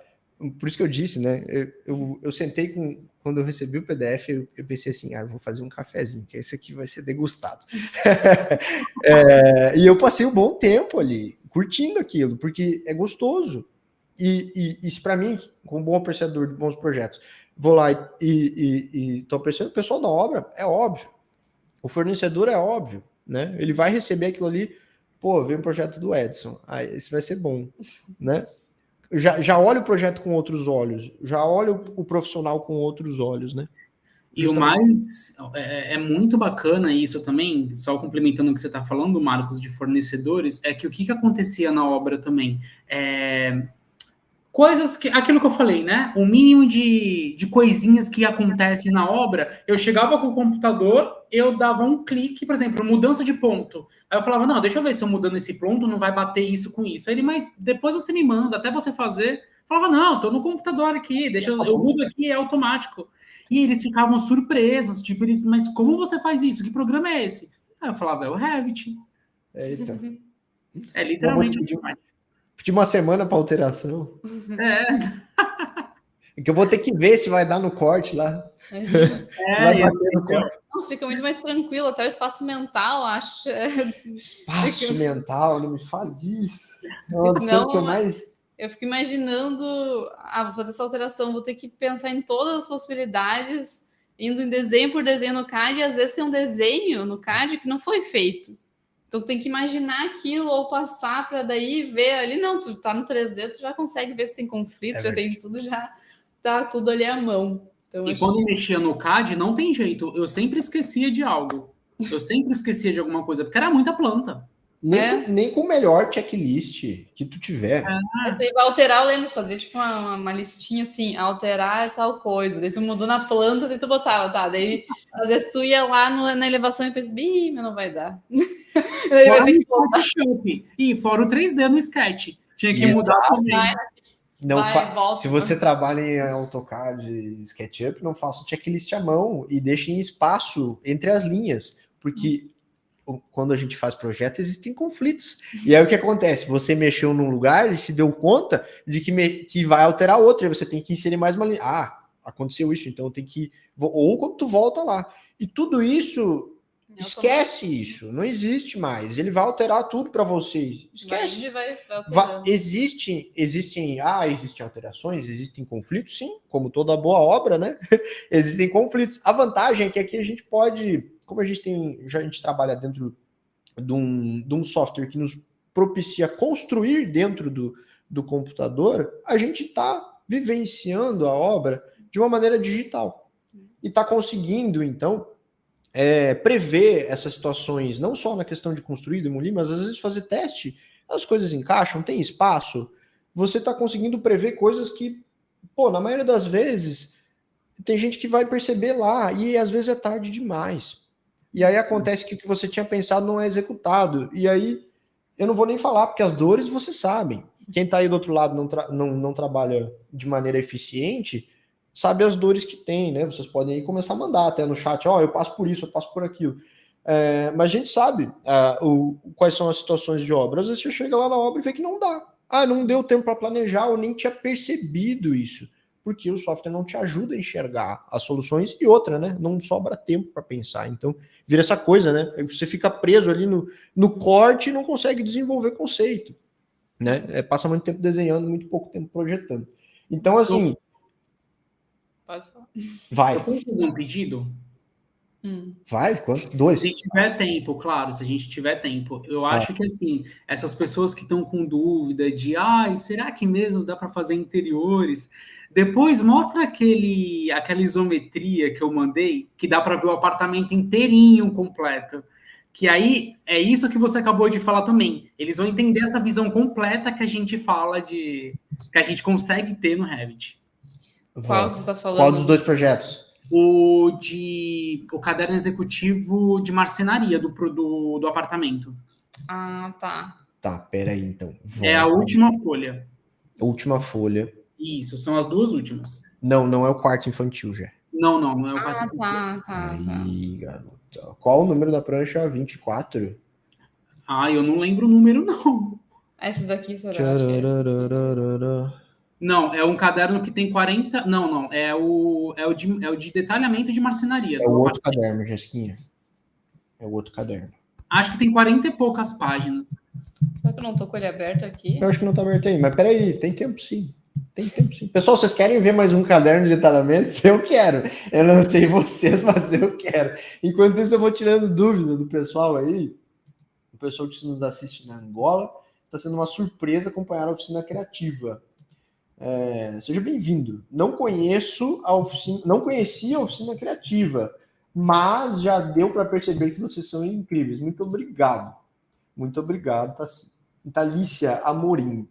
[SPEAKER 2] por isso que eu disse, né? Eu sentei quando eu recebi o PDF, eu pensei assim, eu vou fazer um cafezinho, que esse aqui vai ser degustado. E eu passei um bom tempo ali, curtindo aquilo, porque é gostoso. E isso para mim, como bom apreciador de bons projetos, vou lá e tô apreciando o pessoal da obra, é óbvio. O fornecedor é óbvio, né? Ele vai receber aquilo ali, pô, veio um projeto do Edson, esse vai ser bom, né? Já olha o projeto com outros olhos, já olha o profissional com outros olhos, né?
[SPEAKER 3] E o mais é muito bacana isso também, só complementando o que você está falando, Marcos, de fornecedores, é que o que acontecia na obra também? Coisas que, aquilo que eu falei, né? O mínimo de coisinhas que acontecem na obra, eu chegava com o computador, eu dava um clique, por exemplo, mudança de ponto. Aí eu falava, não, deixa eu ver se eu mudando esse ponto não vai bater isso com isso. Aí ele, mas depois você me manda, até você fazer. Eu falava, não, tô no computador aqui, deixa eu mudo aqui, é automático. E eles ficavam surpresos, tipo, mas como você faz isso? Que programa é esse? Aí eu falava, é o Revit.
[SPEAKER 2] Eita.
[SPEAKER 3] É literalmente
[SPEAKER 2] Pedi uma semana para alteração.
[SPEAKER 1] É
[SPEAKER 2] que eu vou ter que ver se vai dar no corte lá. Se vai bater no corte.
[SPEAKER 1] Nossa, fica muito mais tranquilo, até o espaço mental, acho.
[SPEAKER 2] Espaço mental, não me fale disso. Nossa,
[SPEAKER 1] Senão,
[SPEAKER 2] que mais...
[SPEAKER 1] Eu fico imaginando, vou fazer essa alteração, vou ter que pensar em todas as possibilidades, indo em desenho por desenho no CAD, e às vezes tem um desenho no CAD que não foi feito. Então tem que imaginar aquilo ou passar para daí ver ali. Não, tu tá no 3D, tu já consegue ver se tem conflito, já tem tudo, já tá tudo ali à mão. Então,
[SPEAKER 3] e quando mexia no CAD, não tem jeito. Eu sempre esquecia de algo. Eu sempre esquecia de alguma coisa, porque era muita planta.
[SPEAKER 2] Nem com o melhor checklist que tu tiver.
[SPEAKER 1] Vai alterar, eu lembro de fazer tipo uma listinha assim, alterar tal coisa. Daí tu mudou na planta, daí tu botava, tá? Daí às vezes tu ia lá na elevação e pensa, mas não vai dar. Daí
[SPEAKER 3] fora vai ter que SketchUp. E fora o 3D no Sketch. Tinha que mudar também.
[SPEAKER 2] Se você trabalha em AutoCAD e SketchUp, não faça o checklist à mão e deixe em espaço entre as linhas, porque quando a gente faz projeto, existem conflitos. E aí o que acontece? Você mexeu num lugar e se deu conta de que vai alterar outro, e você tem que inserir mais uma linha. Aconteceu isso, então tem que... Ou quando tu volta lá. E tudo isso, esquece isso, não existe mais. Ele vai alterar tudo para você. Esquece. Existem alterações, existem conflitos, sim, como toda boa obra, né? Existem conflitos. A vantagem é que aqui a gente pode... Como a gente trabalha dentro de um software que nos propicia construir dentro do computador, a gente está vivenciando a obra de uma maneira digital. E está conseguindo, então, prever essas situações, não só na questão de construir, demolir, mas às vezes fazer teste, as coisas encaixam, tem espaço, você está conseguindo prever coisas que, na maioria das vezes, tem gente que vai perceber lá, e às vezes é tarde demais. E aí acontece que o que você tinha pensado não é executado. E aí, eu não vou nem falar, porque as dores você sabe. Quem está aí do outro lado não trabalha de maneira eficiente, sabe as dores que tem, né? Vocês podem aí começar a mandar até no chat, eu passo por isso, eu passo por aquilo. Mas a gente sabe quais são as situações de obra. Às vezes você chega lá na obra e vê que não dá. Não deu tempo para planejar, ou nem tinha percebido isso. Porque o software não te ajuda a enxergar as soluções e outra, né? Não sobra tempo para pensar. Então, vira essa coisa, né? Você fica preso ali no corte e não consegue desenvolver conceito, né? Passa muito tempo desenhando, muito pouco tempo projetando. Então, assim...
[SPEAKER 1] Pode falar.
[SPEAKER 2] Vai.
[SPEAKER 3] Eu posso fazer um pedido?
[SPEAKER 2] Vai? Quanto? 2?
[SPEAKER 3] Se a gente tiver tempo, claro, se a gente tiver tempo. Eu acho que, assim, essas pessoas que estão com dúvida de, será que mesmo dá para fazer interiores? Depois mostra aquela isometria que eu mandei, que dá para ver o apartamento inteirinho, completo. Que aí é isso que você acabou de falar também. Eles vão entender essa visão completa que a gente fala que a gente consegue ter no Revit.
[SPEAKER 1] Qual que você está falando?
[SPEAKER 2] Qual dos 2 projetos?
[SPEAKER 3] O caderno executivo de marcenaria do apartamento.
[SPEAKER 1] Tá.
[SPEAKER 2] Tá, peraí, então.
[SPEAKER 3] É a última folha.
[SPEAKER 2] Última folha.
[SPEAKER 3] Isso, são as 2 últimas.
[SPEAKER 2] Não é o quarto infantil, já.
[SPEAKER 3] Não é o quarto infantil.
[SPEAKER 1] Tá.
[SPEAKER 2] Aí, garota. Qual o número da prancha? 24?
[SPEAKER 3] Eu não lembro o número, não.
[SPEAKER 1] Essas daqui será?
[SPEAKER 3] Não, é um caderno que tem 40... Não, é o de detalhamento de marcenaria.
[SPEAKER 2] É o outro caderno, Jéssiquinha. É o outro caderno.
[SPEAKER 3] Acho que tem 40 e poucas páginas.
[SPEAKER 1] Será que eu não tô com ele aberto aqui?
[SPEAKER 2] Eu acho que não tá aberto aí, mas peraí, tem tempo sim. Tem tempo sim. Pessoal, vocês querem ver mais um caderno de detalhamento? Eu quero. Eu não sei vocês, mas eu quero. Enquanto isso, eu vou tirando dúvida do pessoal aí. O pessoal que nos assiste na Angola. Está sendo uma surpresa acompanhar a oficina criativa. Seja bem-vindo. Não conhecia a oficina criativa, mas já deu para perceber que vocês são incríveis. Muito obrigado. Muito obrigado, Thalícia Amorim.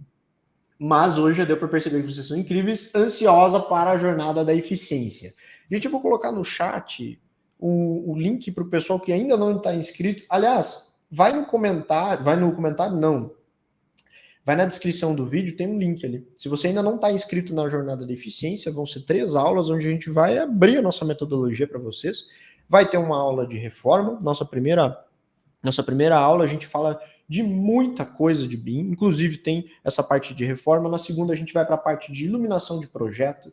[SPEAKER 2] Mas hoje já deu para perceber que vocês são incríveis, ansiosa para a jornada da eficiência. Gente, eu vou colocar no chat o link para o pessoal que ainda não está inscrito. Aliás, vai no comentário, vai na descrição do vídeo, tem um link ali. Se você ainda não está inscrito na jornada da eficiência, vão ser 3 aulas onde a gente vai abrir a nossa metodologia para vocês. Vai ter uma aula de reforma, nossa primeira aula a gente fala de muita coisa de BIM, inclusive tem essa parte de reforma. Na segunda a gente vai para a parte de iluminação de projeto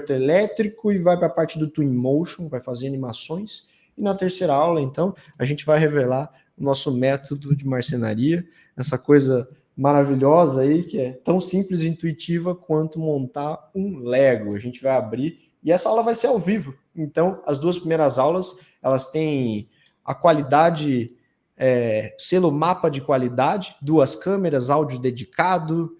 [SPEAKER 2] elétrico e vai para a parte do Twinmotion, vai fazer animações. E na terceira aula, então, a gente vai revelar o nosso método de marcenaria, essa coisa maravilhosa aí, que é tão simples e intuitiva quanto montar um Lego. A gente vai abrir, e essa aula vai ser ao vivo. Então, as 2 primeiras aulas, elas têm a qualidade... selo mapa de qualidade, 2 câmeras, áudio dedicado,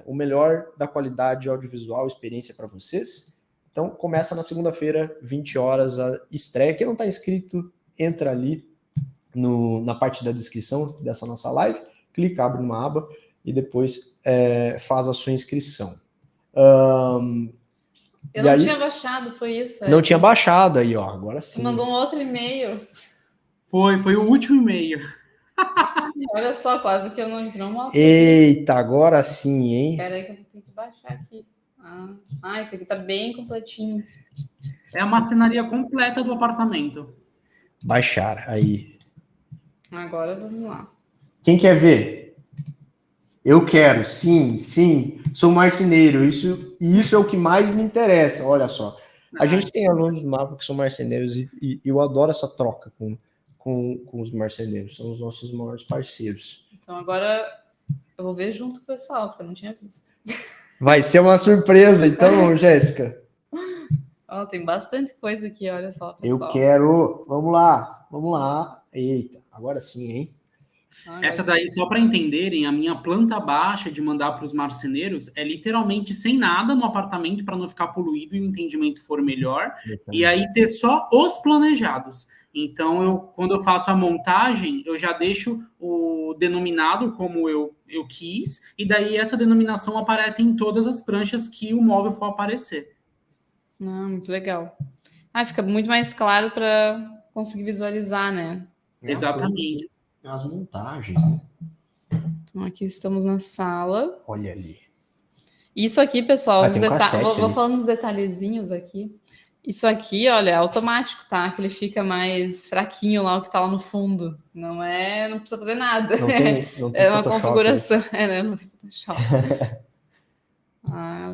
[SPEAKER 2] o melhor da qualidade audiovisual, experiência para vocês. Então, começa na segunda-feira, 20 horas, a estreia. Quem não está inscrito, entra ali na parte da descrição dessa nossa live, clica, abre uma aba e depois faz a sua inscrição.
[SPEAKER 1] Eu não tinha baixado, foi isso?
[SPEAKER 2] Não tinha baixado aí, ó, agora sim.
[SPEAKER 1] Mandou um outro e-mail.
[SPEAKER 3] Foi o último e-mail.
[SPEAKER 1] Olha só, quase que eu não mostro.
[SPEAKER 2] Eita, agora sim, hein?
[SPEAKER 1] Espera aí que eu vou ter que baixar aqui. Esse aqui tá bem completinho.
[SPEAKER 3] É a marcenaria completa do apartamento.
[SPEAKER 2] Baixar, aí.
[SPEAKER 1] Agora vamos lá.
[SPEAKER 2] Quem quer ver? Eu quero, sim. Sou marceneiro, isso é o que mais me interessa, olha só. A gente tem alunos do mapa que são marceneiros e eu adoro essa troca com os marceneiros, são os nossos maiores parceiros.
[SPEAKER 1] Então agora eu vou ver junto com o pessoal, porque eu não tinha visto.
[SPEAKER 2] Vai ser uma surpresa, então, Jéssica.
[SPEAKER 1] Tem bastante coisa aqui, olha só, pessoal.
[SPEAKER 2] Eu quero, vamos lá. Eita, agora sim, hein?
[SPEAKER 3] Essa daí, só para entenderem, a minha planta baixa de mandar para os marceneiros é literalmente sem nada no apartamento para não ficar poluído e o entendimento for melhor. E aí ter só os planejados. Então, quando eu faço a montagem, eu já deixo o denominado como eu quis, e daí essa denominação aparece em todas as pranchas que o móvel for aparecer.
[SPEAKER 1] Muito legal. Fica muito mais claro para conseguir visualizar, né?
[SPEAKER 3] Exatamente.
[SPEAKER 2] As montagens, né?
[SPEAKER 1] Então, aqui estamos na sala.
[SPEAKER 2] Olha ali.
[SPEAKER 1] Isso aqui, pessoal, vou
[SPEAKER 2] ali.
[SPEAKER 1] falando os detalhezinhos aqui. Isso aqui, olha, é automático, tá? Que ele fica mais fraquinho lá, o que tá lá no fundo. Não precisa fazer nada.
[SPEAKER 2] Não tem
[SPEAKER 1] é uma
[SPEAKER 2] Photoshop,
[SPEAKER 1] configuração. Né? Não tem Photoshop.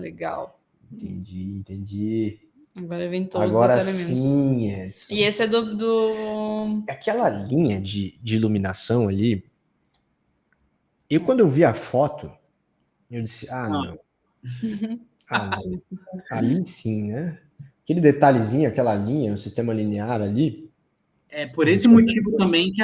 [SPEAKER 1] Legal.
[SPEAKER 2] Entendi.
[SPEAKER 1] Agora vem todos
[SPEAKER 2] Agora
[SPEAKER 1] os detalhamentos.
[SPEAKER 2] Sim, Edson.
[SPEAKER 1] E esse é do...
[SPEAKER 2] Aquela linha de iluminação ali, quando eu vi a foto, eu disse, não. Não. Ali sim, né? Aquele detalhezinho, aquela linha, o sistema linear ali.
[SPEAKER 3] É por esse motivo também que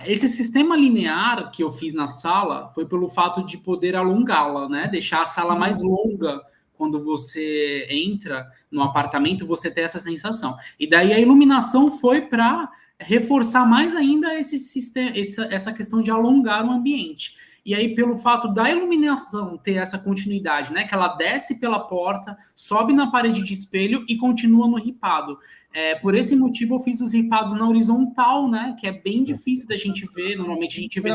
[SPEAKER 3] esse sistema linear que eu fiz na sala foi pelo fato de poder alongá-la, né? Deixar a sala mais longa. Quando você entra no apartamento, você tem essa sensação. E daí a iluminação foi para reforçar mais ainda esse sistema, essa questão de alongar o ambiente. E aí, pelo fato da iluminação ter essa continuidade, né? Que ela desce pela porta, sobe na parede de espelho e continua no ripado. Por esse motivo, eu fiz os ripados na horizontal, né? Que é bem difícil da gente ver. Normalmente, a gente vê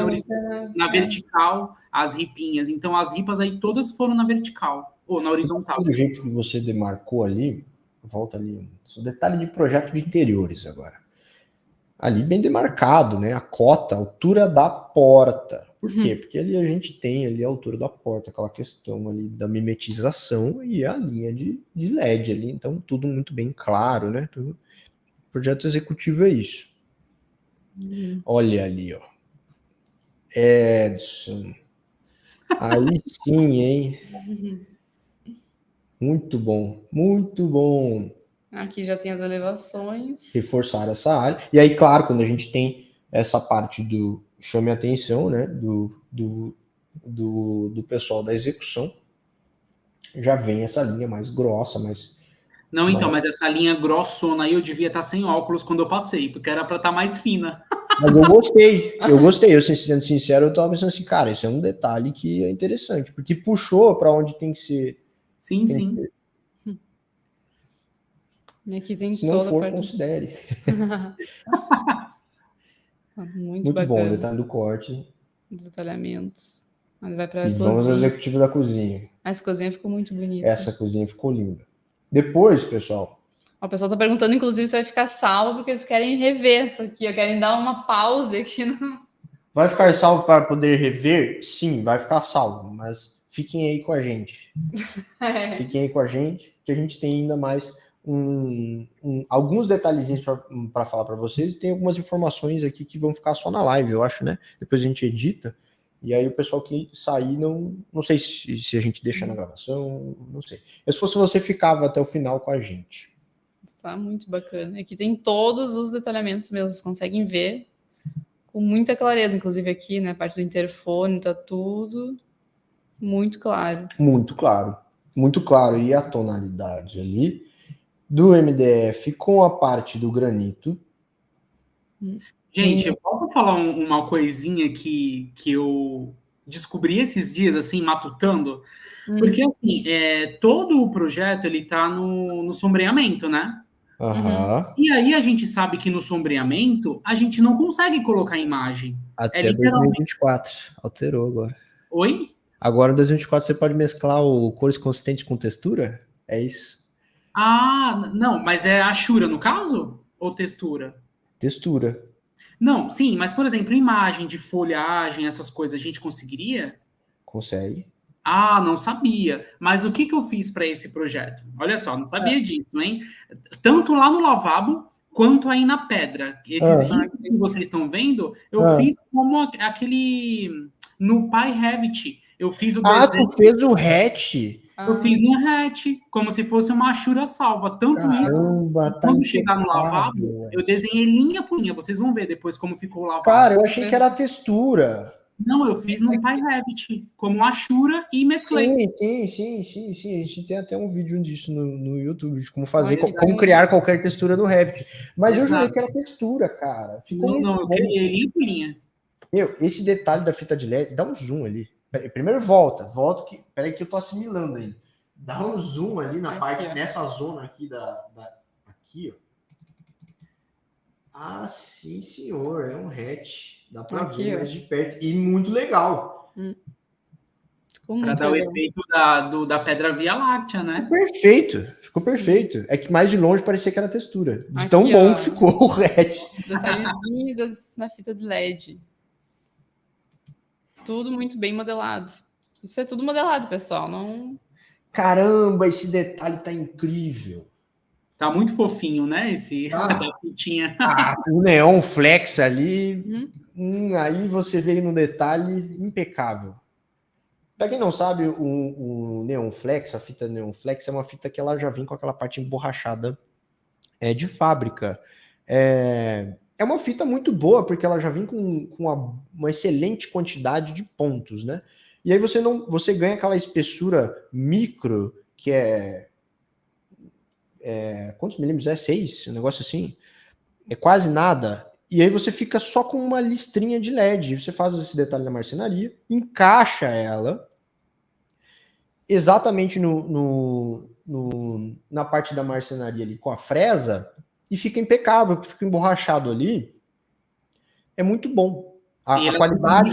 [SPEAKER 3] na vertical as ripinhas. Então, as ripas aí todas foram na vertical. Ou na horizontal.
[SPEAKER 2] Do jeito que você demarcou ali, volta ali, só detalhe de projeto de interiores agora. Ali bem demarcado, né? A cota, a altura da porta. Por quê? Porque ali a gente tem ali a altura da porta, aquela questão ali da mimetização e a linha de LED ali, então tudo muito bem claro, né? Tudo... Projeto executivo é isso. Olha ali, ó. Edson. Aí sim, hein? Muito bom, muito bom.
[SPEAKER 1] Aqui já tem as elevações.
[SPEAKER 2] Reforçar essa área. E aí, claro, quando a gente tem essa parte do chame a atenção, né? Do pessoal da execução, já vem essa linha mais grossa, mais.
[SPEAKER 3] Não, então, mas essa linha grossona aí eu devia estar sem óculos quando eu passei, porque era para estar mais fina.
[SPEAKER 2] Mas eu gostei, eu sendo sincero, eu tava pensando assim, cara, isso é um detalhe que é interessante, porque puxou para onde tem que ser.
[SPEAKER 3] Sim, sim.
[SPEAKER 1] E aqui tem
[SPEAKER 2] Se não
[SPEAKER 1] toda
[SPEAKER 2] for,
[SPEAKER 1] a parte...
[SPEAKER 2] considere.
[SPEAKER 1] Muito
[SPEAKER 2] bom,
[SPEAKER 1] bacana.
[SPEAKER 2] detalhe do corte.
[SPEAKER 1] Os detalhamentos. Aí vai para a
[SPEAKER 2] E
[SPEAKER 1] cozinha.
[SPEAKER 2] vamos ao executivo da cozinha.
[SPEAKER 1] Essa cozinha ficou muito bonita.
[SPEAKER 2] Essa cozinha ficou linda. Depois, pessoal.
[SPEAKER 1] O pessoal tá perguntando, inclusive, se vai ficar salvo, porque eles querem rever isso aqui, querem dar uma pause aqui no...
[SPEAKER 2] Vai ficar salvo para poder rever? Sim, vai ficar salvo, mas fiquem aí com a gente. Fiquem aí com a gente, que a gente tem ainda mais alguns detalhezinhos para falar para vocês, e tem algumas informações aqui que vão ficar só na live, eu acho, né? Depois a gente edita, e aí o pessoal que sair, não sei se a gente deixa na gravação, não sei. Mas se fosse você, ficava até o final com a gente.
[SPEAKER 1] Tá muito bacana. Aqui tem todos os detalhamentos mesmo, vocês conseguem ver com muita clareza, inclusive aqui, né, a parte do interfone, tá tudo muito claro.
[SPEAKER 2] Muito claro, muito claro. E a tonalidade ali do MDF com a parte do granito.
[SPEAKER 3] Gente, eu posso falar uma coisinha que eu descobri esses dias, assim, matutando? Porque, assim, todo o projeto, ele tá no sombreamento, né? E aí a gente sabe que no sombreamento a gente não consegue colocar imagem.
[SPEAKER 2] Até 2024. Alterou agora.
[SPEAKER 3] Oi?
[SPEAKER 2] Agora em 2024 você pode mesclar o cores consistentes com textura? É isso?
[SPEAKER 3] Ah, não, mas é Ashura no caso? Ou textura?
[SPEAKER 2] Textura.
[SPEAKER 3] Não, sim, mas por exemplo, imagem de folhagem, essas coisas, a gente conseguiria?
[SPEAKER 2] Consegue.
[SPEAKER 3] Ah, não sabia. Mas o que eu fiz para esse projeto? Olha só, não sabia disso, hein? Tanto lá no lavabo quanto aí na pedra. Esses riscos que vocês estão vendo, eu fiz como aquele no PyRevit. Eu fiz o desenho.
[SPEAKER 2] Tu fez o hatch.
[SPEAKER 3] Eu fiz no hatch, como se fosse uma Ashura salva. Tanto isso, quando chegar no lavabo, eu desenhei linha por linha. Vocês vão ver depois como ficou o lavabo.
[SPEAKER 2] Cara, eu achei que era a textura.
[SPEAKER 3] Não, eu fiz no PyRevit, como Ashura e mesclei.
[SPEAKER 2] Sim. A gente tem até um vídeo disso no YouTube, de como fazer, como criar qualquer textura no Revit. Mas eu jurei que era textura, cara.
[SPEAKER 3] Ficou não, eu criei linha por linha.
[SPEAKER 2] Meu, esse detalhe da fita de LED, dá um zoom ali. Primeiro volta, peraí que eu tô assimilando aí. Dá um zoom ali na parte, nessa zona aqui aqui, ó. Ah, sim, senhor, é um hatch. Dá pra ver mais de perto. E muito legal.
[SPEAKER 3] Para dar o efeito da pedra Via Láctea, né?
[SPEAKER 2] Ficou perfeito. É que mais de longe parecia que era textura. De tão bom que ficou o hatch.
[SPEAKER 1] Detalhezinho na fita de LED. Tudo muito bem modelado. Isso é tudo modelado, pessoal. Não...
[SPEAKER 2] Caramba, esse detalhe tá incrível.
[SPEAKER 3] Tá muito fofinho, né? Esse da fitinha.
[SPEAKER 2] O neon flex ali. Aí você veio no detalhe impecável. Para quem não sabe, o neon flex, a fita neon flex é uma fita que ela já vem com aquela parte emborrachada de fábrica. É uma fita muito boa porque ela já vem com uma excelente quantidade de pontos, né? E aí você ganha aquela espessura micro que quantos milímetros? 6? Um negócio assim. É quase nada. E aí você fica só com uma listrinha de LED. Você faz esse detalhe na marcenaria, encaixa ela exatamente na parte da marcenaria ali com a fresa e fica impecável, fica emborrachado ali. É muito bom. A qualidade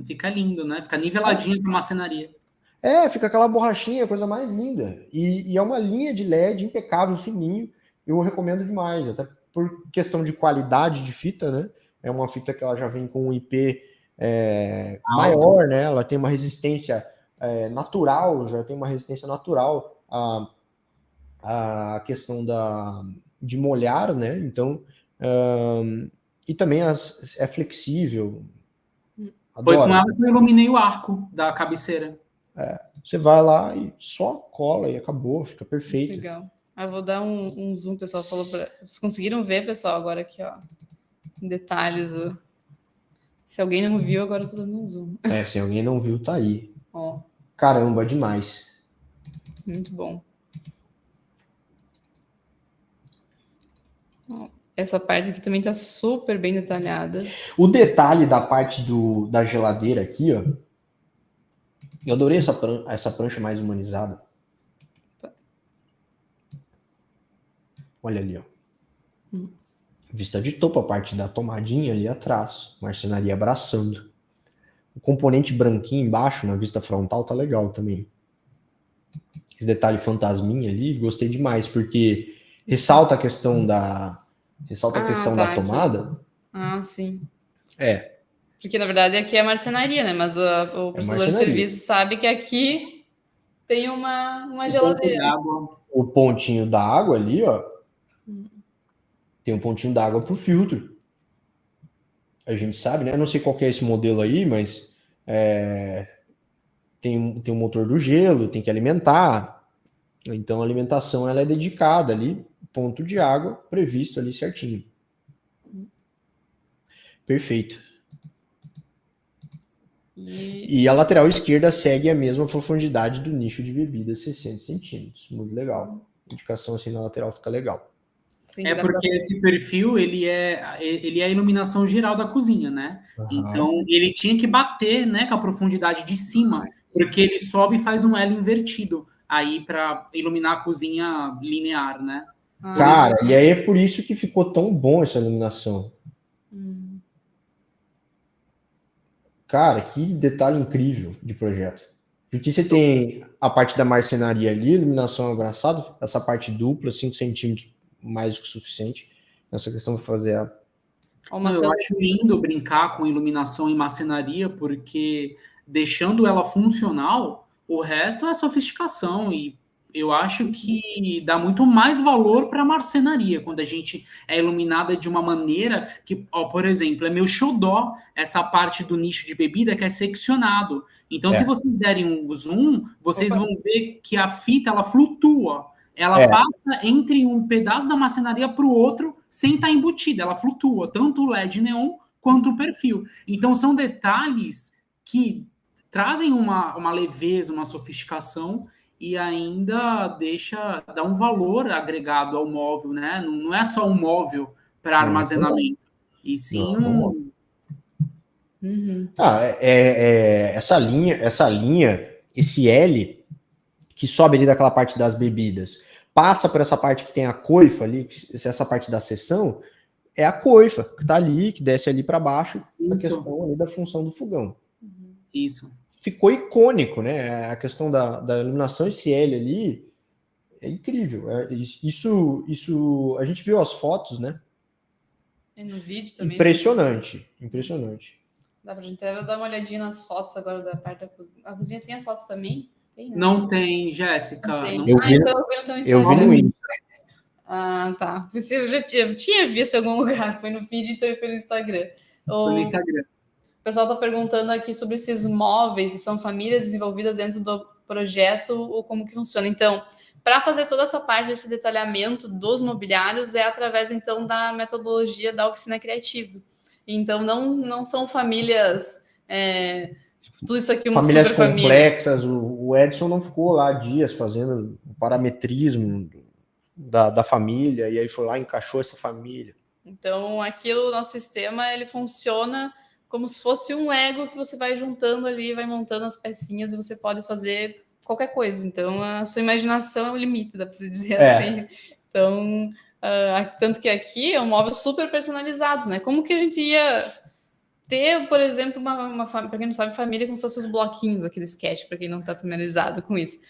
[SPEAKER 3] fica lindo, né? Fica niveladinha com a marcenaria.
[SPEAKER 2] Fica aquela borrachinha, coisa mais linda. E é uma linha de LED impecável, fininho. Eu recomendo demais, até por questão de qualidade de fita, né? É uma fita que ela já vem com um IP maior, né? Ela tem uma resistência natural, já tem uma resistência natural à questão de molhar, né? Então, e também é flexível.
[SPEAKER 3] Foi
[SPEAKER 2] Adoro.
[SPEAKER 3] com ela que eu iluminei o arco da cabeceira.
[SPEAKER 2] Você vai lá e só cola e acabou, fica perfeito.
[SPEAKER 1] Legal. Eu vou dar um zoom, pessoal. Vocês conseguiram ver, pessoal, agora aqui, ó, em detalhes. Se alguém não viu, agora eu tô dando um zoom.
[SPEAKER 2] Se alguém não viu, tá aí.
[SPEAKER 1] Ó.
[SPEAKER 2] Caramba, demais.
[SPEAKER 1] Muito bom. Essa parte aqui também tá super bem detalhada.
[SPEAKER 2] O detalhe da parte da geladeira aqui, ó. Eu adorei essa prancha mais humanizada. Olha ali, ó. Vista de topo, a parte da tomadinha ali atrás. Marcenaria abraçando. O componente branquinho embaixo, na vista frontal, tá legal também. Esse detalhe fantasminha ali, gostei demais, porque ressalta a questão da tomada.
[SPEAKER 1] Ah, sim.
[SPEAKER 2] É.
[SPEAKER 1] Porque, na verdade, aqui é marcenaria, né? Mas o prestador de serviço sabe que aqui tem uma geladeira.
[SPEAKER 2] O pontinho da água ali, ó. Tem um pontinho da água pro filtro. A gente sabe, né? Eu não sei qual que é esse modelo aí, mas tem um motor do gelo, tem que alimentar. Então a alimentação ela é dedicada ali, ponto de água previsto ali certinho. Perfeito. E a lateral esquerda segue a mesma profundidade do nicho de bebida, 60 centímetros. Muito legal. A indicação assim na lateral fica legal.
[SPEAKER 1] Sim,
[SPEAKER 3] porque esse perfil, ele é a iluminação geral da cozinha, né? Então, ele tinha que bater, né, com a profundidade de cima, porque ele sobe e faz um L invertido, aí para iluminar a cozinha linear, né?
[SPEAKER 2] Cara, e aí é por isso que ficou tão bom essa iluminação. Cara, que detalhe incrível de projeto. Porque você tem a parte da marcenaria ali, iluminação abraçada, essa parte dupla, 5 centímetros mais do que o suficiente. Nessa questão de fazer
[SPEAKER 3] eu acho lindo brincar com iluminação em marcenaria, porque deixando ela funcional, o resto é sofisticação. E eu acho que dá muito mais valor para a marcenaria, quando a gente é iluminada de uma maneira que, por exemplo, é meu xodó, essa parte do nicho de bebida que é seccionado. Então, se vocês derem um zoom, vocês vão ver que a fita, ela flutua. Ela passa entre um pedaço da marcenaria para o outro sem estar embutida. Ela flutua, tanto o LED neon quanto o perfil. Então, são detalhes que trazem uma leveza, uma sofisticação e ainda dá um valor agregado ao móvel, né? Não é só um móvel para armazenamento, e sim
[SPEAKER 2] essa linha, esse L que sobe ali daquela parte das bebidas, passa por essa parte que tem a coifa ali, essa parte da seção, é a coifa que tá ali, que desce ali para baixo, a questão ali da função do fogão.
[SPEAKER 3] Isso.
[SPEAKER 2] Ficou icônico, né? A questão da iluminação, esse L ali, é incrível. Isso, a gente viu as fotos, né?
[SPEAKER 1] E no vídeo também.
[SPEAKER 2] Impressionante.
[SPEAKER 1] Dá pra gente até dar uma olhadinha nas fotos agora da parte da cozinha. A cozinha tem as fotos também? Tem, né?
[SPEAKER 3] Não tem, Jéssica.
[SPEAKER 2] Eu vi no Insta.
[SPEAKER 1] Ah, tá. Eu já tinha visto em algum lugar. Foi no feed, então foi no Instagram.
[SPEAKER 3] Foi no Instagram.
[SPEAKER 1] O pessoal está perguntando aqui sobre esses móveis, se são famílias desenvolvidas dentro do projeto ou como que funciona. Então, para fazer toda essa parte desse detalhamento dos mobiliários é através, então, da metodologia da oficina criativa. Então, não são famílias... tudo isso aqui, uma
[SPEAKER 2] famílias
[SPEAKER 1] super
[SPEAKER 2] complexas.
[SPEAKER 1] Família.
[SPEAKER 2] O Edson não ficou lá dias fazendo o parametrismo da família, e aí foi lá e encaixou essa família.
[SPEAKER 1] Então, aqui o nosso sistema, ele funciona como se fosse um Lego que você vai juntando ali, vai montando as pecinhas e você pode fazer qualquer coisa. Então, a sua imaginação é o limite, dá para se dizer assim. Então, tanto que aqui é um móvel super personalizado, né? Como que a gente ia ter, por exemplo, uma para quem não sabe, família com seus bloquinhos, aquele sketch, para quem não está familiarizado com isso.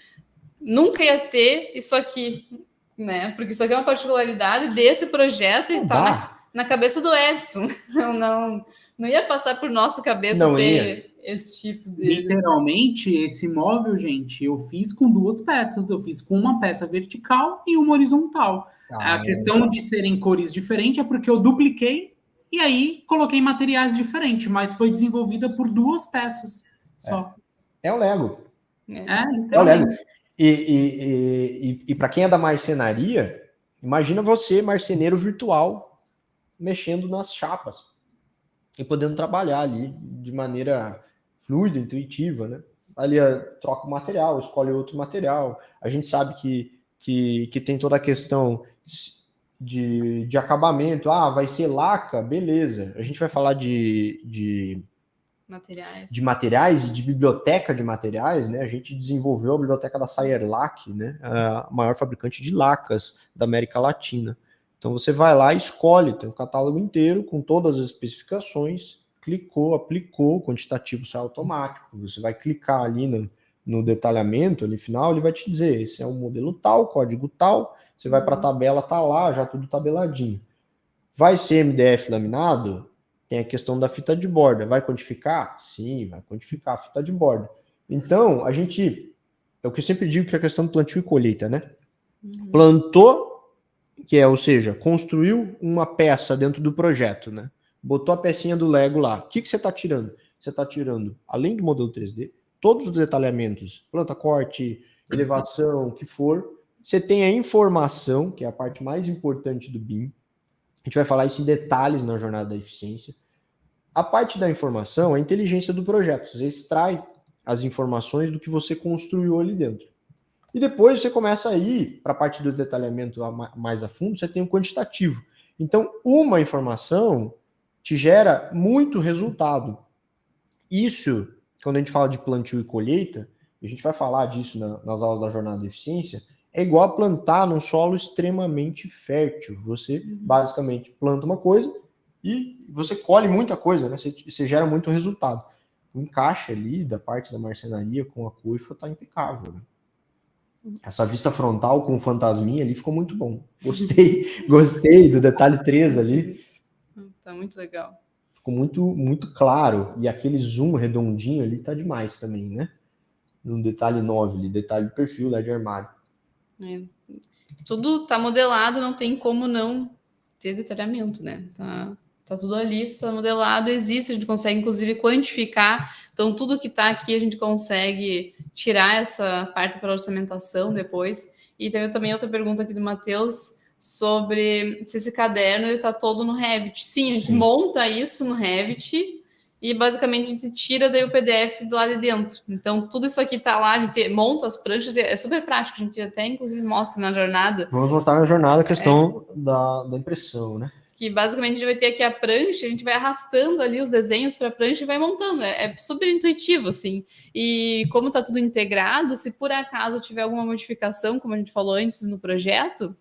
[SPEAKER 1] Nunca ia ter isso aqui, né? Porque isso aqui é uma particularidade desse projeto e está na cabeça do Edson. Não ia passar por nossa cabeça
[SPEAKER 2] Não
[SPEAKER 1] ter esse tipo de...
[SPEAKER 3] Literalmente, esse móvel, gente, eu fiz com 2 peças. Eu fiz com uma peça vertical e uma horizontal. A questão de serem cores diferentes é porque eu dupliquei e aí coloquei materiais diferentes, mas foi desenvolvida por 2 peças só.
[SPEAKER 2] É o Lego.
[SPEAKER 3] Literalmente.
[SPEAKER 2] É o Lego. E para quem é da marcenaria, imagina você, marceneiro virtual, mexendo nas chapas e podendo trabalhar ali de maneira fluida, intuitiva, né? Ali troca o material, escolhe outro material. A gente sabe que tem toda a questão de acabamento. Ah, vai ser laca, beleza. A gente vai falar de materiais e de biblioteca de materiais, né? A gente desenvolveu a biblioteca da Sayerlac, né? A maior fabricante de lacas da América Latina. Então você vai lá e escolhe, tem um catálogo inteiro com todas as especificações, clicou, aplicou, o quantitativo sai automático. Você vai clicar ali no detalhamento, ali final, ele vai te dizer, esse é um modelo tal, código tal, você vai para a tabela, tá lá, já tudo tabeladinho. Vai ser MDF laminado? Tem a questão da fita de borda. Vai quantificar? Sim, vai quantificar a fita de borda. Então, é o que eu sempre digo que é a questão do plantio e colheita, né? Plantou, ou seja, construiu uma peça dentro do projeto, né? Botou a pecinha do Lego lá. O que você está tirando? Você está tirando, além do modelo 3D, todos os detalhamentos, planta, corte, elevação, o que for. Você tem a informação, que é a parte mais importante do BIM. A gente vai falar isso em detalhes na jornada da eficiência. A parte da informação é a inteligência do projeto. Você extrai as informações do que você construiu ali dentro. E depois você começa a ir para a parte do detalhamento mais a fundo, você tem um quantitativo. Então, uma informação te gera muito resultado. Isso, quando a gente fala de plantio e colheita, a gente vai falar disso nas aulas da jornada da eficiência, é igual a plantar num solo extremamente fértil. Você basicamente planta uma coisa e você colhe muita coisa, né? Você gera muito resultado. O encaixe ali da parte da marcenaria com a coifa está impecável, né? Essa vista frontal com o fantasminha ali ficou muito bom. Gostei do detalhe 3 ali.
[SPEAKER 1] Tá muito legal.
[SPEAKER 2] Ficou muito, muito claro. E aquele zoom redondinho ali tá demais também, né? No detalhe 9 ali, detalhe do perfil lá de armário.
[SPEAKER 1] Tudo tá modelado, não tem como não ter detalhamento, né? Tá tudo ali, está modelado, existe, a gente consegue inclusive quantificar. Então, tudo que tá aqui a gente consegue tirar essa parte para orçamentação depois. E teve também outra pergunta aqui do Matheus sobre se esse caderno ele tá todo no Revit. Sim, a gente monta isso no Revit e basicamente a gente tira daí o PDF do lado de dentro. Então, tudo isso aqui tá lá, a gente monta as pranchas, é super prático, a gente até inclusive mostra na jornada.
[SPEAKER 2] Vamos mostrar na jornada a questão da impressão, né?
[SPEAKER 1] Que basicamente a gente vai ter aqui a prancha, a gente vai arrastando ali os desenhos para a prancha e vai montando. É super intuitivo, assim. E como está tudo integrado, se por acaso tiver alguma modificação, como a gente falou antes no projeto,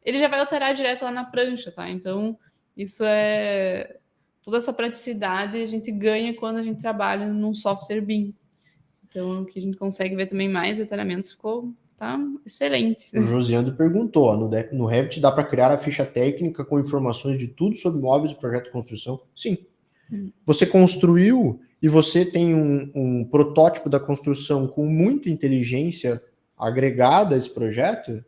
[SPEAKER 1] ele já vai alterar direto lá na prancha, tá? Então, isso é... Toda essa praticidade a gente ganha quando a gente trabalha num software BIM. Então, o que a gente consegue ver também mais detalhamentos ficou... Tá excelente.
[SPEAKER 2] O Josiando perguntou, ó, no Revit dá para criar a ficha técnica com informações de tudo sobre móveis e projeto de construção? Sim. Você construiu e você tem um protótipo da construção com muita inteligência agregada a esse projeto,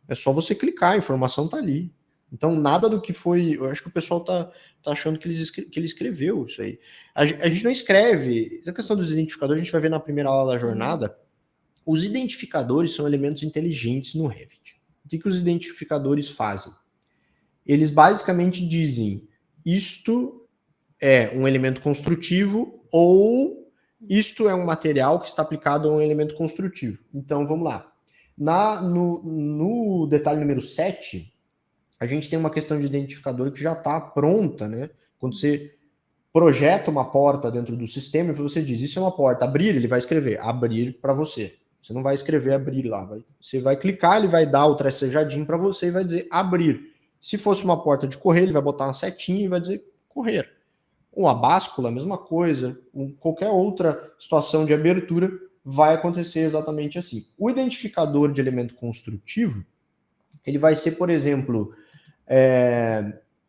[SPEAKER 2] é só você clicar, a informação tá ali. Então, nada do que foi... Eu acho que o pessoal tá achando que ele escreveu isso aí. A gente não escreve. A questão dos identificadores, a gente vai ver na primeira aula da jornada. Os identificadores são elementos inteligentes no Revit. O que os identificadores fazem? Eles basicamente dizem, isto é um elemento construtivo ou isto é um material que está aplicado a um elemento construtivo. Então, vamos lá. No detalhe número 7, a gente tem uma questão de identificador que já está pronta, né? Quando você projeta uma porta dentro do sistema e você diz, isso é uma porta, abrir, ele vai escrever, abrir para você. Você não vai escrever abrir lá. Você vai clicar, ele vai dar o tracejadinho para você e vai dizer abrir. Se fosse uma porta de correr, ele vai botar uma setinha e vai dizer correr. Uma báscula, a mesma coisa. Qualquer outra situação de abertura vai acontecer exatamente assim. O identificador de elemento construtivo, ele vai ser, por exemplo,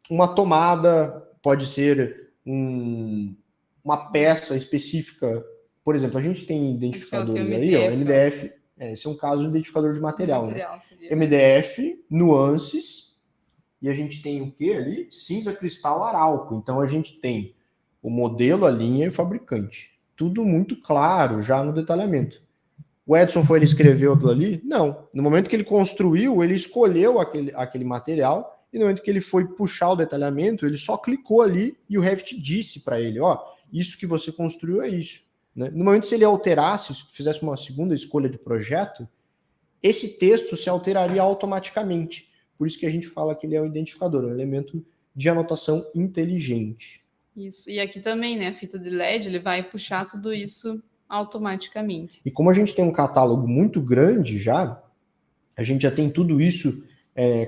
[SPEAKER 2] uma tomada, pode ser uma peça específica. Por exemplo, a gente tem identificadores aí, ó, MDF, esse é um caso de identificador de material, né? MDF, nuances, e a gente tem o que ali? Cinza, cristal, arauco. Então a gente tem o modelo, a linha e o fabricante. Tudo muito claro já no detalhamento. O Edson foi, ele escreveu aquilo ali? Não. No momento que ele construiu, ele escolheu aquele material, e no momento que ele foi puxar o detalhamento, ele só clicou ali e o Revit disse para ele, ó, isso que você construiu é isso. Né? No momento se ele alterasse, se fizesse uma segunda escolha de projeto, esse texto se alteraria automaticamente. Por isso que a gente fala que ele é um identificador, um elemento de anotação inteligente.
[SPEAKER 1] Isso. E aqui também, né, a fita de LED, ele vai puxar tudo isso automaticamente.
[SPEAKER 2] E como a gente tem um catálogo muito grande já, a gente já tem tudo isso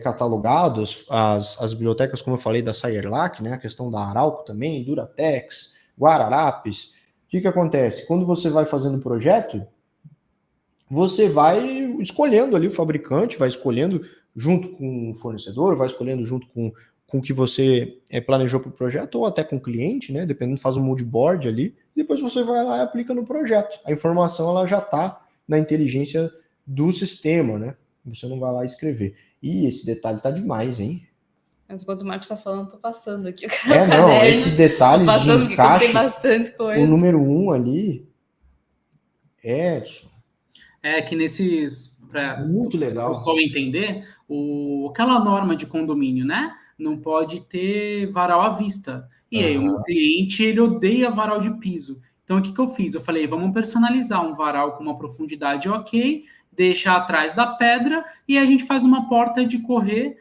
[SPEAKER 2] catalogado, as bibliotecas, como eu falei, da Sayerlac, né, a questão da Arauco também, Duratex, Guararapes. O que acontece? Quando você vai fazendo o projeto, você vai escolhendo ali o fabricante, vai escolhendo junto com o fornecedor, vai escolhendo junto com o que você planejou para o projeto, ou até com o cliente, né? Dependendo, faz um mood board ali, e depois você vai lá e aplica no projeto. A informação ela já está na inteligência do sistema, né? Você não vai lá escrever. E esse detalhe tá demais, hein?
[SPEAKER 1] Enquanto o Marcos está falando, tô passando aqui.
[SPEAKER 2] Não, esses detalhes
[SPEAKER 1] passando
[SPEAKER 2] de encaixe,
[SPEAKER 1] tem bastante coisa.
[SPEAKER 2] O número 1 ali, Edson.
[SPEAKER 3] Que nesses...
[SPEAKER 2] Muito legal.
[SPEAKER 3] Para o pessoal entender, aquela norma de condomínio, né? Não pode ter varal à vista. E aí, o meu cliente, ele odeia varal de piso. Então, o que eu fiz? Eu falei, vamos personalizar um varal com uma profundidade ok, deixar atrás da pedra, e a gente faz uma porta de correr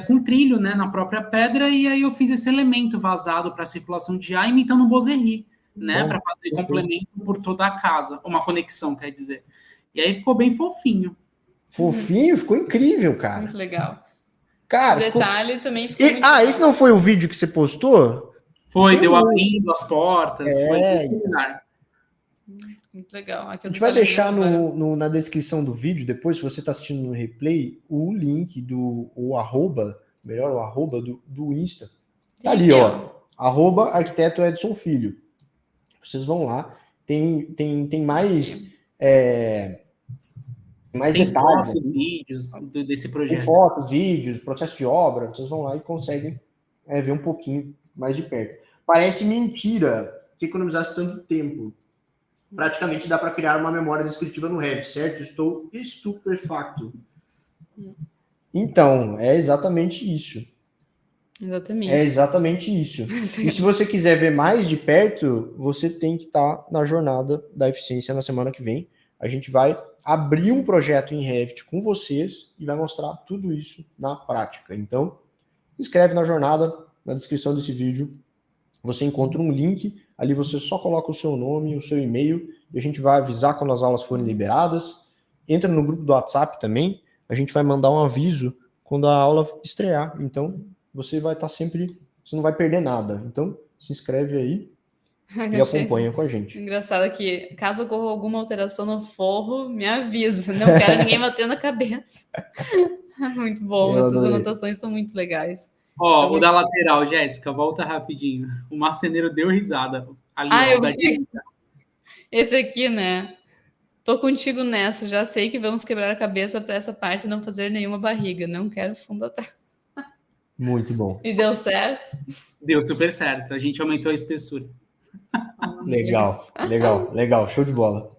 [SPEAKER 3] com trilho, né, na própria pedra, e aí eu fiz esse elemento vazado para circulação de ar, imitando um Bozerri, né? Para fazer complemento por toda a casa. Uma conexão, quer dizer. E aí ficou bem fofinho.
[SPEAKER 2] Fofinho, ficou incrível, cara.
[SPEAKER 1] Muito legal.
[SPEAKER 2] Cara,
[SPEAKER 1] esse detalhe também ficou muito legal.
[SPEAKER 2] Esse não foi o vídeo que você postou?
[SPEAKER 3] Foi, deu abrindo as portas. Foi
[SPEAKER 1] muito legal.
[SPEAKER 2] A gente vai deixar na descrição do vídeo, depois, se você está assistindo no replay, o link o arroba do Insta. Tá ali, ó. @arquiteto Edson Filho. Vocês vão lá. Tem mais... mais
[SPEAKER 3] tem
[SPEAKER 2] detalhes,
[SPEAKER 3] fotos, vídeos desse projeto.
[SPEAKER 2] Tem fotos, vídeos, processo de obra, vocês vão lá e conseguem ver um pouquinho mais de perto. Parece mentira que economizasse tanto tempo. Praticamente dá para criar uma memória descritiva no Revit, certo? Estou estupefacto. Então, é exatamente isso.
[SPEAKER 1] Exatamente.
[SPEAKER 2] É exatamente isso. E se você quiser ver mais de perto, você tem que estar na jornada da eficiência na semana que vem. A gente vai abrir um projeto em Revit com vocês e vai mostrar tudo isso na prática. Então, inscreve na jornada, na descrição desse vídeo, você encontra um link, ali você só coloca o seu nome, o seu e-mail, e a gente vai avisar quando as aulas forem liberadas. Entra no grupo do WhatsApp também, a gente vai mandar um aviso quando a aula estrear. Então, você vai estar sempre, você não vai perder nada. Então, se inscreve aí e acompanha com a gente.
[SPEAKER 1] Engraçado que, caso ocorra alguma alteração no forro, me avisa. Não quero ninguém batendo a cabeça. Muito bom, essas anotações estão muito legais.
[SPEAKER 3] O da lateral, Jéssica, volta rapidinho. O marceneiro deu risada. Ali,
[SPEAKER 1] eu vi. Esse aqui, né? Tô contigo nessa. Já sei que vamos quebrar a cabeça para essa parte não fazer nenhuma barriga. Não quero fundo atrás.
[SPEAKER 2] Muito bom.
[SPEAKER 1] E deu certo?
[SPEAKER 3] Deu super certo. A gente aumentou a espessura.
[SPEAKER 2] Legal. Show de bola.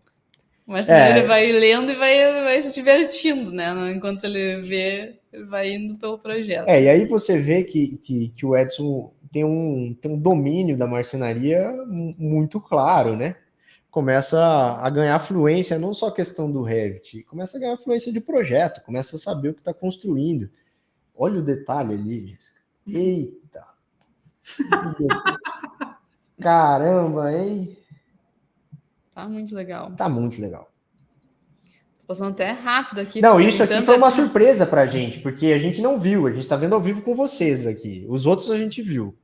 [SPEAKER 1] O marceneiro ele vai lendo e vai se divertindo, né? Enquanto ele vê, ele vai indo pelo projeto.
[SPEAKER 2] E aí você vê que o Edson tem um domínio da marcenaria muito claro, né? Começa a ganhar fluência, não só a questão do Revit, começa a ganhar fluência de projeto, começa a saber o que está construindo. Olha o detalhe ali, Jéssica. Eita! Caramba, hein?
[SPEAKER 1] Tá muito legal.
[SPEAKER 2] Tá muito legal.
[SPEAKER 1] Tô passando até rápido aqui.
[SPEAKER 2] Não, isso aqui foi uma surpresa pra gente, porque a gente não viu, a gente tá vendo ao vivo com vocês aqui. Os outros a gente viu.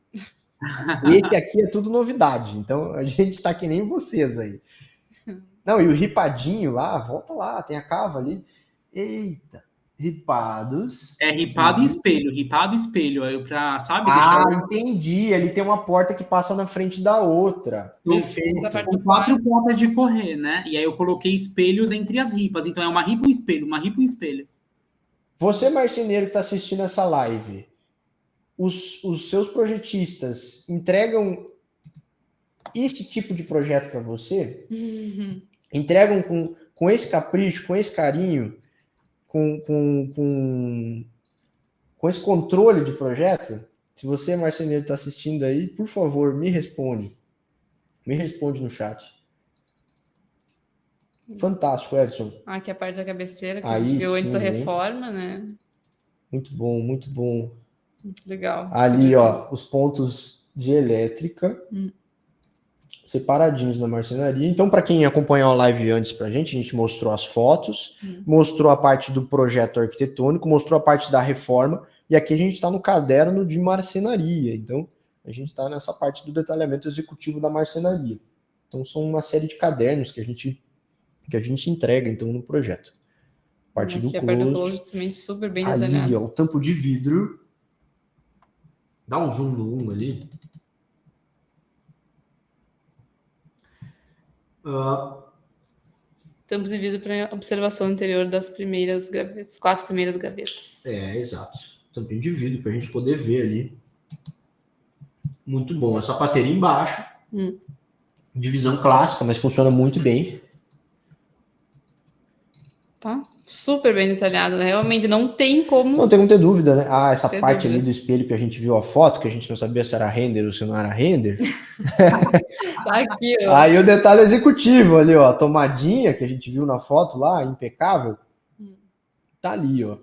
[SPEAKER 2] Esse aqui é tudo novidade, então a gente tá que nem vocês aí. Não, e o ripadinho lá, volta lá, tem a cava ali. Eita! Ripados.
[SPEAKER 3] É ripado e espelho, ripado e espelho. Aí sabe,
[SPEAKER 2] Ah,
[SPEAKER 3] deixar.
[SPEAKER 2] entendi. Ele tem uma porta que passa na frente da outra. Perfeito.
[SPEAKER 1] Essa parte
[SPEAKER 3] São
[SPEAKER 1] do
[SPEAKER 3] 4 portas de correr, né? E aí eu coloquei espelhos entre as ripas. Então é uma ripa e um espelho, uma ripa e um espelho.
[SPEAKER 2] Você, marceneiro que está assistindo essa live, os seus projetistas entregam esse tipo de projeto para você? Entregam com esse capricho, com esse carinho, com esse controle de projeto? Se você, marceneiro, está assistindo aí, por favor, me responde. Me responde no chat. Fantástico, Edson.
[SPEAKER 1] Aqui a parte da cabeceira, que a
[SPEAKER 2] Aí
[SPEAKER 1] gente viu antes da
[SPEAKER 2] sim, hein?
[SPEAKER 1] reforma, né?
[SPEAKER 2] Muito bom, muito bom.
[SPEAKER 1] Muito legal.
[SPEAKER 2] Ali, ó, os pontos de elétrica separadinhos na marcenaria. Então, para quem acompanhou a live antes pra gente, a gente mostrou as fotos, mostrou a parte do projeto arquitetônico, mostrou a parte da reforma, e aqui a gente está no caderno de marcenaria. Então, a gente está nessa parte do detalhamento executivo da marcenaria. Então, são uma série de cadernos que a gente entrega, então, no projeto. Parte
[SPEAKER 1] Aqui
[SPEAKER 2] do
[SPEAKER 1] a parte do
[SPEAKER 2] closet.
[SPEAKER 1] closet também super bem
[SPEAKER 2] Ali,
[SPEAKER 1] detalhado.
[SPEAKER 2] ó, o tampo de vidro. Dá um zoom no 1 ali.
[SPEAKER 1] Tampo de vidro para observação interior das primeiras gavetas, 4 primeiras gavetas.
[SPEAKER 2] Exato. Tampinho de vidro para a gente poder ver ali. Muito bom. A sapateria embaixo. Divisão clássica, mas funciona muito bem.
[SPEAKER 1] Tá? Super bem detalhado, né? Realmente não tem como.
[SPEAKER 2] Não tem como ter dúvida, né? Ah, essa
[SPEAKER 1] Ter
[SPEAKER 2] parte
[SPEAKER 1] dúvida.
[SPEAKER 2] ali do espelho que a gente viu a foto, que a gente não sabia se era render ou se não era render.
[SPEAKER 1] Tá aqui, ó.
[SPEAKER 2] Aí o detalhe executivo ali, ó. A tomadinha que a gente viu na foto lá, impecável. Tá ali, ó.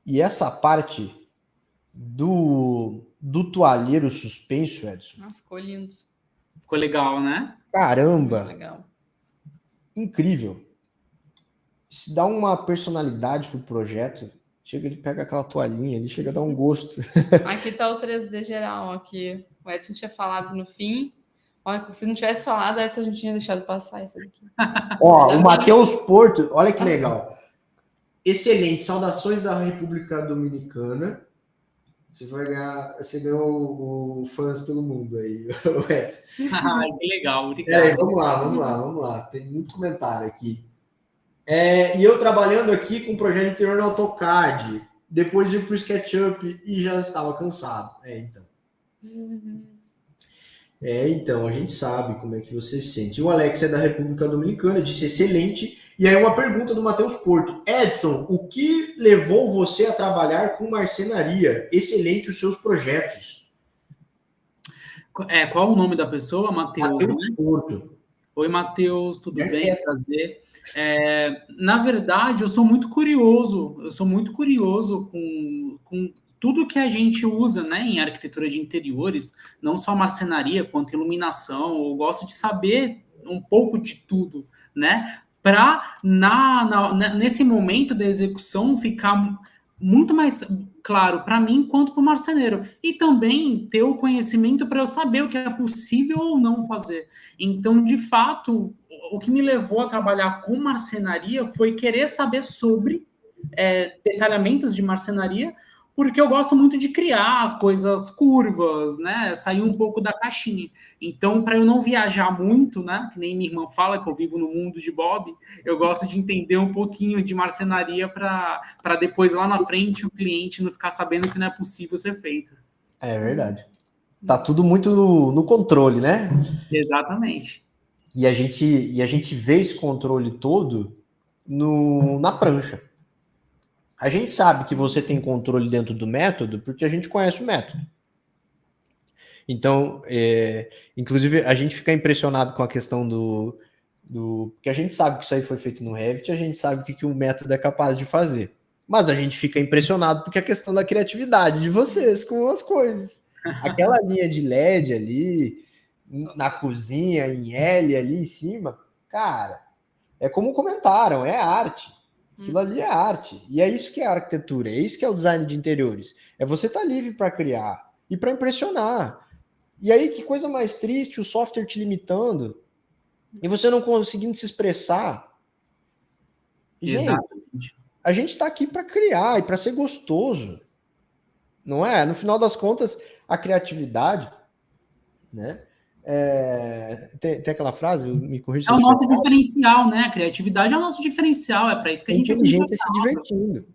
[SPEAKER 2] E essa parte do toalheiro suspenso, Edson.
[SPEAKER 1] Ah, ficou lindo.
[SPEAKER 3] Ficou legal, né?
[SPEAKER 2] Caramba!
[SPEAKER 1] Muito legal.
[SPEAKER 2] Incrível. Isso dá uma personalidade pro projeto. Chega, ele pega aquela toalhinha, ele chega a dar um gosto.
[SPEAKER 1] Aqui tá o 3D geral, aqui. O Edson tinha falado no fim. Olha, se não tivesse falado, Edson, a gente tinha deixado passar isso aqui.
[SPEAKER 2] Ó, o Matheus Porto, olha que legal. Excelente, saudações da República Dominicana. Você ganhou o fãs pelo mundo aí, o Edson.
[SPEAKER 3] Que legal, obrigado.
[SPEAKER 2] Peraí, vamos lá. Tem muito comentário aqui. E eu trabalhando aqui com o projeto interior no AutoCAD, depois ir para o SketchUp e já estava cansado. Então, a gente sabe como é que você se sente. O Alex é da República Dominicana, disse excelente. E aí uma pergunta do Matheus Porto. Edson, o que levou você a trabalhar com marcenaria? Excelente os seus projetos.
[SPEAKER 3] Qual o nome da pessoa? Matheus, né?
[SPEAKER 2] Porto.
[SPEAKER 3] Oi, Matheus, tudo bem? Prazer. Na verdade, eu sou muito curioso com tudo que a gente usa, né, em arquitetura de interiores, não só marcenaria, quanto iluminação. Eu gosto de saber um pouco de tudo, né? Para, nesse momento da execução, ficar muito mais claro para mim quanto para o marceneiro. E também ter o conhecimento para eu saber o que é possível ou não fazer. Então, de fato, o que me levou a trabalhar com marcenaria foi querer saber sobre detalhamentos de marcenaria, porque eu gosto muito de criar coisas curvas, né? Sair um pouco da caixinha. Então, para eu não viajar muito, né? Que nem minha irmã fala que eu vivo no mundo de Bob, eu gosto de entender um pouquinho de marcenaria para depois, lá na frente, o cliente não ficar sabendo que não é possível ser feito.
[SPEAKER 2] É verdade. Tá tudo muito no controle, né?
[SPEAKER 3] Exatamente.
[SPEAKER 2] E a gente vê esse controle todo na prancha. A gente sabe que você tem controle dentro do método porque a gente conhece o método. Então, inclusive, a gente fica impressionado com a questão porque a gente sabe que isso aí foi feito no Revit, a gente sabe o que o método é capaz de fazer. Mas a gente fica impressionado porque a questão da criatividade de vocês com as coisas. Aquela linha de LED ali, na cozinha, em L ali em cima, cara, é como comentaram, é arte. Aquilo ali é arte. E é isso que é a arquitetura, é isso que é o design de interiores. É você estar livre para criar e para impressionar. E aí, que coisa mais triste, o software te limitando e você não conseguindo se expressar. Gente,
[SPEAKER 3] Exatamente.
[SPEAKER 2] A gente está aqui para criar e para ser gostoso, não é? No final das contas, a criatividade, né? Tem aquela frase, me corrija se
[SPEAKER 3] É
[SPEAKER 2] eu
[SPEAKER 3] o nosso
[SPEAKER 2] estiver errado,
[SPEAKER 3] diferencial, né? A criatividade é o nosso diferencial, é para isso que
[SPEAKER 2] a
[SPEAKER 3] a gente é
[SPEAKER 2] inteligência se
[SPEAKER 3] contratado.
[SPEAKER 2] divertindo.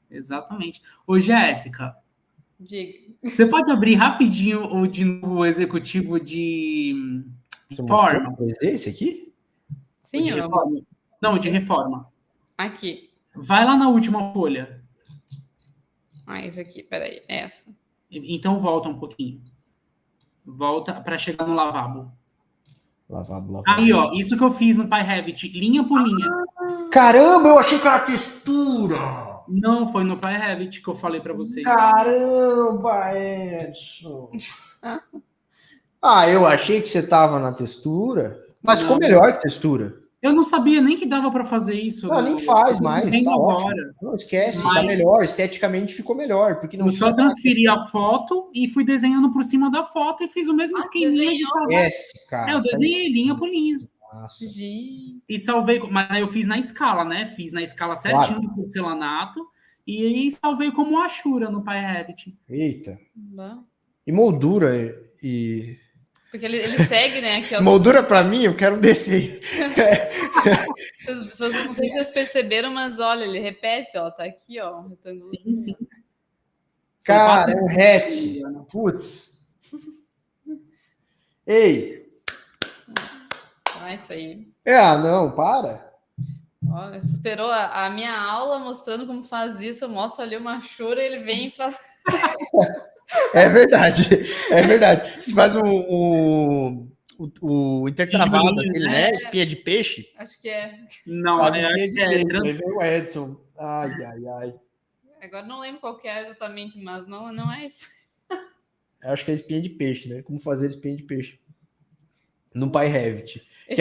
[SPEAKER 3] Exatamente. Ô, Jéssica,
[SPEAKER 1] Diga.
[SPEAKER 3] você pode abrir rapidinho o executivo de
[SPEAKER 2] Você mostrou
[SPEAKER 3] reforma?
[SPEAKER 2] esse aqui?
[SPEAKER 3] O de
[SPEAKER 1] Sim,
[SPEAKER 3] reforma? Não, o de reforma.
[SPEAKER 1] aqui.
[SPEAKER 3] Vai lá na última folha.
[SPEAKER 1] Esse aqui, peraí, essa.
[SPEAKER 3] Então volta um pouquinho. Volta para chegar no lavabo.
[SPEAKER 2] Lavabo.
[SPEAKER 3] Aí, ó, isso que eu fiz no PyRevit, linha por linha.
[SPEAKER 2] Caramba, eu achei que era textura!
[SPEAKER 3] Não, foi no PyRevit que eu falei para vocês.
[SPEAKER 2] Caramba, Edson! Eu achei que você tava na textura, mas ficou melhor que textura.
[SPEAKER 3] Eu não sabia nem que dava para fazer isso.
[SPEAKER 2] Não, nem faz mais,
[SPEAKER 3] Vendo
[SPEAKER 2] tá
[SPEAKER 3] agora.
[SPEAKER 2] ótimo. Não esquece,
[SPEAKER 3] Mas-
[SPEAKER 2] tá melhor, esteticamente ficou melhor. Porque não
[SPEAKER 3] Eu só transferi a foto e fui desenhando por cima da foto e fiz o mesmo esqueminha de salvar.
[SPEAKER 2] esquece, cara.
[SPEAKER 3] Eu desenhei linha por linha.
[SPEAKER 2] Nossa.
[SPEAKER 1] Gente.
[SPEAKER 3] E salvei, mas aí eu fiz na escala, né? Fiz na escala certinho do porcelanato e aí salvei como Ashura no PyRevit.
[SPEAKER 2] Eita.
[SPEAKER 1] Não.
[SPEAKER 2] E moldura e...
[SPEAKER 1] Porque ele segue, né? Aqui, ó,
[SPEAKER 2] Moldura pra mim, eu quero descer.
[SPEAKER 1] não sei se vocês perceberam, mas olha, ele repete, ó, tá aqui, ó. Um retângulo.
[SPEAKER 3] Sim.
[SPEAKER 2] Cara, é um hatch. Putz. Ei.
[SPEAKER 1] Isso aí.
[SPEAKER 2] Não, para.
[SPEAKER 1] Olha, superou a minha aula mostrando como faz isso. Eu mostro ali uma chura, ele vem e faz.
[SPEAKER 2] É verdade. Você faz o intertravado, aquele, né? Espinha de peixe.
[SPEAKER 1] Acho que é.
[SPEAKER 2] Não, acho que é. Aí veio o Edson. Ai.
[SPEAKER 1] Agora não lembro qual que é exatamente, mas não é isso.
[SPEAKER 2] Eu acho que é espinha de peixe, né? Como fazer espinha de peixe. No PyRevit. Que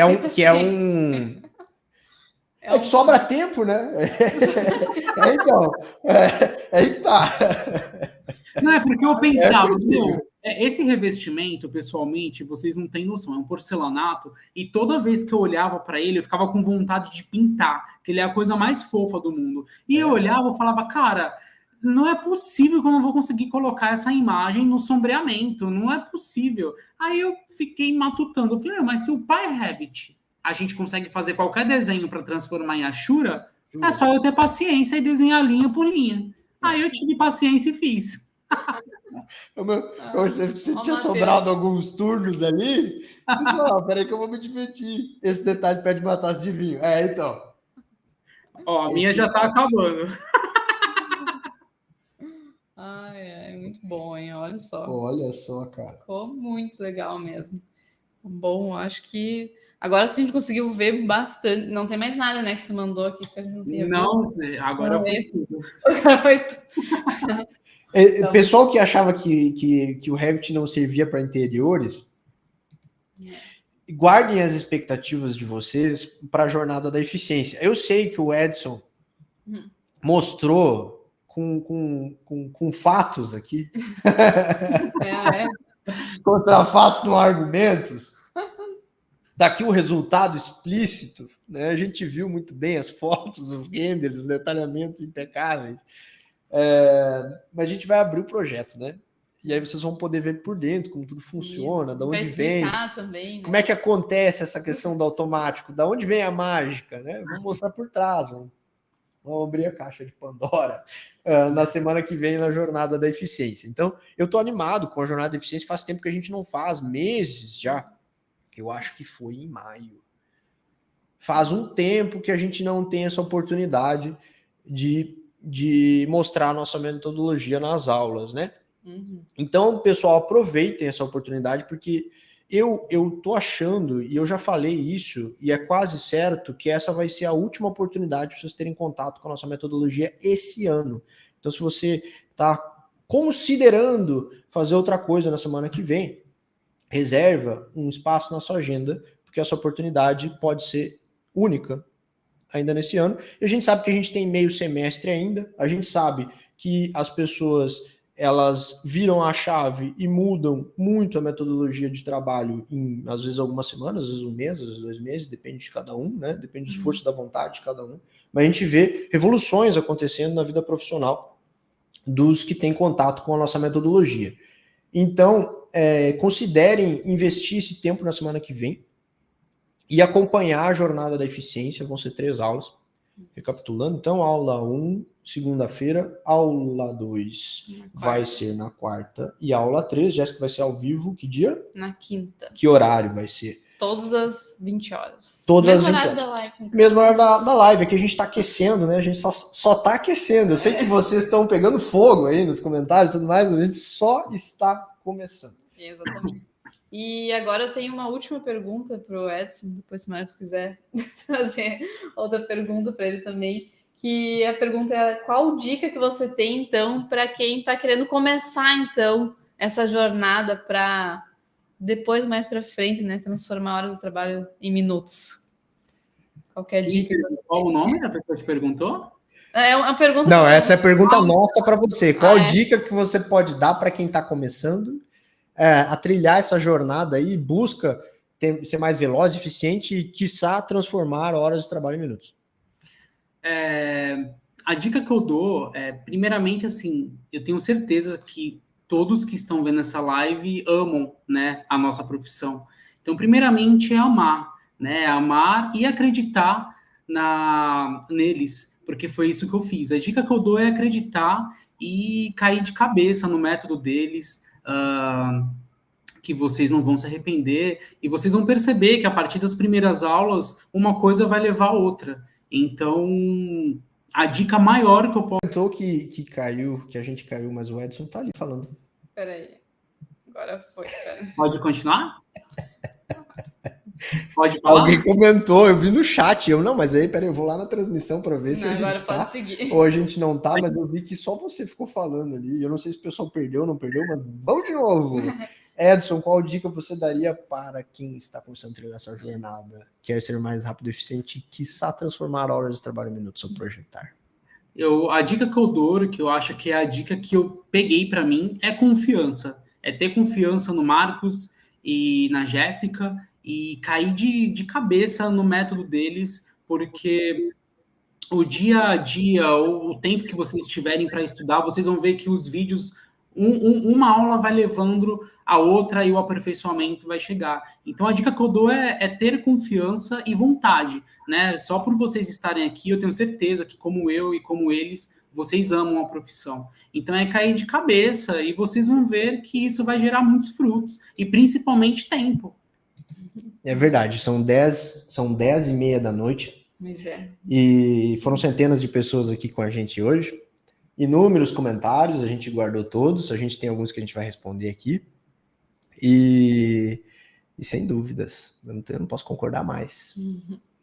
[SPEAKER 2] que sobra tempo, né? Então. Aí que tá.
[SPEAKER 3] Não, é porque eu pensava, esse revestimento, pessoalmente, vocês não têm noção, é um porcelanato, e toda vez que eu olhava para ele, eu ficava com vontade de pintar, que ele é a coisa mais fofa do mundo. E eu olhava e falava, cara, não é possível que eu não vou conseguir colocar essa imagem no sombreamento, não é possível. Aí eu fiquei matutando, eu falei, mas se o PyRevit a gente consegue fazer qualquer desenho para transformar em Ashura, é só eu ter paciência e desenhar linha por linha. Aí eu tive paciência e fiz.
[SPEAKER 2] Você tinha sobrado alguns turnos ali? Você falou, peraí que eu vou me divertir. Esse detalhe pede uma taça de vinho. Então.
[SPEAKER 3] Ó, a minha já tá acabando.
[SPEAKER 1] Muito bom, hein? Olha só.
[SPEAKER 2] Olha só, cara.
[SPEAKER 1] Ficou muito legal mesmo. Bom, acho que agora sim a gente conseguiu ver bastante. Não tem mais nada, né, que tu mandou aqui que a gente não tinha
[SPEAKER 3] visto. Agora foi tudo.
[SPEAKER 1] Agora foi tudo.
[SPEAKER 2] Pessoal que achava que o Revit não servia para interiores, guardem as expectativas de vocês para a jornada da eficiência. Eu sei que o Edson mostrou com fatos aqui, contra fatos não argumentos. Tá aqui o resultado explícito, né? A gente viu muito bem as fotos, os renders, os detalhamentos impecáveis. Mas a gente vai abrir o projeto, né? E aí vocês vão poder ver por dentro como tudo funciona, da onde vem,
[SPEAKER 1] também, né?
[SPEAKER 2] Como é que acontece essa questão do automático, da onde vem a mágica, né? Vou mostrar por trás, vamos abrir a caixa de Pandora na semana que vem na jornada da eficiência. Então, eu tô animado com a jornada da eficiência, faz tempo que a gente não faz, meses já. Eu acho que foi em maio. Faz um tempo que a gente não tem essa oportunidade de mostrar a nossa metodologia nas aulas, né? Então, pessoal, aproveitem essa oportunidade, porque eu tô achando, e eu já falei isso, e é quase certo que essa vai ser a última oportunidade de vocês terem contato com a nossa metodologia esse ano. Então, se você está considerando fazer outra coisa na semana que vem, reserva um espaço na sua agenda, porque essa oportunidade pode ser única ainda nesse ano. E a gente sabe que a gente tem meio semestre ainda, a gente sabe que as pessoas elas viram a chave e mudam muito a metodologia de trabalho em, às vezes, algumas semanas, às vezes 1 mês, às vezes 2 meses, depende de cada um, né? Depende do esforço e da vontade de cada um. Mas a gente vê revoluções acontecendo na vida profissional dos que têm contato com a nossa metodologia. Então, considerem investir esse tempo na semana que vem e acompanhar a jornada da eficiência. Vão ser 3 aulas. Recapitulando, então, aula 1, segunda-feira, aula 2 vai ser na quarta e aula 3, Jéssica, vai ser ao vivo, que dia?
[SPEAKER 1] Na quinta.
[SPEAKER 2] Que horário vai ser?
[SPEAKER 1] Todas as 20 horas.
[SPEAKER 2] Todas
[SPEAKER 1] Mesmo
[SPEAKER 2] as 20
[SPEAKER 1] horário
[SPEAKER 2] horas.
[SPEAKER 1] da live. Então.
[SPEAKER 2] Mesmo horário da live, aqui a gente tá aquecendo, né? A gente só tá aquecendo. Eu sei que vocês estão pegando fogo aí nos comentários e tudo mais, mas a gente só está começando.
[SPEAKER 1] Exatamente. E agora eu tenho uma última pergunta para o Edson, depois se o Marcos quiser fazer outra pergunta para ele também, que a pergunta é: qual dica que você tem, então, para quem está querendo começar, então, essa jornada para depois, mais para frente, né, transformar horas de trabalho em minutos? Qualquer dica.
[SPEAKER 3] Qual o nome da pessoa que perguntou?
[SPEAKER 1] É uma pergunta.
[SPEAKER 2] Não, essa é a pergunta nossa para você. Qual dica que você pode dar para quem está começando a trilhar essa jornada aí, busca ser mais veloz, eficiente e, quiçá, transformar horas de trabalho em minutos?
[SPEAKER 3] A dica que eu dou é, primeiramente, assim, eu tenho certeza que todos que estão vendo essa live amam, né, a nossa profissão. Então, primeiramente, é amar, né, amar e acreditar neles, porque foi isso que eu fiz. A dica que eu dou é acreditar e cair de cabeça no método deles, que vocês não vão se arrepender e vocês vão perceber que a partir das primeiras aulas uma coisa vai levar a outra. Então, a dica maior que eu posso...
[SPEAKER 2] Comentou que caiu, que a gente caiu, mas o Edson tá ali falando.
[SPEAKER 1] Peraí, agora foi. Pera.
[SPEAKER 3] Pode continuar? Pode falar?
[SPEAKER 2] Alguém comentou, eu vi no chat, mas aí, peraí, eu vou lá na transmissão para ver se a gente tá, ou a gente não tá, mas eu vi que só você ficou falando ali, eu não sei se o pessoal perdeu ou não perdeu, mas vamos de novo. Edson, qual dica você daria para quem está começando a trilhar essa jornada, quer ser mais rápido e eficiente e quiçá transformar horas de trabalho em minutos ou projetar?
[SPEAKER 3] A dica que eu dou, que eu acho que é a dica que eu peguei para mim, é confiança. É ter confiança no Marcos e na Jéssica e cair de cabeça no método deles, porque o dia a dia, o tempo que vocês tiverem para estudar, vocês vão ver que os vídeos, uma aula vai levando a outra e o aperfeiçoamento vai chegar. Então, a dica que eu dou é ter confiança e vontade, né? Só por vocês estarem aqui, eu tenho certeza que, como eu e como eles, vocês amam a profissão. Então, é cair de cabeça e vocês vão ver que isso vai gerar muitos frutos e, principalmente, tempo.
[SPEAKER 2] É verdade, são 10h30 da noite.
[SPEAKER 1] Pois é.
[SPEAKER 2] E foram centenas de pessoas aqui com a gente hoje. Inúmeros comentários, a gente guardou todos, a gente tem alguns que a gente vai responder aqui. E sem dúvidas, eu não posso concordar mais.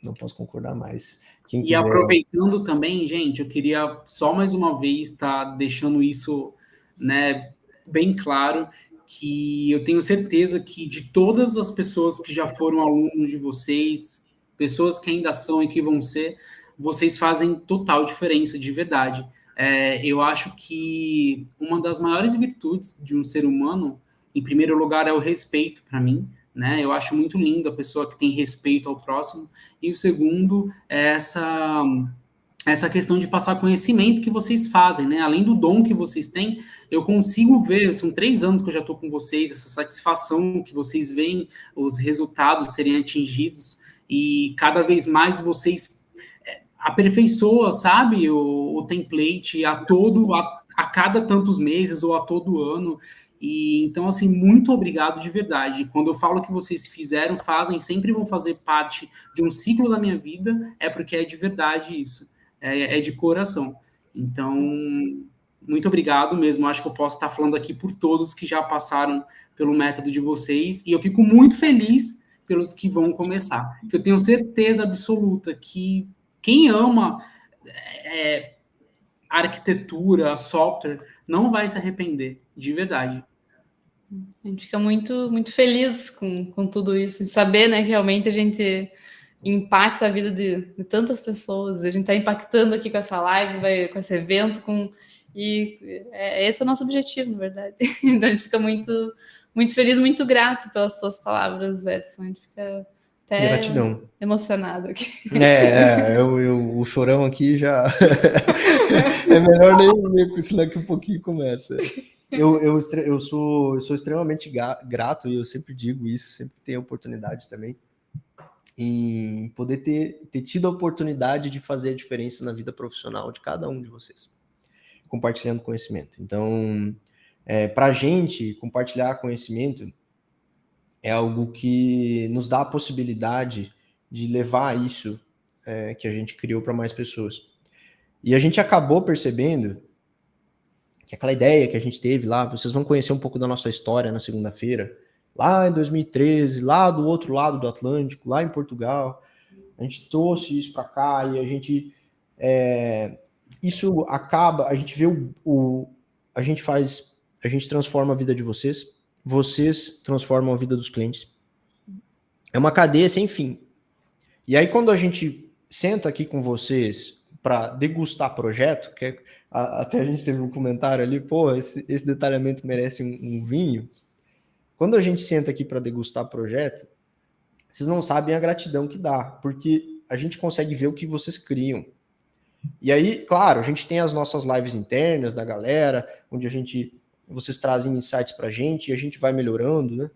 [SPEAKER 2] Não posso concordar mais. Quem quiser...
[SPEAKER 3] aproveitando também, gente, eu queria só mais uma vez estar deixando isso, né, bem claro, que eu tenho certeza que de todas as pessoas que já foram alunos de vocês, pessoas que ainda são e que vão ser, vocês fazem total diferença, de verdade. Eu acho que uma das maiores virtudes de um ser humano, em primeiro lugar, é o respeito para mim, né? Eu acho muito lindo a pessoa que tem respeito ao próximo. E o segundo é essa questão de passar conhecimento que vocês fazem, né? Além do dom que vocês têm, eu consigo ver, são 3 anos que eu já estou com vocês, essa satisfação que vocês veem, os resultados serem atingidos, e cada vez mais vocês aperfeiçoam, sabe, o template a cada tantos meses ou a todo ano. E então, assim, muito obrigado de verdade. Quando eu falo que vocês fizeram, fazem, sempre vão fazer parte de um ciclo da minha vida, é porque é de verdade isso. É de coração. Então, muito obrigado mesmo. Acho que eu posso estar falando aqui por todos que já passaram pelo método de vocês. E eu fico muito feliz pelos que vão começar. Eu tenho certeza absoluta que quem ama arquitetura, software, não vai se arrepender, de verdade.
[SPEAKER 1] A gente fica muito, muito feliz com tudo isso, saber, né, que realmente a gente impacta a vida de tantas pessoas. A gente está impactando aqui com essa live, com esse evento, com E esse é o nosso objetivo, na verdade. Então a gente fica muito, muito feliz, muito grato pelas suas palavras, Edson. A gente fica até
[SPEAKER 2] Gratidão.
[SPEAKER 1] Emocionado aqui.
[SPEAKER 2] O chorão aqui já... É melhor nem senão que um pouquinho começa. Eu sou extremamente grato, e eu sempre digo isso, sempre tenho a oportunidade também, em poder ter tido a oportunidade de fazer a diferença na vida profissional de cada um de vocês, compartilhando conhecimento. Então, para a gente, compartilhar conhecimento é algo que nos dá a possibilidade de levar isso que a gente criou para mais pessoas. E a gente acabou percebendo que aquela ideia que a gente teve lá, vocês vão conhecer um pouco da nossa história na segunda-feira, lá em 2013, lá do outro lado do Atlântico, lá em Portugal, a gente trouxe isso para cá e a gente... isso acaba, a gente vê a gente transforma a vida de vocês, vocês transformam a vida dos clientes. É uma cadeia sem fim. E aí quando a gente senta aqui com vocês para degustar projeto, que até a gente teve um comentário ali, pô, esse detalhamento merece um vinho. Quando a gente senta aqui para degustar projeto, vocês não sabem a gratidão que dá, porque a gente consegue ver o que vocês criam. E aí, claro, a gente tem as nossas lives internas da galera, onde vocês trazem insights para a gente e a gente vai melhorando, né?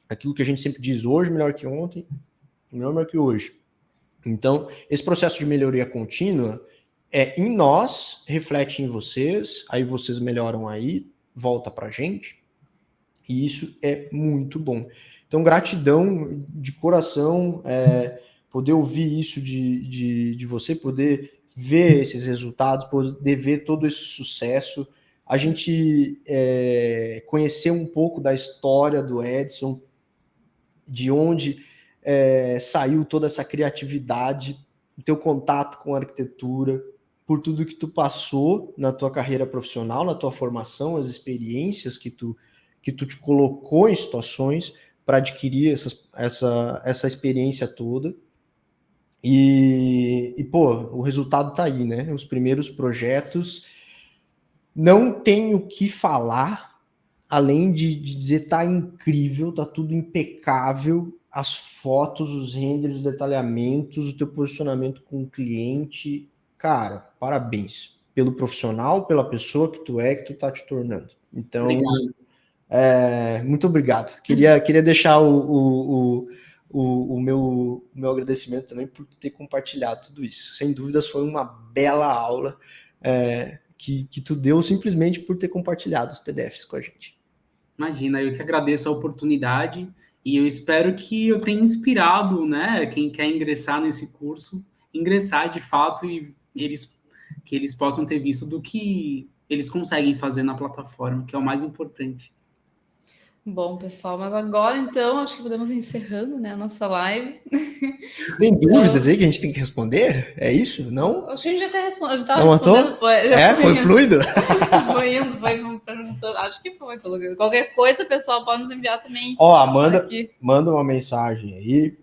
[SPEAKER 2] Aquilo que a gente sempre diz, hoje melhor que ontem, melhor que hoje. Então, esse processo de melhoria contínua em nós, reflete em vocês, aí vocês melhoram aí, volta pra gente, e isso é muito bom. Então, gratidão de coração, poder ouvir isso de você, poder ver esses resultados, poder ver todo esse sucesso, a gente conhecer um pouco da história do Edson, de onde saiu toda essa criatividade, o teu contato com a arquitetura, por tudo que tu passou na tua carreira profissional, na tua formação, as experiências que tu te colocou em situações para adquirir essa experiência toda. E, pô, o resultado tá aí, né? Os primeiros projetos, não tenho o que falar, além de dizer tá incrível, tá tudo impecável, as fotos, os renders, os detalhamentos, o teu posicionamento com o cliente. Cara, parabéns pelo profissional, pela pessoa que tu tá te tornando. Então, muito obrigado. Queria deixar o meu agradecimento também por ter compartilhado tudo isso. Sem dúvidas foi uma bela aula que tu deu simplesmente por ter compartilhado os PDFs com a gente.
[SPEAKER 3] Imagina, eu que agradeço a oportunidade e eu espero que eu tenha inspirado, né, quem quer ingressar nesse curso, ingressar de fato e que eles possam ter visto do que eles conseguem fazer na plataforma, que é o mais importante.
[SPEAKER 1] Bom, pessoal, mas agora então acho que podemos ir encerrando, né, a nossa live.
[SPEAKER 2] Tem dúvidas aí que a gente tem que responder? É isso? Não?
[SPEAKER 1] Acho que a gente já até respondeu. A gente tava respondendo.
[SPEAKER 2] Foi fluido?
[SPEAKER 1] Foi perguntando. Acho que foi. Qualquer coisa, pessoal, pode nos enviar também.
[SPEAKER 2] Ó, manda uma mensagem aí.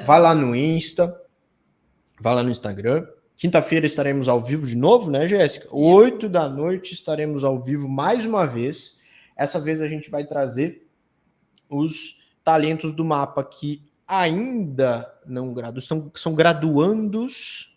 [SPEAKER 2] Vai lá no Insta. Vai lá no Instagram. Quinta-feira estaremos ao vivo de novo, né, Jéssica? 8 da noite estaremos ao vivo mais uma vez. Essa vez a gente vai trazer os talentos do mapa que ainda não são graduandos,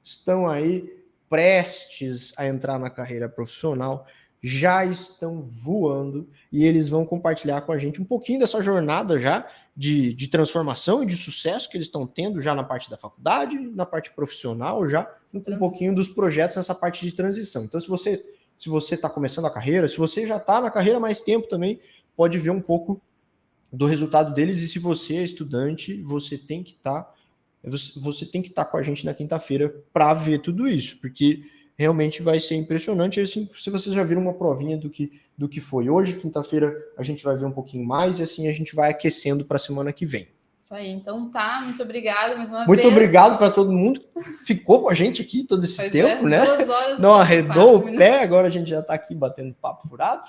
[SPEAKER 2] estão aí prestes a entrar na carreira profissional, já estão voando e eles vão compartilhar com a gente um pouquinho dessa jornada já de transformação e de sucesso que eles estão tendo já na parte da faculdade, na parte profissional, já um pouquinho dos projetos nessa parte de transição. Então, se você está começando a carreira, se você já está na carreira há mais tempo também, pode ver um pouco do resultado deles. E se você é estudante, você tem que estar com a gente na quinta-feira para ver tudo isso, porque realmente vai ser impressionante. Assim, se vocês já viram uma provinha do que foi hoje, quinta-feira a gente vai ver um pouquinho mais e assim a gente vai aquecendo para a semana que vem.
[SPEAKER 1] Isso aí, então tá, muito obrigada mais uma vez.
[SPEAKER 2] Muito obrigado para todo mundo que ficou com a gente aqui todo esse tempo, né?
[SPEAKER 1] 2 horas.
[SPEAKER 2] Não arredou o pé, agora a gente já está aqui batendo papo furado.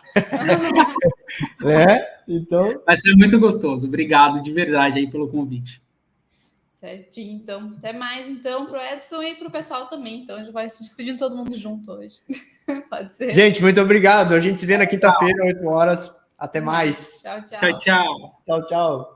[SPEAKER 2] Né? Então...
[SPEAKER 3] Vai ser muito gostoso. Obrigado de verdade aí pelo convite.
[SPEAKER 1] Certinho, então. Até mais, então, pro Edson e pro pessoal também. Então, a gente vai se despedindo todo mundo junto hoje. Pode ser.
[SPEAKER 2] Gente, muito obrigado. A gente se vê na quinta-feira, 8 horas. Até mais.
[SPEAKER 1] Tchau, tchau.
[SPEAKER 3] Tchau, tchau.
[SPEAKER 2] Tchau, tchau.